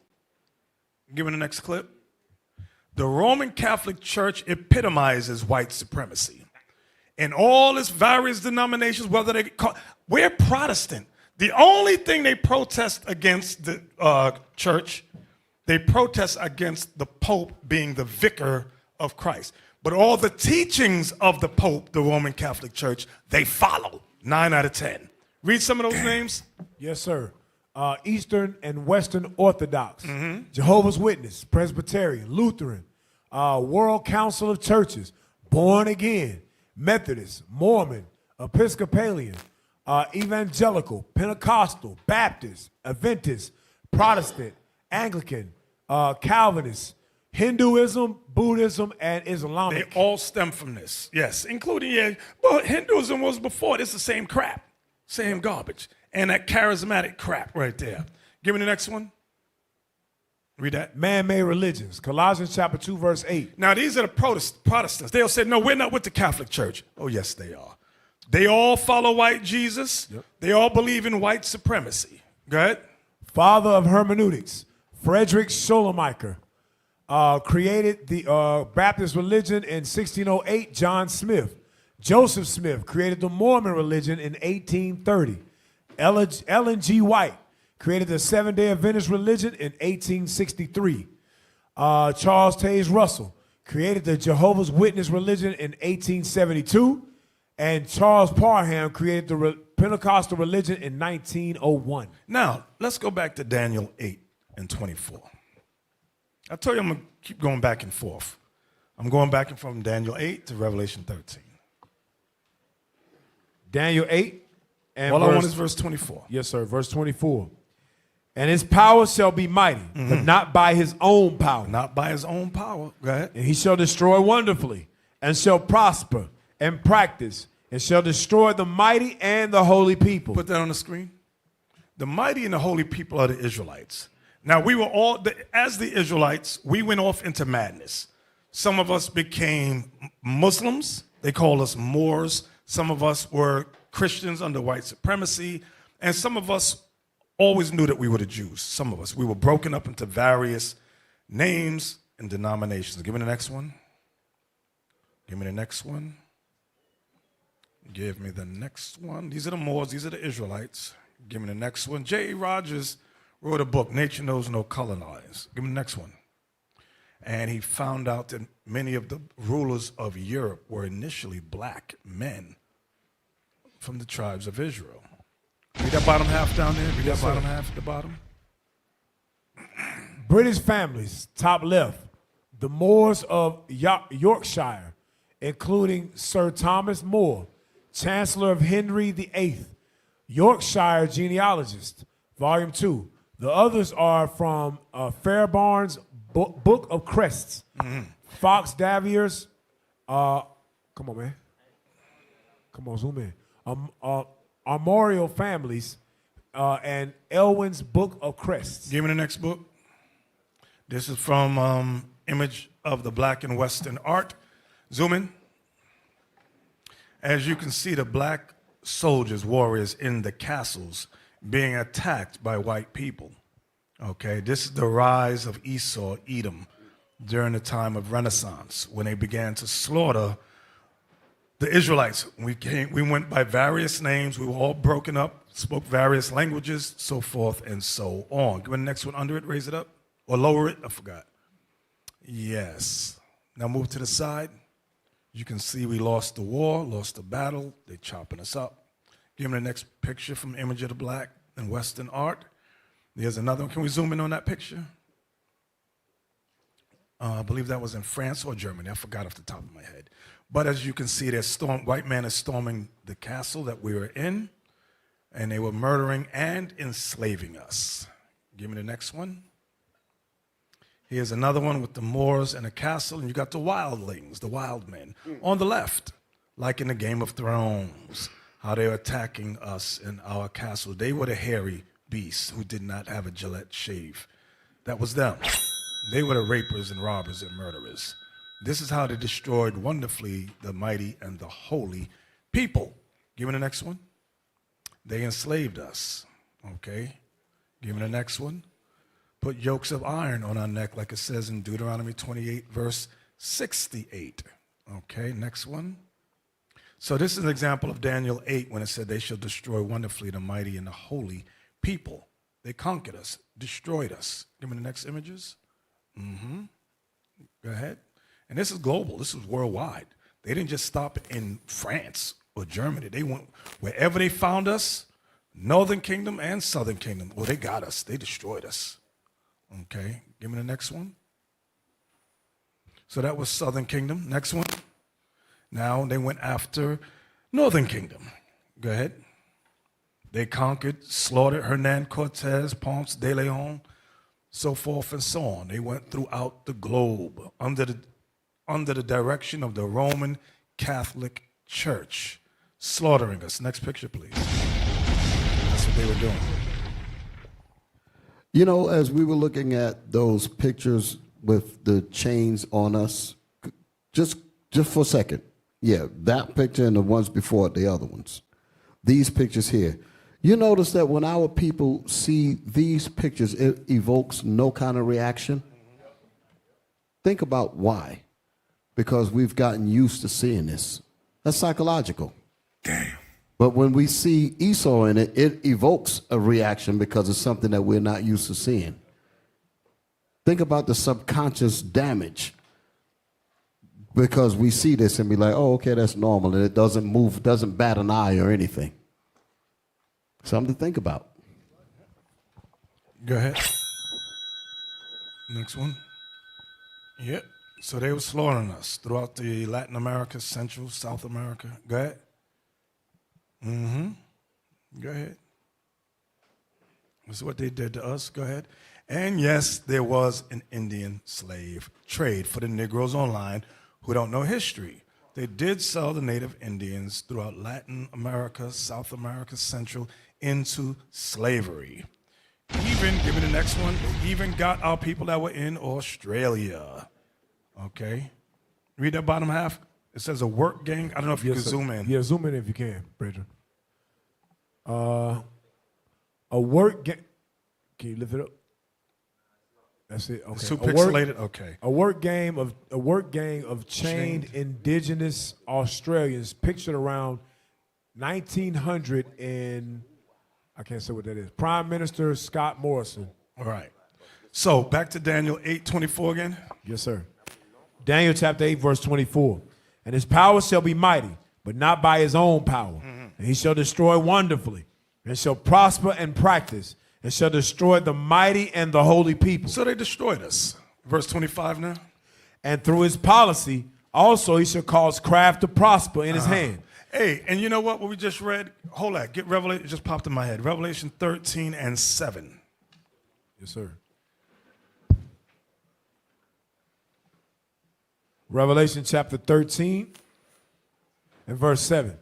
Give me the next clip. The Roman Catholic Church epitomizes white supremacy. In all its various denominations, whether they call, we're Protestant. The only thing they protest against the church, they protest against the Pope being the vicar of Christ. But all the teachings of the Pope, the Roman Catholic Church, they follow. 9 out of 10. Read some of those names. Yes, sir. Eastern and Western Orthodox, Jehovah's Witness, Presbyterian, Lutheran, World Council of Churches, Born Again, Methodist, Mormon, Episcopalian, Evangelical, Pentecostal, Baptist, Adventist, Protestant, Anglican, Calvinist, Hinduism, Buddhism, and Islamic. They all stem from this. Yes, including, yeah. Well, Hinduism was before. This is the same crap. Same garbage. And that charismatic crap right there. Give me the next one. Read that. Man-made religions. Colossians chapter 2, verse 8. Now, these are the Protestants. They'll say, no, we're not with the Catholic Church. Oh, yes, they are. They all follow white Jesus. Yep. They all believe in white supremacy. Go ahead. Father of hermeneutics, Frederick Schleiermacher, created the Baptist religion in 1608. John Smith. Joseph Smith created the Mormon religion in 1830. Ellen G. White created the Seventh-day Adventist religion in 1863. Charles Taze Russell created the Jehovah's Witness religion in 1872. And Charles Parham created the Pentecostal religion in 1901. Now, let's go back to Daniel 8 and 24. I told you I'm going to keep going back and forth. I'm going back and from Daniel 8 to Revelation 13. Daniel 8 and all I want is verse 24. Yes, sir. Verse 24. And his power shall be mighty, but not by his own power. Not by his own power. Go ahead. And he shall destroy wonderfully, and shall prosper, and practice, and shall destroy the mighty and the holy people. Put that on the screen. The mighty and the holy people are the Israelites. Now, we were all, as the Israelites, we went off into madness. Some of us became Muslims. They called us Moors. Some of us were Christians under white supremacy. And some of us always knew that we were the Jews. Some of us. We were broken up into various names and denominations. Give me the next one. Give me the next one. Give me the next one. These are the Moors. These are the Israelites. Give me the next one. J.E. Rogers wrote a book, Nature Knows No Color Lines. Give me the next one. And he found out that many of the rulers of Europe were initially black men from the tribes of Israel. Read that bottom half down there. Read that bottom half at the bottom. British families, top left. The Moors of Yorkshire, including Sir Thomas More, Chancellor of Henry VIII, Yorkshire genealogist, volume 2. The others are from Fairbairn's Book of Crests, Fox Davier's, come on, man. Come on, zoom in. Armorial Families, and Elwin's Book of Crests. Give me the next book. This is from Image of the Black and Western Art. Zoom in. As you can see, the black soldiers, warriors in the castles being attacked by white people. Okay, this is the rise of Esau, Edom, during the time of Renaissance, when they began to slaughter the Israelites. We went by various names. We were all broken up, spoke various languages, so forth and so on. Give me the next one under it, raise it up, or lower it, I forgot. Yes. Now move to the side. You can see we lost the war, lost the battle. They're chopping us up. Give me the next picture from Image of the Black and Western Art. There's another one. Can we zoom in on that picture? I believe that was in France or Germany. I forgot off the top of my head. But as you can see, white man is storming the castle that we were in, and they were murdering and enslaving us. Give me the next one. Here's another one with the Moors and a castle, and you got the wildlings, the wild men, on the left, like in the Game of Thrones, how they were attacking us in our castle. They were the hairy beasts who did not have a Gillette shave. That was them. They were the rapers and robbers and murderers. This is how they destroyed wonderfully the mighty and the holy people. Give me the next one. They enslaved us. Okay. Give me the next one. Put yokes of iron on our neck, like it says in Deuteronomy 28, verse 68. Okay, next one. So this is an example of Daniel 8 when it said they shall destroy wonderfully the mighty and the holy people. They conquered us, destroyed us. Give me the next images. Go ahead. And this is global. This is worldwide. They didn't just stop in France or Germany. They went wherever they found us, Northern Kingdom and Southern Kingdom. Well, they got us. They destroyed us. Okay, give me the next one. So that was Southern Kingdom. Next one. Now they went after Northern Kingdom. Go ahead. They conquered, slaughtered Hernan Cortez, Ponce de Leon, so forth and so on. They went throughout the globe under the direction of the Roman Catholic Church, slaughtering us. Next picture, please. That's what they were doing. You know, as we were looking at those pictures with the chains on us, just for a second, yeah, that picture and the ones before it, the other ones, these pictures here, you notice that when our people see these pictures, it evokes no kind of reaction? Think about why. Because we've gotten used to seeing this. That's psychological. Damn. But when we see Esau in it, it evokes a reaction because it's something that we're not used to seeing. Think about the subconscious damage because we see this and be like, oh, okay, that's normal, and it doesn't move, doesn't bat an eye or anything. Something to think about. Go ahead. Next one. Yep. So they were slaughtering us throughout the Latin America, Central, South America. Go ahead. Go ahead. This is what they did to us. Go ahead. And yes, there was an Indian slave trade for the Negroes online who don't know history. They did sell the native Indians throughout Latin America, South America, Central, into slavery. Even, give me the next one, they even got our people that were in Australia. Okay. Read that bottom half. It says a work gang. I don't know if you can zoom in. Yeah, zoom in if you can, Bridger. A work gang. Can you lift it up? That's it. Okay. It's too pixelated. Okay. A work gang of chained indigenous Australians pictured around 1900 in, I can't say what that is. Prime Minister Scott Morrison. All right. So back to Daniel 8:24 again. Yes, sir. Daniel chapter 8, verse 24. And his power shall be mighty, but not by his own power. And he shall destroy wonderfully, and shall prosper and practice, and shall destroy the mighty and the holy people. So they destroyed us. Verse 25 now. And through his policy, also he shall cause craft to prosper in his hand. Hey, and you know what we just read? Hold on. Get Revelation. It just popped in my head. Revelation 13 and 7. Yes, sir. Revelation chapter 13 and verse 7.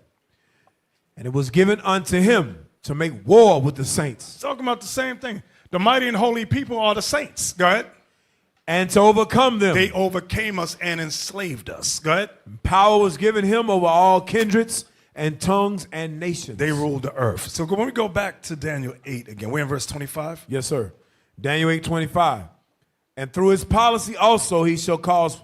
And it was given unto him to make war with the saints. Talking about the same thing. The mighty and holy people are the saints. Go ahead. And to overcome them. They overcame us and enslaved us. Go ahead. Power was given him over all kindreds and tongues and nations. They ruled the earth. So when we go back to Daniel 8 again, we're in verse 25. Yes, sir. Daniel 8:25. And through his policy also he shall cause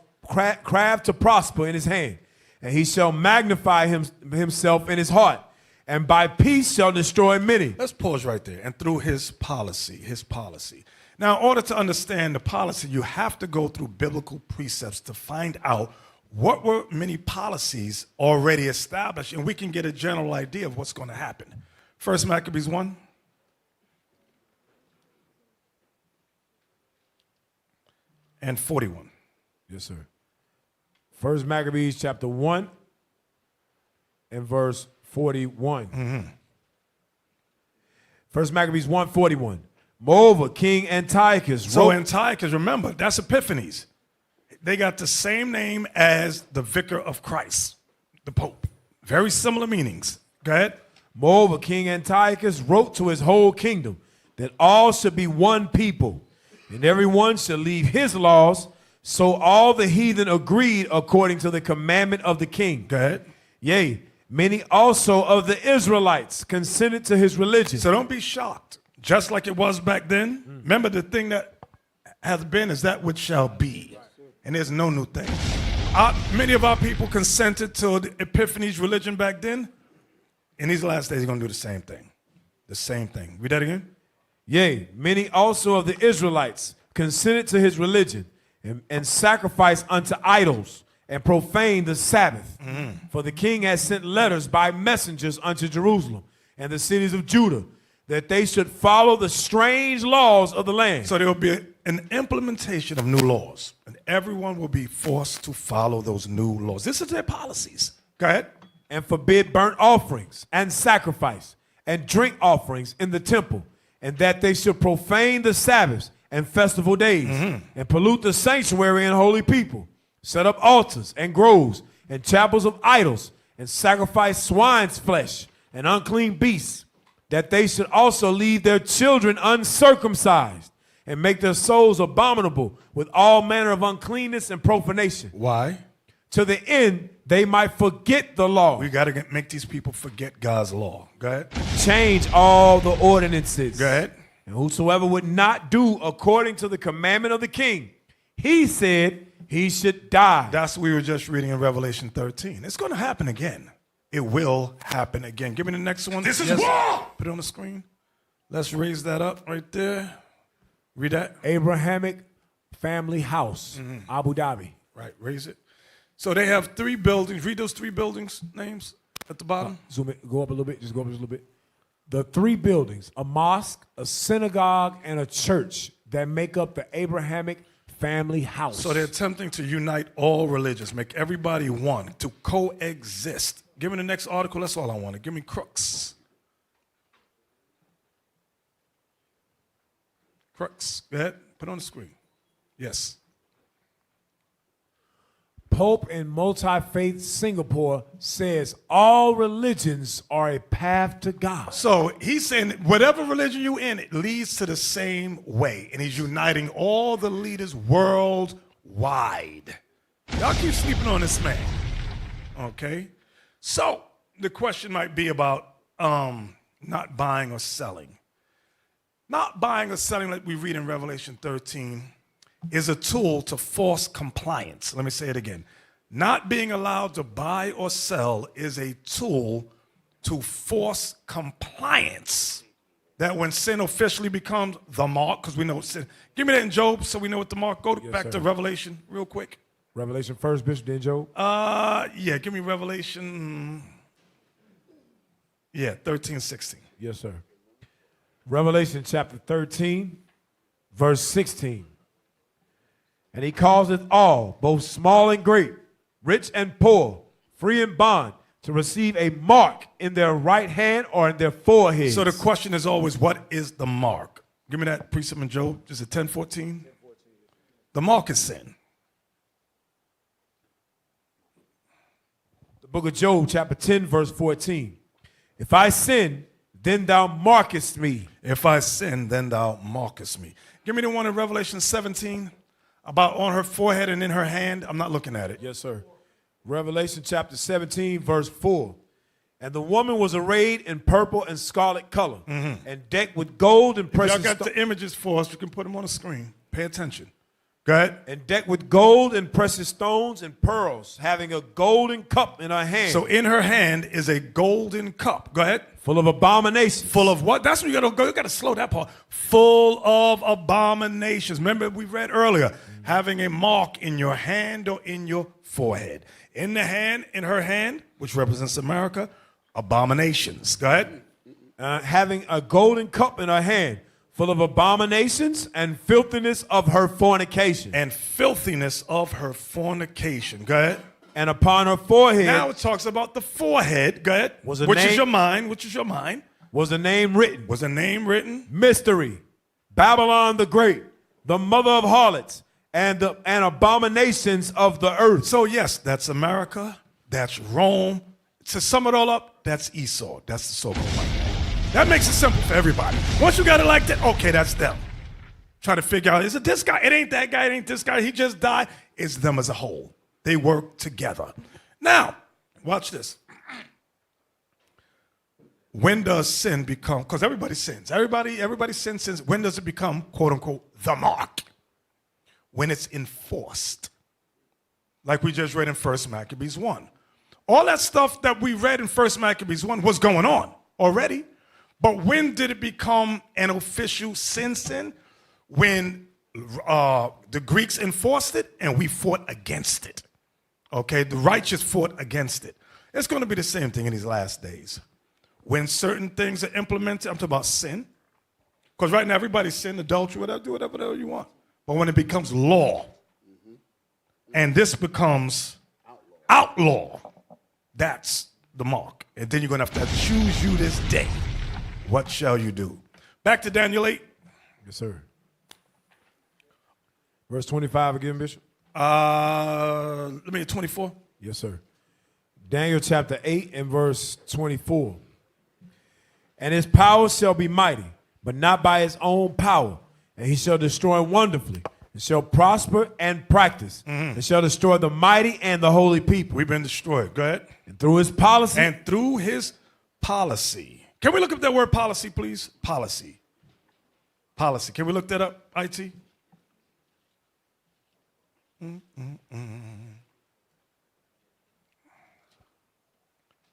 craft to prosper in his hand, and he shall magnify himself in his heart, and by peace shall destroy many. Let's pause right there. And through his policy. Now, in order to understand the policy, you have to go through biblical precepts to find out what were many policies already established, and we can get a general idea of what's going to happen. First Maccabees 1. And 41. Yes, sir. First Maccabees chapter 1 and verse 41. First Maccabees 1:41. Moreover, King Antiochus wrote. So Antiochus, remember, that's Epiphanes. They got the same name as the Vicar of Christ, the Pope. Very similar meanings. Go ahead. Moreover, King Antiochus wrote to his whole kingdom that all should be one people, and everyone should leave his laws. So all the heathen agreed according to the commandment of the king. Go ahead. Yea, many also of the Israelites consented to his religion. So don't be shocked. Just like it was back then. Remember, the thing that has been is that which shall be. And there's no new thing. Many of our people consented to the Epiphanes religion back then. In these last days, he's going to do the same thing. The same thing. Read that again. Yea, many also of the Israelites consented to his religion, and sacrifice unto idols, and profane the Sabbath. For the king has sent letters by messengers unto Jerusalem and the cities of Judah, that they should follow the strange laws of the land. So there will be an implementation of new laws, and everyone will be forced to follow those new laws. This is their policies. Go ahead. And forbid burnt offerings and sacrifice and drink offerings in the temple, and that they should profane the Sabbaths and festival days, and pollute the sanctuary and holy people, set up altars and groves and chapels of idols, and sacrifice swine's flesh and unclean beasts, that they should also leave their children uncircumcised, and make their souls abominable with all manner of uncleanness and profanation. Why? To the end they might forget the law. We got to make these people forget God's law. Go ahead. Change all the ordinances. Go ahead. And whosoever would not do according to the commandment of the king, he said he should die. That's what we were just reading in Revelation 13. It's going to happen again. It will happen again. Give me the next one. This is war! Put it on the screen. Let's raise that up right there. Read that. Abrahamic family house, Abu Dhabi. Right, raise it. So they have 3 buildings. Read those 3 buildings names at the bottom. Zoom it, go up a little bit, just go up just a little bit. The 3 buildings, a mosque, a synagogue, and a church that make up the Abrahamic family house. So they're attempting to unite all religions, make everybody one, to coexist. Give me the next article. That's all I wanted. Give me crooks. Crooks. Go ahead. Put it on the screen. Yes. Pope in Multi-Faith Singapore says all religions are a path to God. So he's saying that whatever religion you're in, it leads to the same way. And he's uniting all the leaders worldwide. Y'all keep sleeping on this man. Okay? So the question might be about not buying or selling. Not buying or selling, like we read in Revelation 13, is a tool to force compliance. Let me say it again. Not being allowed to buy or sell is a tool to force compliance. That when sin officially becomes the mark, because we know sin. Give me that in Job so we know what the mark. Go back to Revelation real quick. Revelation first, Bishop, then Job? Yeah, give me Revelation. Yeah, 13, 16. Yes, sir. Revelation chapter 13, verse 16. And he causeth all, both small and great, rich and poor, free and bond, to receive a mark in their right hand or in their forehead. So the question is always, what is the mark? Give me that precept in Job. Is it 10:14? The mark is sin. The book of Job, chapter 10, verse 14. If I sin, then thou markest me. If I sin, then thou markest me. Give me the one in Revelation 17 about on her forehead and in her hand. I'm not looking at it. Yes, sir. Revelation chapter 17, verse 4. And the woman was arrayed in purple and scarlet color, and decked with gold and precious Y'all got the images for us. You can put them on the screen. Pay attention. Go ahead. And decked with gold and precious stones and pearls, having a golden cup in her hand. So in her hand is a golden cup. Go ahead. Full of abominations. Full of what? That's where you gotta go. You gotta slow that part. Full of abominations. Remember we read earlier, having a mark in your hand or in your forehead. In the hand, in her hand, which represents America, abominations. Go ahead. Having a golden cup in her hand, full of abominations and filthiness of her fornication. And filthiness of her fornication. Go ahead. And upon her forehead. Now it talks about the forehead. Go ahead. Was a which name, is your mind? Which is your mind? Was a name written. Was a name written? Mystery. Babylon the Great, the mother of harlots, and abominations of the earth. So yes, that's America. That's Rome. To sum it all up, that's Esau. That's the so-called white man. That makes it simple for everybody. Once you got it like that, okay, that's them. Try to figure out, is it this guy? It ain't that guy. It ain't this guy. He just died. It's them as a whole. They work together. Now, watch this. When does sin become, because everybody sins. Everybody sins. When does it become, quote unquote, the mark? When it's enforced. Like we just read in 1 Maccabees 1. All that stuff that we read in 1 Maccabees 1 was going on already. But when did it become an official sin? When The Greeks enforced it, and we fought against it. Okay, the righteous fought against it. It's going to be the same thing in these last days. When certain things are implemented, I'm talking about sin. Because right now everybody's sin, adultery, whatever, do whatever the hell you want. But when it becomes law, and this becomes outlaw, that's the mark. And then you're going to have to choose you this day. What shall you do? Back to Daniel 8. Yes, sir. Verse 25 again, Bishop. Let me get 24. Yes, sir. Daniel chapter 8 and verse 24. And his power shall be mighty, but not by his own power. And he shall destroy wonderfully, and shall prosper and practice, and shall destroy the mighty and the holy people. We've been destroyed. Go ahead. And through his policy. And through his policy. Can we look up that word policy, please? Policy. Policy. Can we look that up, IT?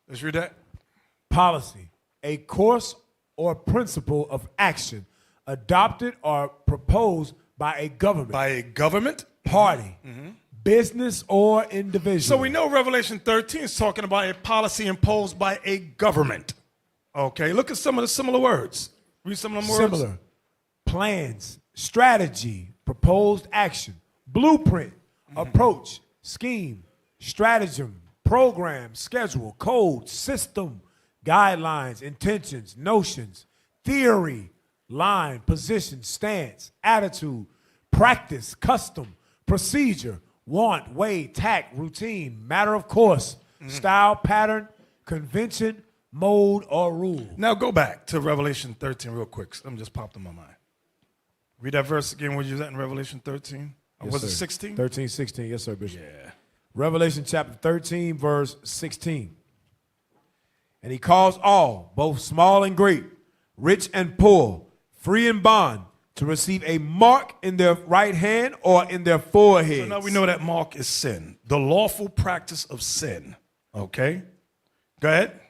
Let's read that. Policy, a course or principle of action adopted or proposed by a government. By a government? Party, business, or individual. So we know Revelation 13 is talking about a policy imposed by a government. Okay, look at some of the similar words. Read some of them words. Similar. Plans, strategy, proposed action, blueprint, approach, scheme, stratagem, program, schedule, code, system, guidelines, intentions, notions, theory, line, position, stance, attitude, practice, custom, procedure, want, way, tact, routine, matter of course, style, pattern, convention, mode, or rule. Now go back to Revelation 13 real quick. Something just popped in my mind. Read that verse again where you was at in Revelation 13. Or Yes, was sir. it 16? 13, 16. Yes, sir, Bishop. Yeah. Revelation chapter 13, verse 16. And he calls all, both small and great, rich and poor, free and bond, to receive a mark in their right hand or in their foreheads. So now we know that mark is sin. The lawful practice of sin. Okay? Go ahead.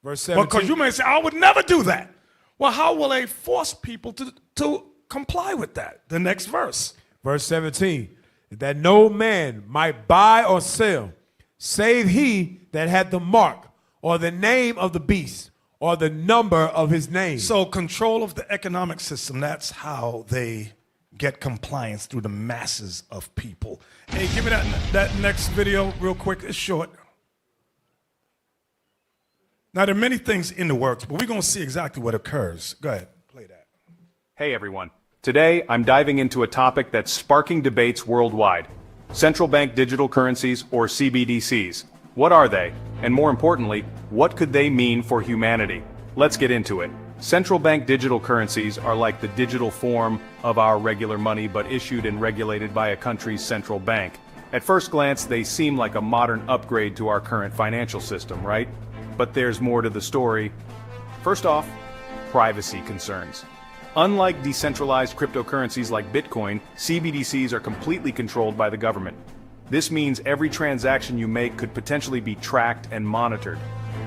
Verse 17. Because you may say, I would never do that. Well, how will they force people to comply with that? The next verse. Verse 17. That no man might buy or sell, save he that had the mark or the name of the beast or the number of his name. So control of the economic system, that's how they get compliance through the masses of people. Hey, give me that next video real quick. It's short. Now, there are many things in the works, but we're going to see exactly what occurs. Go ahead, play that. Hey everyone. Today, I'm diving into a topic that's sparking debates worldwide. Central bank digital currencies, or CBDCs. What are they? And more importantly, what could they mean for humanity? Let's get into it. Central bank digital currencies are like the digital form of our regular money, but issued and regulated by a country's central bank. At first glance, they seem like a modern upgrade to our current financial system, right? But there's more to the story. First off, privacy concerns. Unlike decentralized cryptocurrencies like Bitcoin, CBDCs are completely controlled by the government. This means every transaction you make could potentially be tracked and monitored.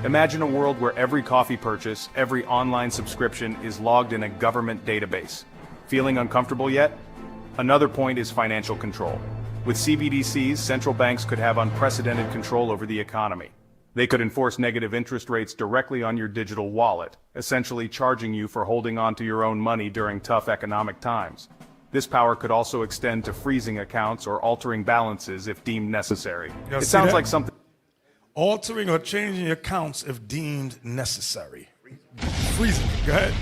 Imagine a world where every coffee purchase, every online subscription is logged in a government database. Feeling uncomfortable yet? Another point is financial control. With CBDCs, central banks could have unprecedented control over the economy. They could enforce negative interest rates directly on your digital wallet, essentially charging you for holding on to your own money during tough economic times. This power could also extend to freezing accounts or altering balances if deemed necessary. It sounds like something... Altering or changing accounts if deemed necessary. Freezing. Go ahead.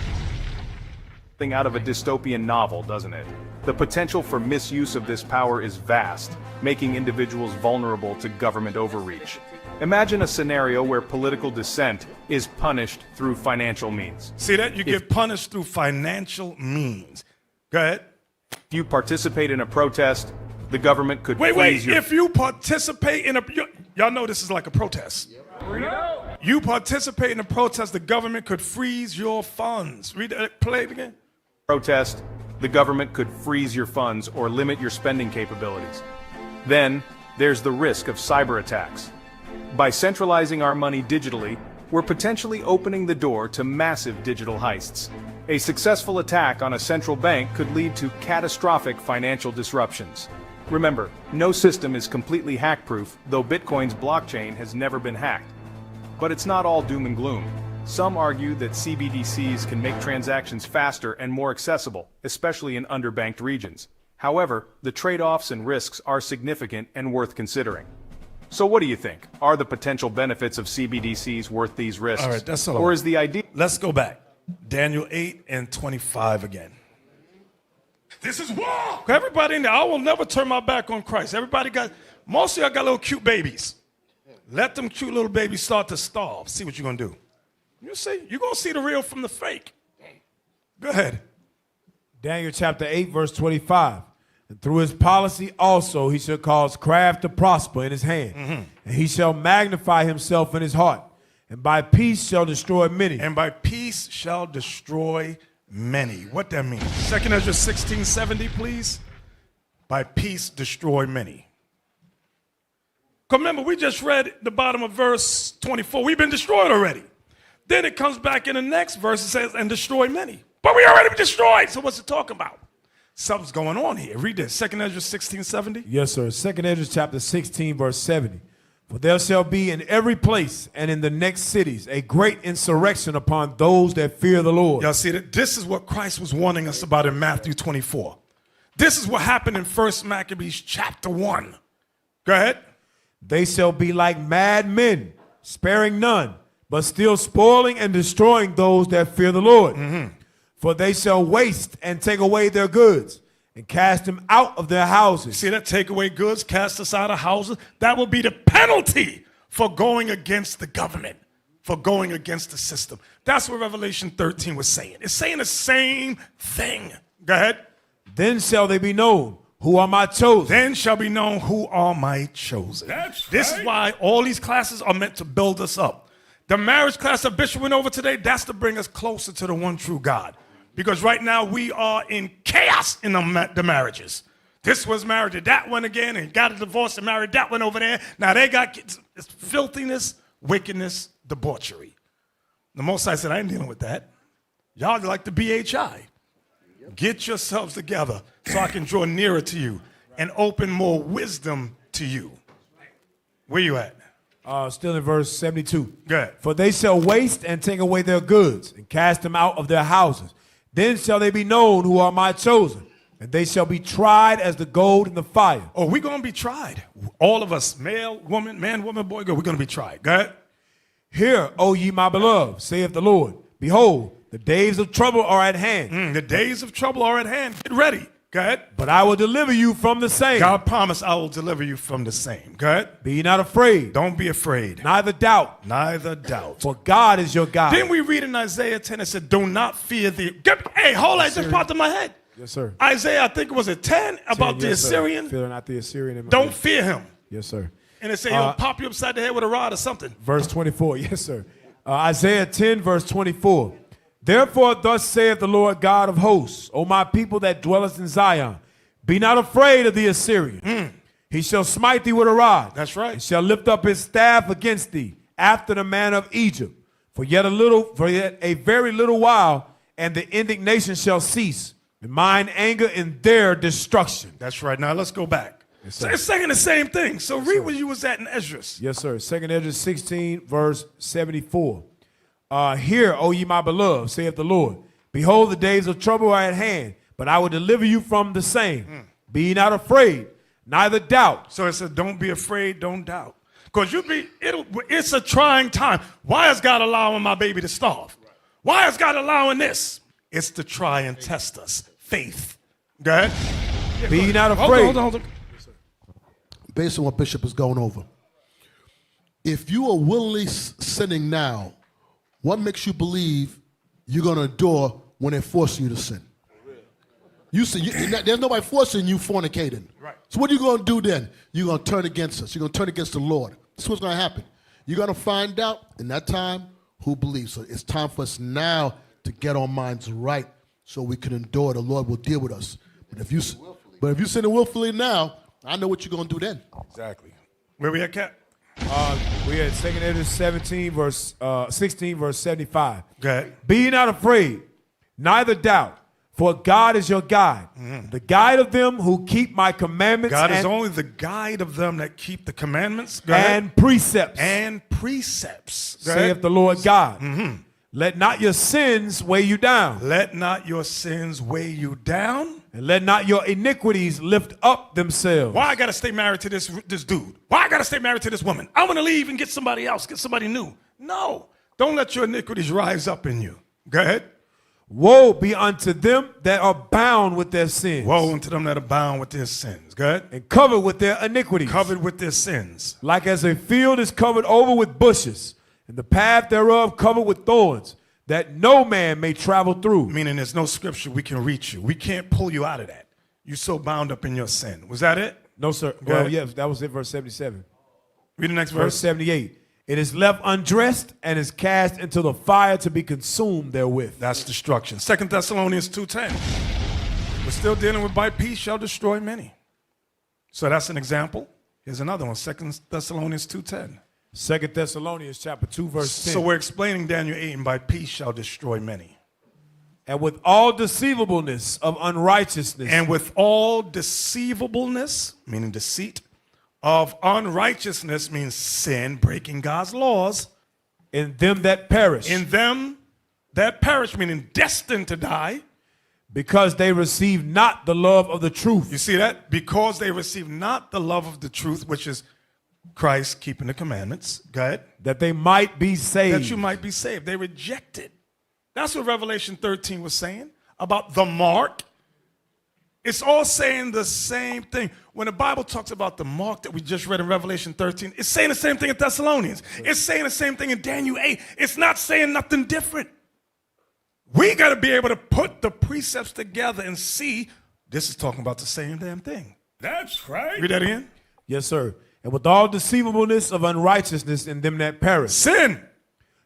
Out of a dystopian novel, doesn't it? The potential for misuse of this power is vast, making individuals vulnerable to government overreach. Imagine a scenario where political dissent is punished through financial means. See that? You get punished through financial means. Go ahead. If you participate in a protest, the government could freeze your... If you participate in a... Y'all know this is like a protest. You participate in a protest, the government could freeze your funds. Read that, play it again. Protest, the government could freeze your funds or limit your spending capabilities. Then, there's the risk of cyber attacks. By centralizing our money digitally, we're potentially opening the door to massive digital heists. A successful attack on a central bank could lead to catastrophic financial disruptions. Remember, no system is completely hack-proof, though Bitcoin's blockchain has never been hacked. But it's not all doom and gloom. Some argue that CBDCs can make transactions faster and more accessible, especially in underbanked regions. However, the trade-offs and risks are significant and worth considering. So what do you think? Are the potential benefits of CBDCs worth these risks? All right, that's all. Or is the idea... Let's go back. Daniel 8:25 again. This is war. Everybody in there, I will never turn my back on Christ. Most of y'all got little cute babies. Let them cute little babies start to starve. See what you're going to do. You see, you're going to see the real from the fake. Go ahead. Daniel chapter 8, verse 25. And through his policy also he shall cause craft to prosper in his hand. And he shall magnify himself in his heart. And by peace shall destroy many. And by peace shall destroy many. What that means? 2 Ezra 16:70, please. By peace destroy many. Remember, we just read the bottom of verse 24. We've been destroyed already. Then it comes back in the next verse and says, and destroy many. But we already been destroyed. So what's it talking about? Something's going on here. Read this. 2 Ezra 16:70. Yes, sir. 2 Ezra chapter 16, verse 70. For there shall be in every place and in the next cities a great insurrection upon those that fear the Lord. Y'all see that? This is what Christ was warning us about in Matthew 24. This is what happened in 1 Maccabees chapter 1. Go ahead. They shall be like mad men, sparing none, but still spoiling and destroying those that fear the Lord. For they shall waste and take away their goods and cast them out of their houses. See that? Take away goods, cast us out of houses. That will be the penalty for going against the government, for going against the system. That's what Revelation 13 was saying. It's saying the same thing. Go ahead. Then shall they be known who are my chosen. Then shall be known who are my chosen. This is why all these classes are meant to build us up. The marriage class that Bishop went over today, that's to bring us closer to the one true God. Because right now we are in chaos in the marriages. This was married to that one again and got a divorce and married that one over there. Now they got kids. It's filthiness, wickedness, debauchery. The Most High said, I ain't dealing with that. Y'all like the BHI. Get yourselves together so I can draw nearer to you and open more wisdom to you. Where you at? Still in verse 72. Go ahead. For they shall waste and take away their goods and cast them out of their houses. Then shall they be known who are my chosen, and they shall be tried as the gold in the fire. Oh, we're going to be tried. All of us, male, woman, man, woman, boy, girl, we're going to be tried. Go ahead. Hear, O ye my beloved, saith the Lord. Behold, the days of trouble are at hand. The days of trouble are at hand. Get ready. Go ahead. But I will deliver you from the same. God promised I will deliver you from the same. Go ahead. Be not afraid. Don't be afraid. Neither doubt. Neither doubt. For God is your God. Didn't we read in Isaiah 10, it said, do not fear the... Hey, hold on, it just popped in my head. Yes, sir. Isaiah, I think it was 10 about the Assyrian. Fear not the Assyrian. Don't fear him. Yes, sir. And it said he'll pop you upside the head with a rod or something. Verse 24. Yes, sir. Isaiah 10, verse 24. Therefore, thus saith the Lord God of hosts, O my people that dwelleth in Zion, be not afraid of the Assyrian. He shall smite thee with a rod. That's right. And shall lift up his staff against thee, after the manner of Egypt. For yet a very little while, and the indignation shall cease, and mine anger in their destruction. That's right. Now let's go back. Yes, So it's saying the same thing. So read where you was at in Esdras. Yes, sir. 2 Ezra 16, verse 74. Hear, O ye my beloved, saith the Lord. Behold, the days of trouble are at hand, but I will deliver you from the same. Be not afraid, neither doubt. So it said, don't be afraid, don't doubt. Because it's a trying time. Why is God allowing my baby to starve? Why is God allowing this? It's to try and test us. Faith. Go ahead. Be not afraid. Hold on. Based on what Bishop is going over, if you are willingly sinning now, what makes you believe you're going to endure when they're forcing you to sin? There's nobody forcing you fornicating. Right. So what are you going to do then? You're going to turn against us. You're going to turn against the Lord. That's what's going to happen. You're going to find out in that time who believes. So it's time for us now to get our minds right so we can endure. The Lord will deal with us. But if you sin willfully now, I know what you're going to do then. Exactly. Where we at, Cap? We at 2 Ezra 16, verse 75. Go ahead. Be not afraid, neither doubt, for God is your guide, the guide of them who keep my commandments God is only the guide of them that keep the commandments. Go and ahead. precepts, And precepts. Go saith ahead. the Lord God. Let not your sins weigh you down, Let not your sins weigh you down. and let not your iniquities lift up themselves. Why I gotta stay married to this dude? Why I gotta stay married to this woman? I want to leave and get somebody else, get somebody new. No, don't let your iniquities rise up in you. Go ahead. Woe be unto them that are bound with their sins, Woe unto them that are bound with their sins. Go ahead. and covered with their iniquities. Covered with their sins. Like as a field is covered over with bushes, and the path thereof covered with thorns, that no man may travel through. Meaning there's no scripture we can reach you. We can't pull you out of that. You're so bound up in your sin. Was that it? No, sir. Go Well, ahead. yes, that was it, verse 77. Read the next Verse verse. 78. It is left undressed and is cast into the fire to be consumed therewith. That's destruction. 2 Thessalonians 2:10. We're still dealing with by peace shall destroy many. So that's an example. Here's another one. 2 Thessalonians 2:10. 2 Thessalonians chapter 2, verse 10. So we're explaining Daniel 8, and by peace shall destroy many. And with all deceivableness of unrighteousness. And with all deceivableness, meaning deceit, of unrighteousness means sin, breaking God's laws. In them that perish. In them that perish, meaning destined to die. Because they receive not the love of the truth. You see that? Because they receive not the love of the truth, which is Christ keeping the commandments. Go ahead. That they might be saved. That you might be saved. They rejected. That's what Revelation 13 was saying about the mark. It's all saying the same thing. When the Bible talks about the mark that we just read in Revelation 13, it's saying the same thing in Thessalonians. It's saying the same thing in Daniel 8. It's not saying nothing different. We got to be able to put the precepts together and see this is talking about the same damn thing. That's right. Read that again. Yes, sir. And with all deceivableness of unrighteousness in them that perish. Sin.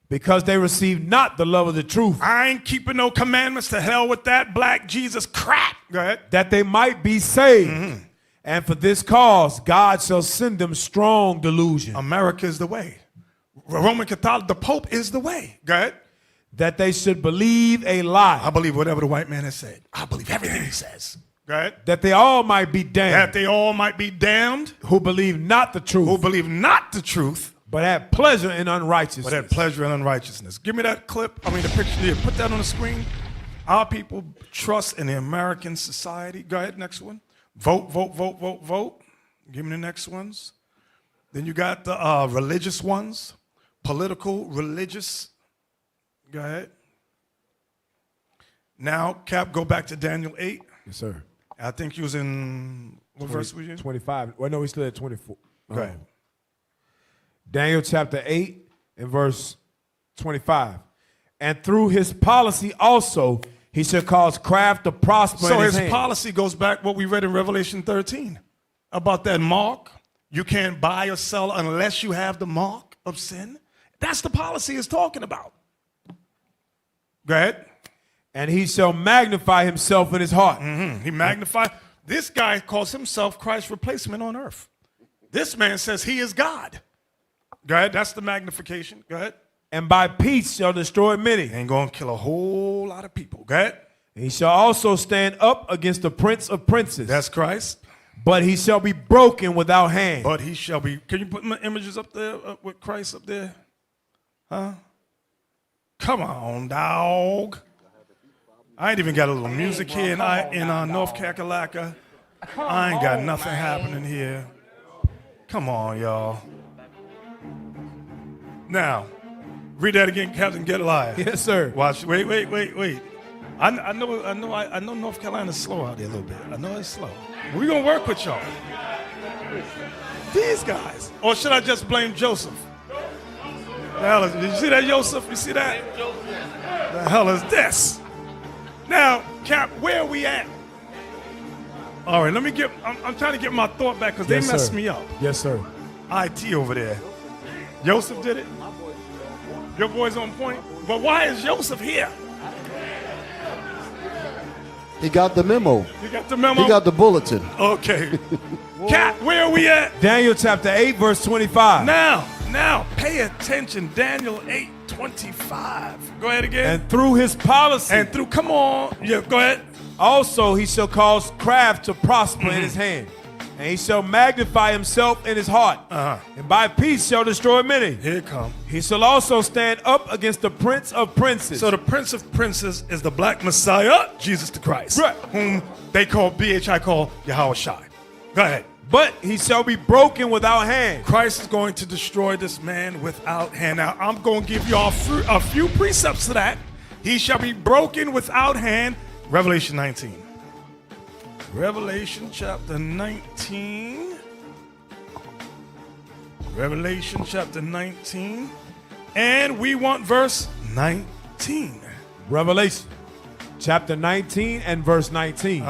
Because they receive not the love of the truth. I ain't keeping no commandments. To hell with that black Jesus crap. Go ahead. That they might be saved. And for this cause, God shall send them strong delusion. America is the way. Roman Catholic, the Pope is the way. Go ahead. That they should believe a lie. I believe whatever the white man has said. I believe everything he says. Go ahead. That they all might be damned. That they all might be damned. Who believe not the truth. Who believe not the truth. But have pleasure in unrighteousness. But have pleasure in unrighteousness. Give me that clip. I mean, the picture here. Put that on the screen. Our people trust in the American society. Go ahead, next one. Vote, vote, vote, vote, vote. Give me the next ones. Then you got the religious ones. Political, religious. Go ahead. Now, Cap, go back to Daniel 8. Yes, sir. I think you was in, what verse were you in? 25. Well, no, we still at 24. Go ahead. Daniel chapter 8 and verse 25. And through his policy also, he shall cause craft to prosper So in his his hand. policy goes back what we read in Revelation 13 about that mark. You can't buy or sell unless you have the mark of sin. That's the policy he's talking about. Go ahead. And he shall magnify himself in his heart. He magnified. This guy calls himself Christ's replacement on earth. This man says he is God. Go ahead. That's the magnification. Go ahead. And by peace shall destroy many. Ain't going to kill a whole lot of people. Go ahead. And he shall also stand up against the prince of princes. That's Christ. But he shall be broken without hand. But he shall be. Can you put my images up there with Christ up there? Huh? Come on, dog. I ain't even got a little music here in North Kakalaka. I ain't got nothing happening here. Come on, y'all. Now, read that again, Captain Gedaliah. Yes, sir. Watch. Wait. I know North Carolina's slow out there a little bit. I know it's slow. We're gonna work with y'all. These guys. Or should I just blame Joseph? The hell is, did you see that, Joseph? You see that? The hell is this? Now, Cap, where are we at? All right, I'm trying to get my thought back because they messed me up. Yes, sir. IT over there. Joseph did it? Your boy's on point? But why is Joseph here? He got the memo. You got the memo? He got the bulletin. Okay. Cat, where are we at? Daniel chapter 8, verse 25. Now, pay attention. Daniel 8, 25. Go ahead again. And through his policy. And through, come on. Yeah, go ahead. Also, he shall cause craft to prosper in his hand. And he shall magnify himself in his heart. And by peace shall destroy many. Here it comes. He shall also stand up against the prince of princes. So the prince of princes is the black Messiah, Jesus the Christ. Right. Whom they call BHI call Yahweh Shai. Go ahead. But he shall be broken without hand. Christ is going to destroy this man without hand. Now, I'm going to give you all a few precepts to that. He shall be broken without hand. Revelation 19. Revelation chapter 19. Revelation chapter 19. And we want verse 19. Revelation chapter 19 and verse 19.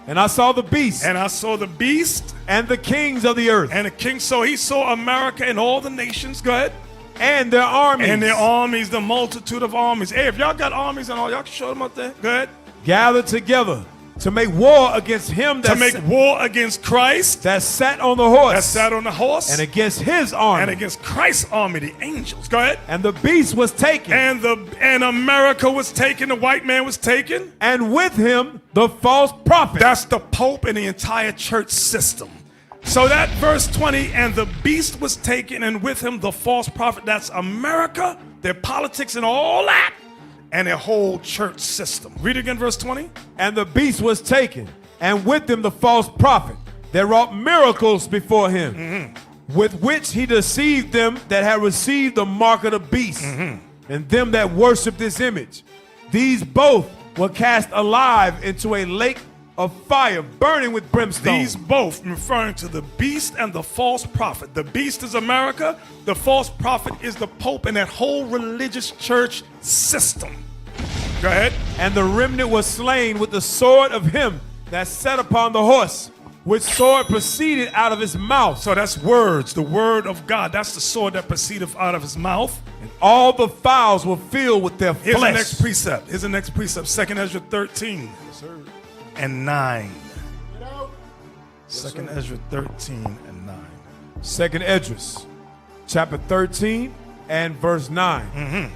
And I saw the beast. And I saw the beast. And the kings of the earth. And the king. So he saw America and all the nations. Go ahead. And their armies. And their armies, the multitude of armies. Hey, if y'all got armies and all, y'all can show them up there. Go ahead. Gathered together to make war against him that to make war against Christ that sat on the horse. That sat on the horse. And against his army. And against Christ's army, the angels. Go ahead. And the beast was taken. And America was taken. The white man was taken. And with him the false prophet. That's the Pope and the entire church system. So that verse 20, and the beast was taken, and with him the false prophet. That's America, their politics and all that. And their whole church system. Read again, verse 20. And the beast was taken, and with him the false prophet that wrought miracles before him, with which he deceived them that had received the mark of the beast, and them that worshiped his image. These both were cast alive into a lake of fire burning with brimstone. These both referring to the beast and the false prophet. The beast is America. The false prophet is the Pope and that whole religious church system. Go ahead. And the remnant was slain with the sword of him that sat upon the horse, which sword proceeded out of his mouth. So that's words, the word of God. That's the sword that proceeded out of his mouth. And all the fowls were filled with their Here's flesh. the next precept. Here's the next precept. 2 Ezra 13 and 9. 2 Ezra 13 and 9. 2 Ezra chapter 13 and verse 9.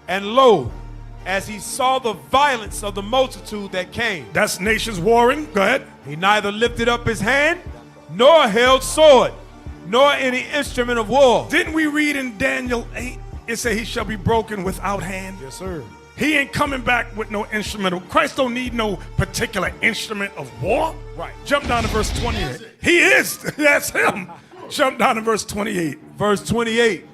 And lo, as he saw the violence of the multitude that came. That's nations warring. Go ahead. He neither lifted up his hand, nor held sword, nor any instrument of war. Didn't we read in Daniel 8, it said he shall be broken without hand? Yes, sir. He ain't coming back with no instrumental. Christ don't need no particular instrument of war. Right. Jump down to verse 28. He is. That's him. Jump down to verse 28. Verse 28.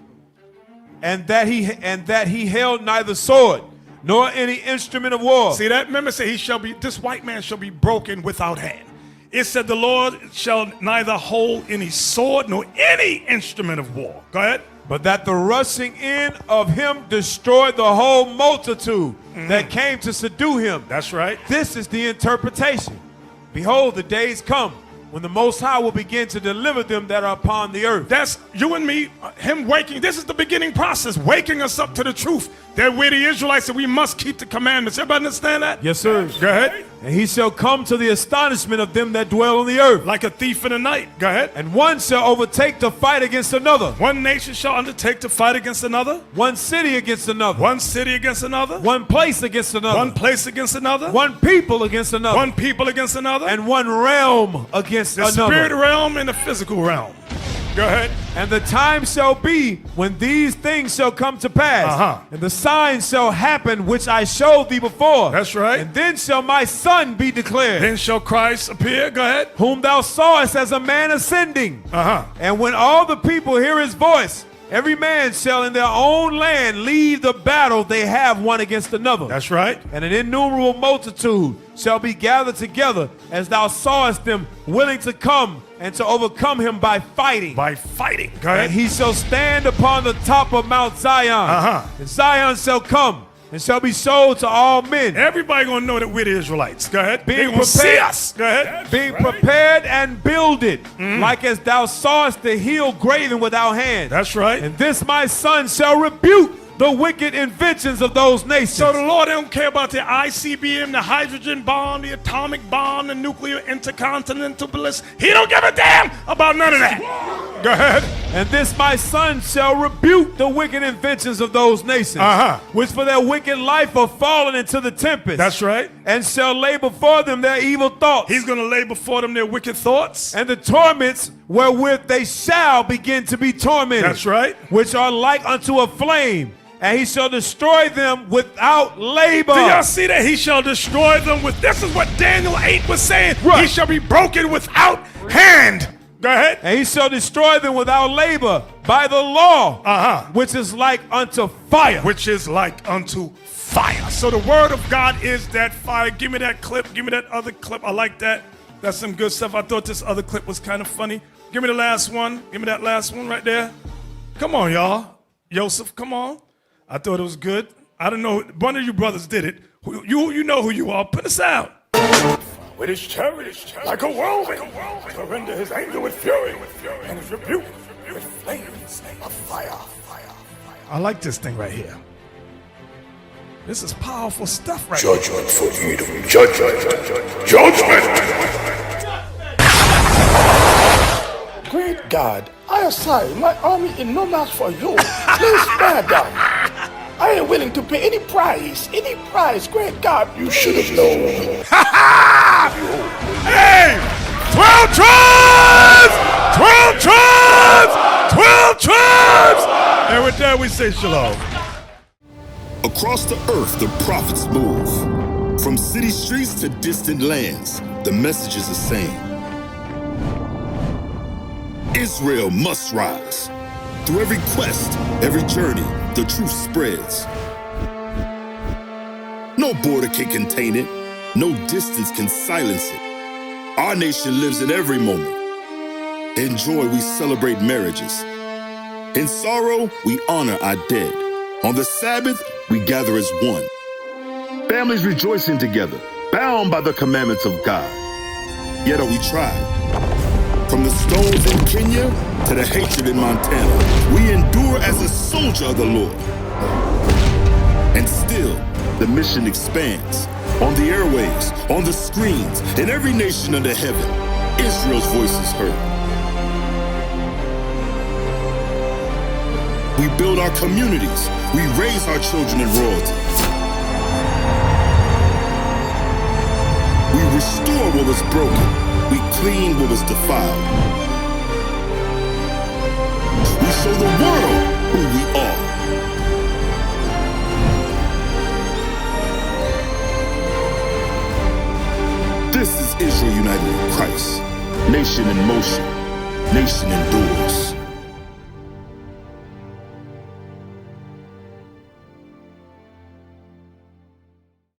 And that he held neither sword nor any instrument of war. See that? Remember, say this white man shall be broken without hand. It said the Lord shall neither hold any sword nor any instrument of war. Go ahead. But that the rushing in of him destroyed the whole multitude that came to subdue him. That's right. This is the interpretation. Behold, the days come when the Most High will begin to deliver them that are upon the earth. That's you and me, him waking. This is the beginning process, waking us up to the truth that we're the Israelites and we must keep the commandments. Everybody understand that? Yes, sir. Go ahead. And he shall come to the astonishment of them that dwell on the earth. Like a thief in the night. Go ahead. And one shall overtake to fight against another. One nation shall undertake to fight against another. One city against another. One city against another. One place against another. One place against another. One people against another. One people against another. And one realm against the another. Spirit realm and the physical realm. Go ahead. And the time shall be when these things shall come to pass. And the signs shall happen which I showed thee before. That's right. And then shall my son be declared. Then shall Christ appear. Go ahead. Whom thou sawest as a man ascending. And when all the people hear his voice, every man shall in their own land leave the battle they have one against another. That's right. And an innumerable multitude shall be gathered together as thou sawest them willing to come and to overcome him by fighting. By fighting. Go ahead. And he shall stand upon the top of Mount Zion. And Zion shall come and shall be showed to all men. Everybody gonna know that we're the Israelites. Go ahead. Being prepared. See us. Go ahead. Being prepared and builded, like as thou sawest the heel graven without hand. That's right. And this my son shall rebuke the wicked inventions of those nations. So the Lord don't care about the ICBM, the hydrogen bomb, the atomic bomb, the nuclear intercontinental ballistic. He don't give a damn about none of that. Go ahead. And this my son shall rebuke the wicked inventions of those nations, which for their wicked life are fallen into the tempest. That's right. And shall lay before them their evil thoughts. He's going to lay before them their wicked thoughts. And the torments wherewith they shall begin to be tormented. That's right. Which are like unto a flame. And he shall destroy them without labor. Do y'all see that? He shall destroy them with, this is what Daniel 8 was saying. Right. He shall be broken without hand. Go ahead. And he shall destroy them without labor by the law, which is like unto fire. Which is like unto fire. So the word of God is that fire. Give me that clip. Give me that other clip. I like that. That's some good stuff. I thought this other clip was kind of funny. Give me the last one. Give me that last one right there. Come on, y'all. Joseph, come on. I thought it was good. I don't know. One of you brothers did it. You know who you are. Put us out. With his chariots like a whirlwind, to render his anger with fury, and his rebuke with flames of fire. I like this thing right here. This is powerful stuff right here. Judgment for Edom. Judgment. Great God, I assign my army in no match for you. Please spare them. I ain't willing to pay any price, great God. You should have known. Hey! 12 tribes! 12 tribes! 12 tribes! And with that, we say shalom. Across the earth, the prophets move. From city streets to distant lands, the message is the same. Israel must rise. Through every quest, every journey, the truth spreads. No border can contain it. No distance can silence it. Our nation lives in every moment. In joy, we celebrate marriages. In sorrow, we honor our dead. On the Sabbath, we gather as one. Families rejoicing together, bound by the commandments of God. Yet are we tried. From the stones in Kenya to the hatred in Montana, we endure as a soldier of the Lord. And still, the mission expands. On the airwaves, on the screens, in every nation under heaven, Israel's voice is heard. We build our communities. We raise our children in royalty. We restore what was broken. We clean what was defiled. We show the world who we are. This is Israel united in Christ. Nation in motion. Nation endures.